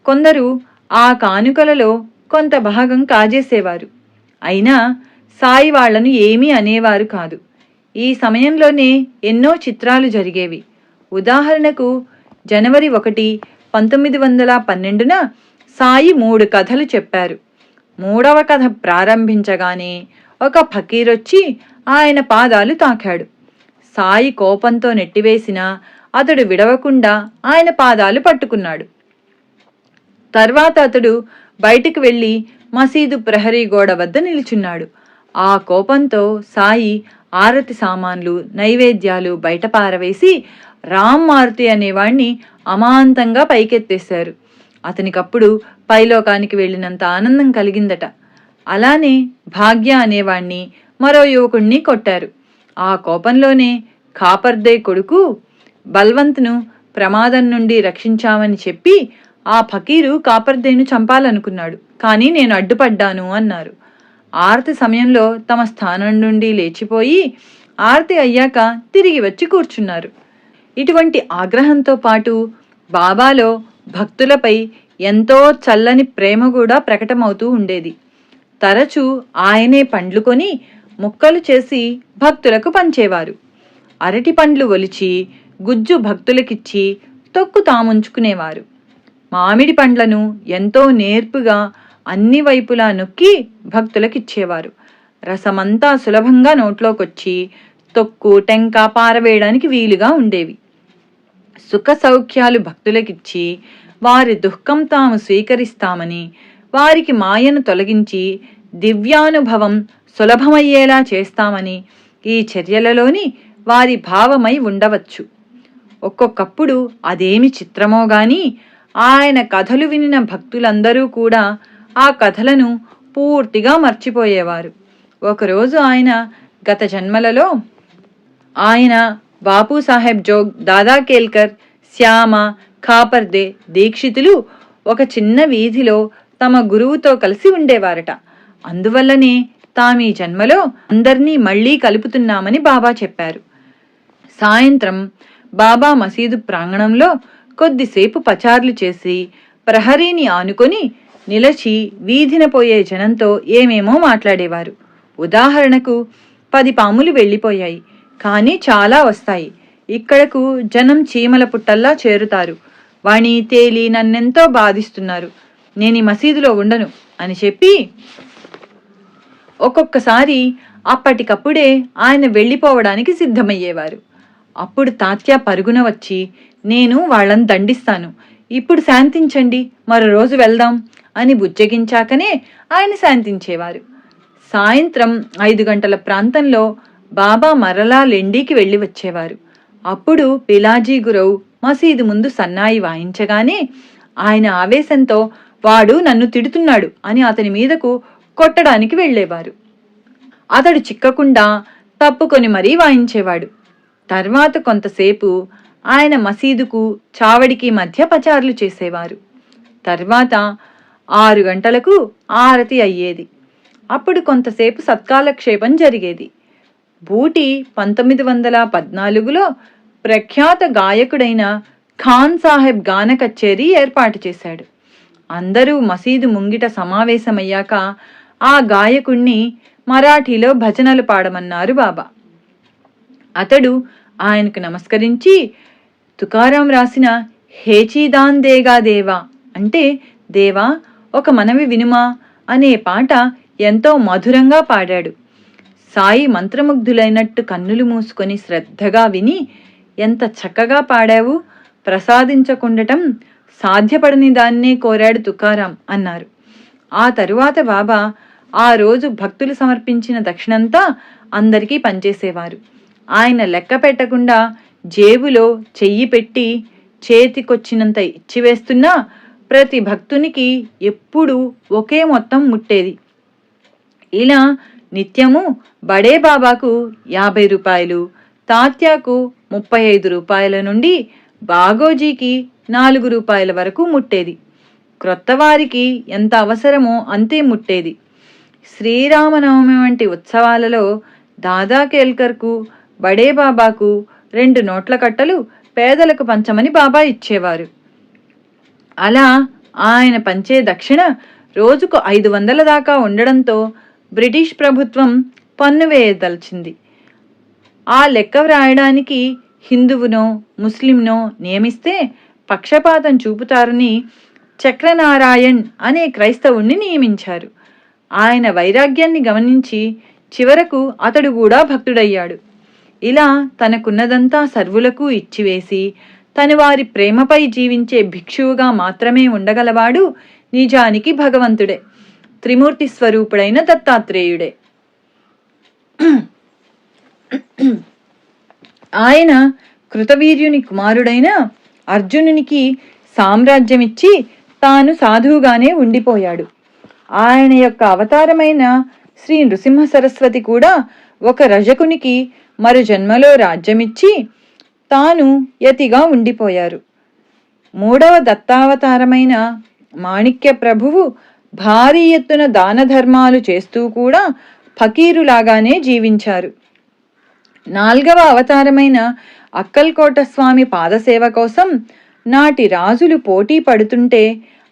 కొందరు ఆ కానుకలలో కొంత భాగం కాజేసేవారు. అయినా సాయి వాళ్లను ఏమీ అనేవారు కాదు. ఈ సమయంలోనే ఎన్నో చిత్రాలు జరిగేవి. ఉదాహరణకు జనవరి 1, 1912న సాయి 3 కథలు చెప్పారు. 3వ కథ ప్రారంభించగానే ఒక ఫకీరొచ్చి ఆయన పాదాలు తాకాడు. సాయి కోపంతో నెట్టివేసినా అతడు విడవకుండా ఆయన పాదాలు పట్టుకున్నాడు. తర్వాత అతడు బయటికి వెళ్ళి మసీదు ప్రహరీ గోడ వద్ద నిల్చున్నాడు. ఆ కోపంతో సాయి ఆరతి సామాన్లు, నైవేద్యాలు బయట పారవేసి రామ్ మారుతి అనేవాణ్ణి అమాంతంగా పైకెత్తేశారు. అతనికప్పుడు పైలోకానికి వెళ్ళినంత ఆనందం కలిగిందట. అలానే భాగ్య అనేవాణ్ణి, మరో యువకుణ్ణి కొట్టారు. ఆ కోపంలోనే కాపర్దే కొడుకు బల్వంత్ను ప్రమాదం నుండి రక్షించామని చెప్పి ఆ ఫకీరు కాపర్దేను చంపాలనుకున్నాడు. కానీ నేను అడ్డుపడ్డాను అన్నారు. ఆరతి సమయంలో తమ స్థానం నుండి లేచిపోయి ఆరతి అయ్యాక తిరిగి వచ్చి కూర్చున్నారు. ఇటువంటి ఆగ్రహంతో పాటు బాబాలో భక్తులపై ఎంతో చల్లని ప్రేమ కూడా ప్రకటమవుతూ ఉండేది. తరచూ ఆయనే పండ్లు కొని ముక్కలు చేసి భక్తులకు పంచేవారు. అరటి పండ్లు ఒలిచి గుజ్జు భక్తులకిచ్చి తొక్కు తాముంచుకునేవారు. మామిడి పండ్లను ఎంతో నేర్పుగా అన్ని వైపులా నొక్కి భక్తులకిచ్చేవారు. రసమంతా సులభంగా నోట్లోకొచ్చి తొక్కు టెంక పారవేయడానికి వీలుగా ఉండేవి. సుఖ సౌఖ్యాలు భక్తులకిచ్చి వారి దుఃఖం తాము స్వీకరిస్తామని, వారికి మాయను తొలగించి దివ్యానుభవం సులభమయ్యేలా చేస్తామని ఈ చర్యలలోని వారి భావమై ఉండవచ్చు. ఒక్కొక్కప్పుడు అదేమి చిత్రమో గాని ఆయన కథలు వినిన భక్తులందరూ కూడా ఆ కథలను పూర్తిగా మర్చిపోయేవారు. ఒకరోజు ఆయన గత జన్మలలో ఆయన బాపూసాహెబ్ జోగ్, దాదా కేల్కర్, శ్యామ, ఖాపర్దే, దీక్షితులు ఒక చిన్న వీధిలో తమ గురువుతో కలిసి ఉండేవారట. అందువల్లనే తామీ జన్మలో అందర్నీ మళ్లీ కలుపుతున్నామని బాబా చెప్పారు. సాయంత్రం బాబా మసీదు ప్రాంగణంలో కొద్దిసేపు పచార్లు చేసి ప్రహరీని ఆనుకొని నిలచి వీధిన పోయే జనంతో ఏమేమో మాట్లాడేవారు. ఉదాహరణకు 10 పాములు వెళ్ళిపోయాయి, కానీ చాలా వస్తాయి. ఇక్కడకు జనం చీమల పుట్టల్లా చేరుతారు. వాణి తేలి నన్నెంతో బాధిస్తున్నారు. నేను మసీదులో ఉండను అని చెప్పి ఒక్కొక్కసారి అప్పటికప్పుడే ఆయన వెళ్ళిపోవడానికి సిద్ధమయ్యేవారు. అప్పుడు తాత్య పరుగున వచ్చి, నేను వాళ్ళని దండిస్తాను, ఇప్పుడు శాంతించండి, మరో రోజు వెళ్దాం అని బుజ్జగించాకనే ఆయన శాంతించేవారు. సాయంత్రం 5 గంటల ప్రాంతంలో బాబా మరలా లెండీకి వెళ్ళి వచ్చేవారు. అప్పుడు పిలాజీ గురవు మసీదు ముందు సన్నాయి వాయించగానే ఆయన ఆవేశంతో వాడు నన్ను తిడుతున్నాడు అని అతని మీదకు కొట్టడానికి వెళ్లేవారు. అతడు చిక్కకుండా తప్పుకొని మరీ వాయించేవాడు. తర్వాత కొంతసేపు ఆయన మసీదుకు చావడికి మధ్య పచార్లు చేసేవారు. తర్వాత 6 గంటలకు ఆరతి అయ్యేది. అప్పుడు కొంతసేపు సత్కాలక్షేపం జరిగేది. బూటి 1914లో ప్రఖ్యాత గాయకుడైన ఖాన్ సాహెబ్ గాన కచేరీ ఏర్పాటు చేశాడు. అందరూ మసీదు ముంగిట సమావేశమయ్యాక ఆ గాయకుణ్ణి మరాఠీలో భజనలు పాడమన్నారు బాబా. అతడు ఆయనకు నమస్కరించి తుకారాం రాసిన హేచీదాన్ దేగా దేవా అంటే దేవా ఒక మనవి వినుమా అనే పాట ఎంతో మధురంగా పాడాడు. సాయి మంత్రముగ్ధులైనట్టు కన్నులు మూసుకొని శ్రద్ధగా విని, ఎంత చక్కగా పాడావు, ప్రసాదించకుండటం సాధ్యపడని దాన్నే కోరాడు తుకారాం అన్నారు. ఆ తరువాత బాబా ఆ రోజు భక్తులు సమర్పించిన దక్షిణంతా అందరికీ పనిచేసేవారు. ఆయన లెక్క పెట్టకుండా జేబులో చెయ్యి పెట్టి చేతికొచ్చినంత ఇచ్చివేస్తున్నా ప్రతి భక్తునికి ఎప్పుడూ ఒకే మొత్తం ముట్టేది. ఇలా నిత్యము బడే బాబాకు 50 రూపాయలు, తాత్యాకు 35 రూపాయల నుండి బాగోజీకి 4 రూపాయల వరకు ముట్టేది. క్రొత్తవారికి ఎంత అవసరమో అంతే ముట్టేది. శ్రీరామనవమి వంటి ఉత్సవాలలో దాదా కేల్కర్కు, బడే బాబాకు 2 నోట్ల కట్టలు పేదలకు పంచమని బాబా ఇచ్చేవారు. అలా ఆయన పంచే దక్షిణ రోజుకు 500 దాకా ఉండడంతో బ్రిటిష్ ప్రభుత్వం పన్ను వేయదలిచింది. ఆ లెక్క వ్రాయడానికి హిందువునో ముస్లింనో నియమిస్తే పక్షపాతం చూపుతారని చక్రనారాయణ్ అనే క్రైస్తవుణ్ణి నియమించారు. ఆయన వైరాగ్యాన్ని గమనించి చివరకు అతడు కూడా భక్తుడయ్యాడు. ఇలా తనకున్నదంతా సర్వులకు ఇచ్చివేసి తను వారి ప్రేమపై జీవించే భిక్షువుగా మాత్రమే ఉండగలవాడు నిజానికి భగవంతుడే, త్రిమూర్తి స్వరూపుడైన దత్తాత్రేయుడే. ఆయన కృతవీర్యుని కుమారుడైన అర్జునునికి సామ్రాజ్యమిచ్చి తాను సాధువుగానే ఉండిపోయాడు. ఆయన యొక్క అవతారమైన శ్రీ నృసింహ సరస్వతి కూడా ఒక రజకునికి మరు జన్మలో రాజ్యమిచ్చి తాను యతిగా ఉండిపోయారు. మూడవ దత్తావతారమైన మాణిక్య ప్రభువు భారీ ఎత్తున దాన ధర్మాలు చేస్తూ కూడా ఫకీరులాగానే జీవించారు. నాల్గవ అవతారమైన అక్కల్కోట స్వామి పాదసేవ కోసం నాటి రాజులు పోటీ పడుతుంటే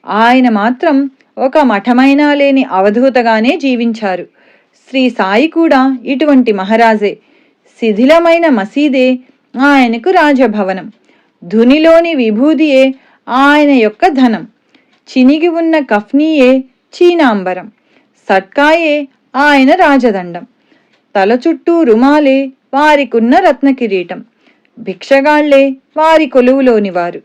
ఆయన మాత్రం ఒక మఠమైనా లేని అవధూతగానే జీవించారు. శ్రీ సాయి కూడా ఇటువంటి మహారాజే. శిథిలమైన మసీదే ఆయనకు రాజభవనం, ధునిలోని విభూదియే ఆయన యొక్క ధనం, చినిగి ఉన్న కఫ్నీయే చీనాంబరం, సట్కాయే ఆయన రాజదండం, తల చుట్టూ రుమాలే వారికున్న రత్నకిరీటం, భిక్షగాళ్లే వారి కొలువులోని వారు.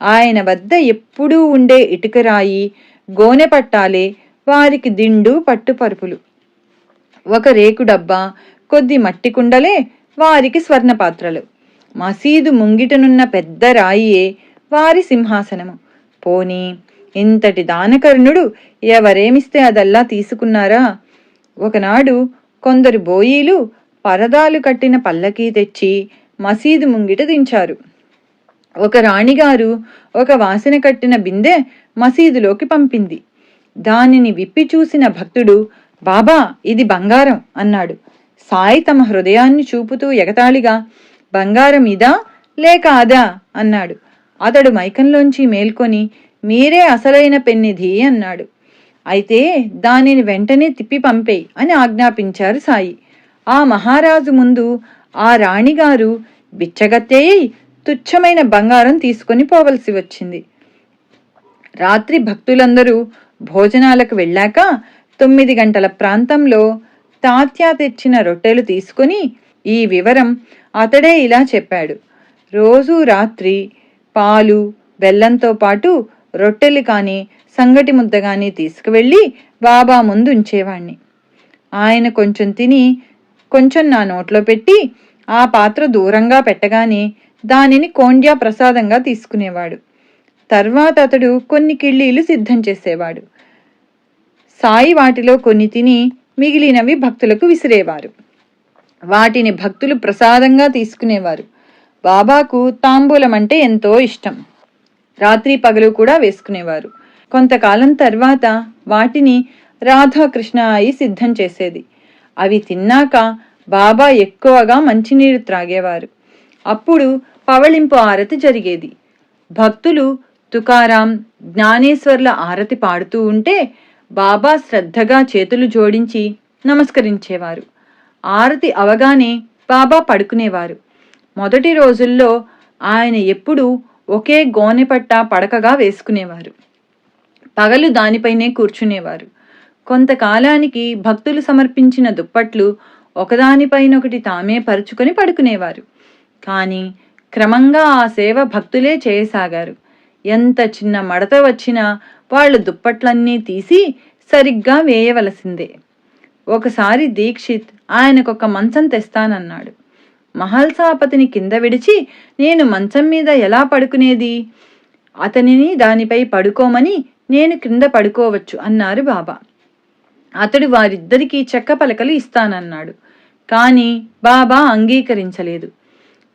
ఆయన వద్ద ఎప్పుడూ ఉండే ఇటుకరాయి గోనె పట్టాలే వారికి దిండు పట్టుపరుపులు, ఒక రేకు డబ్బా కొద్ది మట్టి కుండలే వారికి స్వర్ణపాత్రలు, మసీదు ముంగిటనున్న పెద్ద రాయియే వారి సింహాసనము. పోనీ ఇంతటి దానకర్ణుడు ఎవరేమిస్తే అదల్లా తీసుకున్నారా? ఒకనాడు కొందరు బోయీలు పరదాలు కట్టిన పల్లకీ తెచ్చి మసీదు ముంగిట దించారు. ఒక రాణిగారు ఒక వాసన కట్టిన బిందె మసీదులోకి పంపింది. దానిని విప్పి చూసిన భక్తుడు, బాబా ఇది బంగారం అన్నాడు. సాయి తమ హృదయాన్ని చూపుతూ ఎగతాళిగా, బంగారం ఇదా లేక అదా అన్నాడు. అతడు మైకంలోంచి మేల్కొని, మీరే అసలైన పెన్నిధి అన్నాడు. అయితే దానిని వెంటనే తిప్పి పంపేయి అని ఆజ్ఞాపించారు సాయి. ఆ మహారాజు ముందు ఆ రాణిగారు బిచ్చగత్తెయి తుచ్చమైన బంగారం తీసుకొని పోవలసి వచ్చింది. రాత్రి భక్తులందరూ భోజనాలకు వెళ్ళాక 9 గంటల ప్రాంతంలో తాత్యా తెచ్చిన రొట్టెలు తీసుకుని ఈ వివరం అతడే ఇలా చెప్పాడు. రోజూ రాత్రి పాలు బెల్లంతో పాటు రొట్టెలు కానీ సంగటి ముద్ద కానీ తీసుకువెళ్ళి బాబా ముందు ఉంచేవాణ్ణి. ఆయన కొంచెం తిని కొంచెం నా నోట్లో పెట్టి ఆ పాత్ర దూరంగా పెట్టగానే దానిని కోండ్యా ప్రసాదంగా తీసుకునేవాడు. తర్వాత అతడు కొన్ని కిళ్ళీలు సిద్ధం చేసేవాడు. సాయి వాటిలో కొన్ని తిని మిగిలినవి భక్తులకు విసిరేవారు. వాటిని భక్తులు ప్రసాదంగా తీసుకునేవారు. బాబాకు తాంబూలం అంటే ఎంతో ఇష్టం. రాత్రి పగలు కూడా వేసుకునేవారు. కొంతకాలం తర్వాత వాటిని రాధాకృష్ణ అయి సిద్ధం చేసేది. అవి తిన్నాక బాబా ఎక్కువగా మంచినీరు త్రాగేవారు. అప్పుడు పవళింపు ఆరతి జరిగేది. భక్తులు తుకారాం, జ్ఞానేశ్వర్ల ఆరతి పాడుతూ ఉంటే బాబా శ్రద్ధగా చేతులు జోడించి నమస్కరించేవారు. ఆరతి అవగానే బాబా పడుకునేవారు. మొదటి రోజుల్లో ఆయన ఎప్పుడూ ఒకే గోనెపట్ట పడకగా వేసుకునేవారు. పగలు దానిపైనే కూర్చునేవారు. కొంతకాలానికి భక్తులు సమర్పించిన దుప్పట్లు ఒకదానిపైనొకటి తామే పరుచుకొని పడుకునేవారు. కానీ క్రమంగా ఆ సేవ భక్తులే చేయసాగారు. ఎంత చిన్న మడత వచ్చినా వాళ్ళు దుప్పట్లన్నీ తీసి సరిగ్గా వేయవలసిందే. ఒకసారి దీక్షిత్ ఆయనకొక మంచం తెస్తానన్నాడు. మహల్సాపతిని కింద విడిచి, నేను మంచం మీద ఎలా పడుకునేది? అతనిని దానిపై పడుకోమని నేను క్రింద పడుకోవచ్చు అన్నారు బాబా. అతడు వారిద్దరికీ చెక్క పలకలు ఇస్తానన్నాడు. కానీ బాబా అంగీకరించలేదు.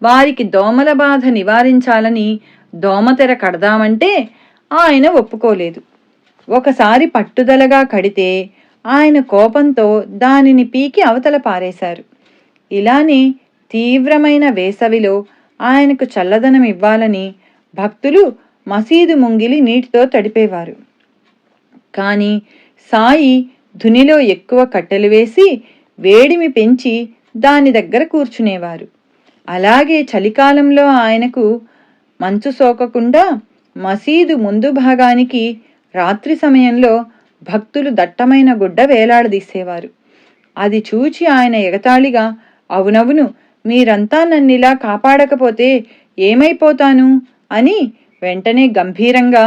వారికి దోమల బాధ నివారించాలని దోమతెర కడదామంటే ఆయన ఒప్పుకోలేదు. ఒకసారి పట్టుదలగా కడితే ఆయన కోపంతో దానిని పీకి అవతల పారేశారు. ఇలానే తీవ్రమైన వేసవిలో ఆయనకు చల్లదనం ఇవ్వాలని భక్తులు మసీదు ముంగిలి నీటితో తడిపేవారు. కానీ సాయి ధునిలో ఎక్కువ కట్టెలు వేసి వేడిమి పెంచి దాని దగ్గర కూర్చునేవారు. అలాగే చలికాలంలో ఆయనకు మంచు సోకకుండా మసీదు ముందు భాగానికి రాత్రి సమయంలో భక్తులు దట్టమైన గుడ్డ వేలాడదీసేవారు. అది చూచి ఆయన ఎగతాళిగా, అవునవును, మీరంతా నన్నిలా కాపాడకపోతే ఏమైపోతాను అని వెంటనే గంభీరంగా,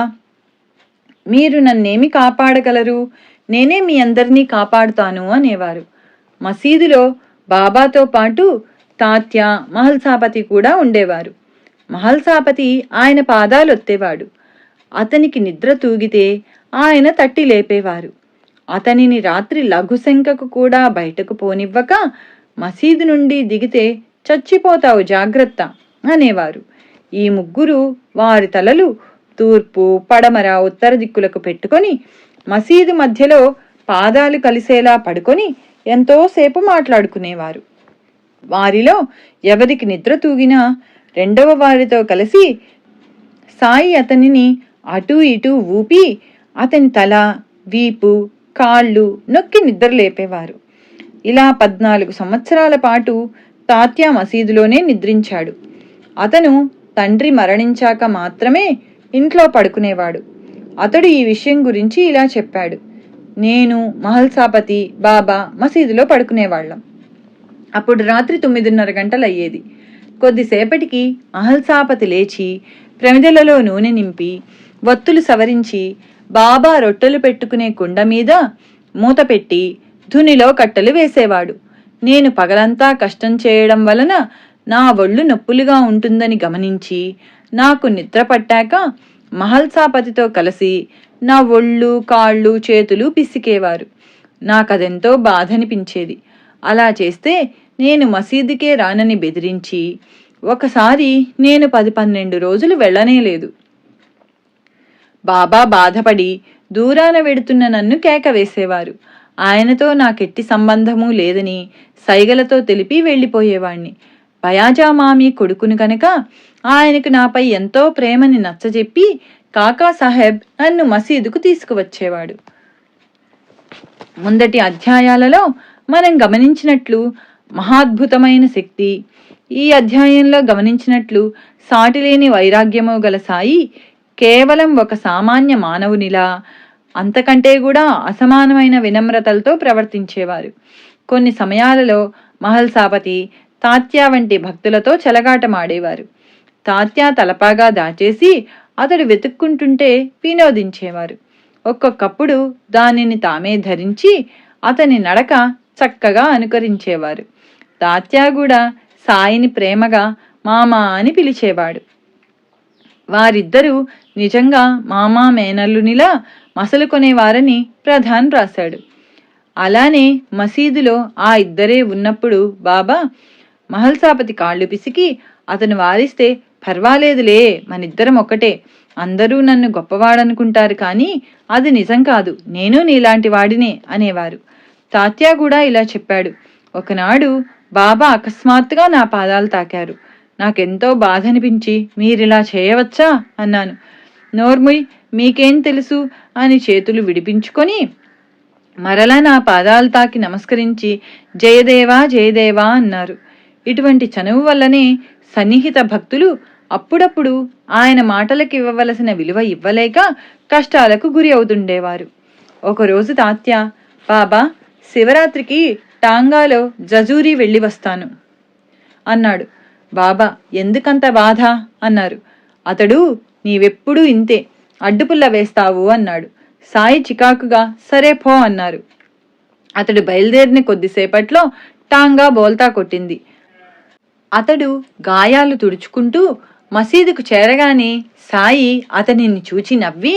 మీరు నన్నేమి కాపాడగలరు, నేనే మీ అందరినీ కాపాడుతాను అనేవారు. మసీదులో బాబాతో పాటు తాత్య, మహల్సాపతి కూడా ఉండేవారు. మహల్సాపతి ఆయన పాదాలొత్తేవాడు. అతనికి నిద్ర తూగితే ఆయన తట్టి లేపేవారు. అతనిని రాత్రి లఘుశంకకు కూడా బయటకు పోనివ్వక మసీదు నుండి దిగితే చచ్చిపోతావు జాగ్రత్త అనేవారు. ఈ ముగ్గురు వారి తలలు తూర్పు, పడమర, ఉత్తర దిక్కులకు పెట్టుకొని మసీదు మధ్యలో పాదాలు కలిసేలా పడుకొని ఎంతోసేపు మాట్లాడుకునేవారు. వారిలో ఎవరికి నిద్ర తూగినా రెండవ వారితో కలిసి సాయి అతనిని అటూ ఇటూ ఊపి అతని తల, వీపు, కాళ్ళు నొక్కి నిద్రలేపేవారు. ఇలా 14 సంవత్సరాల పాటు తాత్య మసీదులోనే నిద్రించాడు. అతను తండ్రి మరణించాక మాత్రమే ఇంట్లో పడుకునేవాడు. అతడు ఈ విషయం గురించి ఇలా చెప్పాడు. నేను, మహల్సాపతి, బాబా మసీదులో పడుకునేవాళ్ళం. అప్పుడు రాత్రి 9:30 గంటలయ్యేది. కొద్దిసేపటికి మహల్సాపతి లేచి ప్రమిదలలో నూనె నింపి వత్తులు సవరించి బాబా రొట్టెలు పెట్టుకునే కుండ మీద మూత పెట్టి ధునిలో కట్టెలు వేసేవాడు. నేను పగలంతా కష్టం చేయడం వలన నా ఒళ్ళు నొప్పులుగా ఉంటుందని గమనించి నాకు నిద్ర పట్టాక మహల్సాపతితో కలిసి నా ఒళ్ళు, కాళ్ళు, చేతులు పిసికేవారు. నాకదెంతో బాధనిపించేది. అలా చేస్తే నేను మసీదుకే రానని బెదిరించి ఒకసారి నేను 10-12 రోజులు వెళ్ళనేలేదు. బాబా బాధపడి దూరాన వెడుతున్న నన్ను కేక వేసేవారు. ఆయనతో నాకెట్టి సంబంధమూ లేదని సైగలతో తెలిపి వెళ్ళిపోయేవాణ్ణి. బయాజామామి కొడుకును కనుక ఆయనకు నాపై ఎంతో ప్రేమని నచ్చజెప్పి కాకాసాహెబ్ నన్ను మసీదుకు తీసుకువచ్చేవాడు. ముందటి అధ్యాయాలలో మనం గమనించినట్లు మహాద్భుతమైన శక్తి, ఈ అధ్యాయంలో గమనించినట్లు సాటిలేని వైరాగ్యము గల సాయి కేవలం ఒక సామాన్య మానవునిలా, అంతకంటే కూడా అసమానమైన వినమ్రతలతో ప్రవర్తించేవారు. కొన్ని సమయాలలో మహల్సాపతి, తాత్య వంటి భక్తులతో చెలగాటమాడేవారు. తాత్య తలపాగా దాచేసి అతడు వెతుక్కుంటుంటే వినోదించేవారు. ఒక్కొక్కప్పుడు దానిని తామే ధరించి అతని నడక చక్కగా అనుకరించేవారు. తాత్య కూడా సాయిని ప్రేమగా మామా అని పిలిచేవాడు. వారిద్దరూ నిజంగా మామా మేనల్లునిలా మసలుకొనేవారని ప్రధాన్ రాశాడు. అలానే మసీదులో ఆ ఇద్దరే ఉన్నప్పుడు బాబా మహల్సాపతి కాళ్ళు పిసికి అతను వారిస్తే, పర్వాలేదులే, మనిద్దరం ఒక్కటే, అందరూ నన్ను గొప్పవాడనుకుంటారు కానీ అది నిజం కాదు, నేను నీలాంటి వాడినే అనేవారు. తాత్య కూడా ఇలా చెప్పాడు. ఒకనాడు బాబా అకస్మాత్తుగా నా పాదాలు తాకారు. నాకెంతో బాధనిపించి, మీరిలా చేయవచ్చా అన్నాను. నోర్ముయ్, మీకేం తెలుసు అని చేతులు విడిపించుకొని మరలా నా పాదాలు తాకి నమస్కరించి జయదేవా జయదేవా అన్నారు. ఇటువంటి చనువు వల్లనే సన్నిహిత భక్తులు అప్పుడప్పుడు ఆయన మాటలకు ఇవ్వవలసిన విలువ ఇవ్వలేక కష్టాలకు గురి అవుతుండేవారు. ఒకరోజు తాత్య, బాబా, శివరాత్రికి టాంగాలో జజూరీ వెళ్ళి వస్తాను అన్నాడు. బాబా, ఎందుకంత బాధ అన్నారు. అతడు, నీవెప్పుడూ ఇంతే, అడ్డుపుల్ల వేస్తావు అన్నాడు. సాయి చికాకుగా సరే పో అన్నారు. అతడు బయలుదేరిన కొద్దిసేపట్లో టాంగా బోల్తా కొట్టింది. అతడు గాయాలు తుడుచుకుంటూ మసీదుకు చేరగానే సాయి అతనిని చూచి నవ్వి,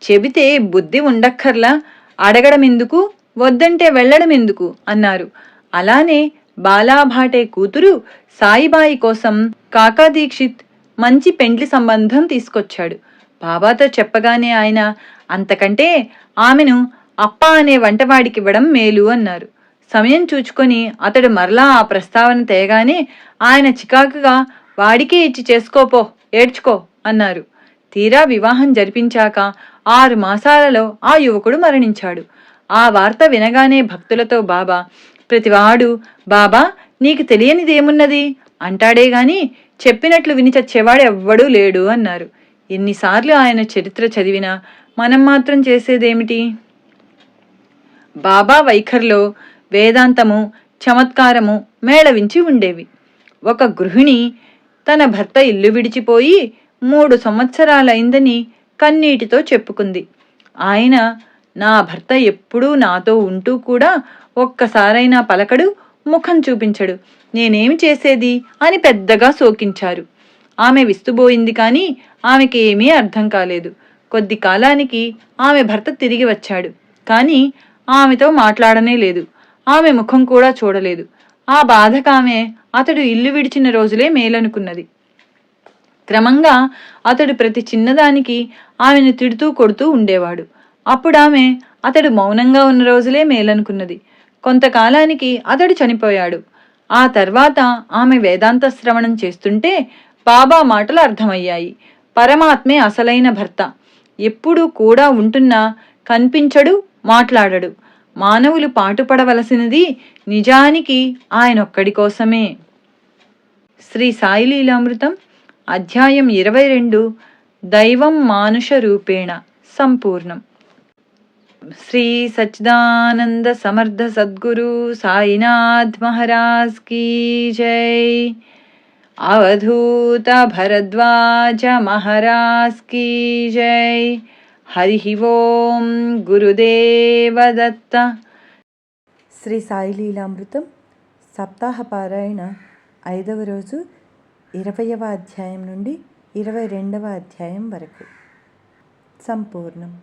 చెబితే బుద్ధి ఉండక్కర్లా, అడగడమెందుకు, వద్దంటే వెళ్ళడమెందుకు అన్నారు. అలానే బాలాభాటే కూతురు సాయిబాయి కోసం కాకా దీక్షిత్ మంచి పెండ్లి సంబంధం తీసుకొచ్చాడు. బాబాతో చెప్పగానే ఆయన, అంతకంటే ఆమెను అప్ప అనే వంటవాడికివ్వడం మేలు అన్నారు. సమయం చూచుకొని అతడు మరలా ఆ ప్రస్తావన తేగానే ఆయన చికాకుగా, వాడికే ఇచ్చి చేసుకోపో, ఏడ్చుకో అన్నారు. తీరా వివాహం జరిపించాక 6 మాసాలలో ఆ యువకుడు మరణించాడు. ఆ వార్త వినగానే భక్తులతో బాబా, ప్రతివాడు, బాబా నీకు తెలియనిదేమున్నది, అంటాడే గాని చెప్పినట్లు విని చచ్చేవాడు ఎవ్వడూ లేడు అన్నారు. ఎన్నిసార్లు ఆయన చరిత్ర చదివినా మనం మాత్రం చేసేదేమిటి? బాబా వైఖరిలో వేదాంతము, చమత్కారము మేళవించి ఉండేవి. ఒక గృహిణి తన భర్త ఇల్లు విడిచిపోయి 3 సంవత్సరాలైందని కన్నీటితో చెప్పుకుంది. ఆయన, నా భర్త ఎప్పుడూ నాతో ఉంటూ కూడా ఒక్కసారైనా పలకడు, ముఖం చూపించడు, నేనేమి చేసేది అని పెద్దగా శోకించారు. ఆమె విస్తుబోయింది కానీ ఆమెకి ఏమీ అర్థం కాలేదు. కొద్ది కాలానికి ఆమె భర్త తిరిగి వచ్చాడు. కానీ ఆమెతో మాట్లాడనే లేదు. ఆమె ముఖం కూడా చూడలేదు. ఆ బాధకామె అతడు ఇల్లు విడిచిన రోజులే మేలనుకున్నది. క్రమంగా అతడు ప్రతి చిన్నదానికి ఆమెను తిడుతూ కొడుతూ ఉండేవాడు. అప్పుడామె అతడు మౌనంగా ఉన్న రోజులే మేలనుకున్నది. కొంతకాలానికి అతడు చనిపోయాడు. ఆ తర్వాత ఆమె వేదాంత శ్రవణం చేస్తుంటే బాబా మాటలు అర్థమయ్యాయి. పరమాత్మే అసలైన భర్త. ఎప్పుడూ కూడా ఉంటున్నా కనిపించడు, మాట్లాడడు. మానవులు పాటుపడవలసినది నిజానికి ఆయనొక్కడి కోసమే. శ్రీ సాయి లీలామృతం అధ్యాయం 22 దైవం మానుష రూపేణ సంపూర్ణం. శ్రీ సచ్చిదానంద సమర్థ సద్గురు సాయినాథ్ మహారాజ్ కీ జై. అవధూత భరద్వాజ మహారాజ్ కీ జై. హరి ఓం గురుదేవ దత్త. శ్రీ సాయి లీలామృతం సప్తాహ పారాయణ 5వ రోజు 20వ అధ్యాయం నుండి 22వ అధ్యాయం వరకు సంపూర్ణం.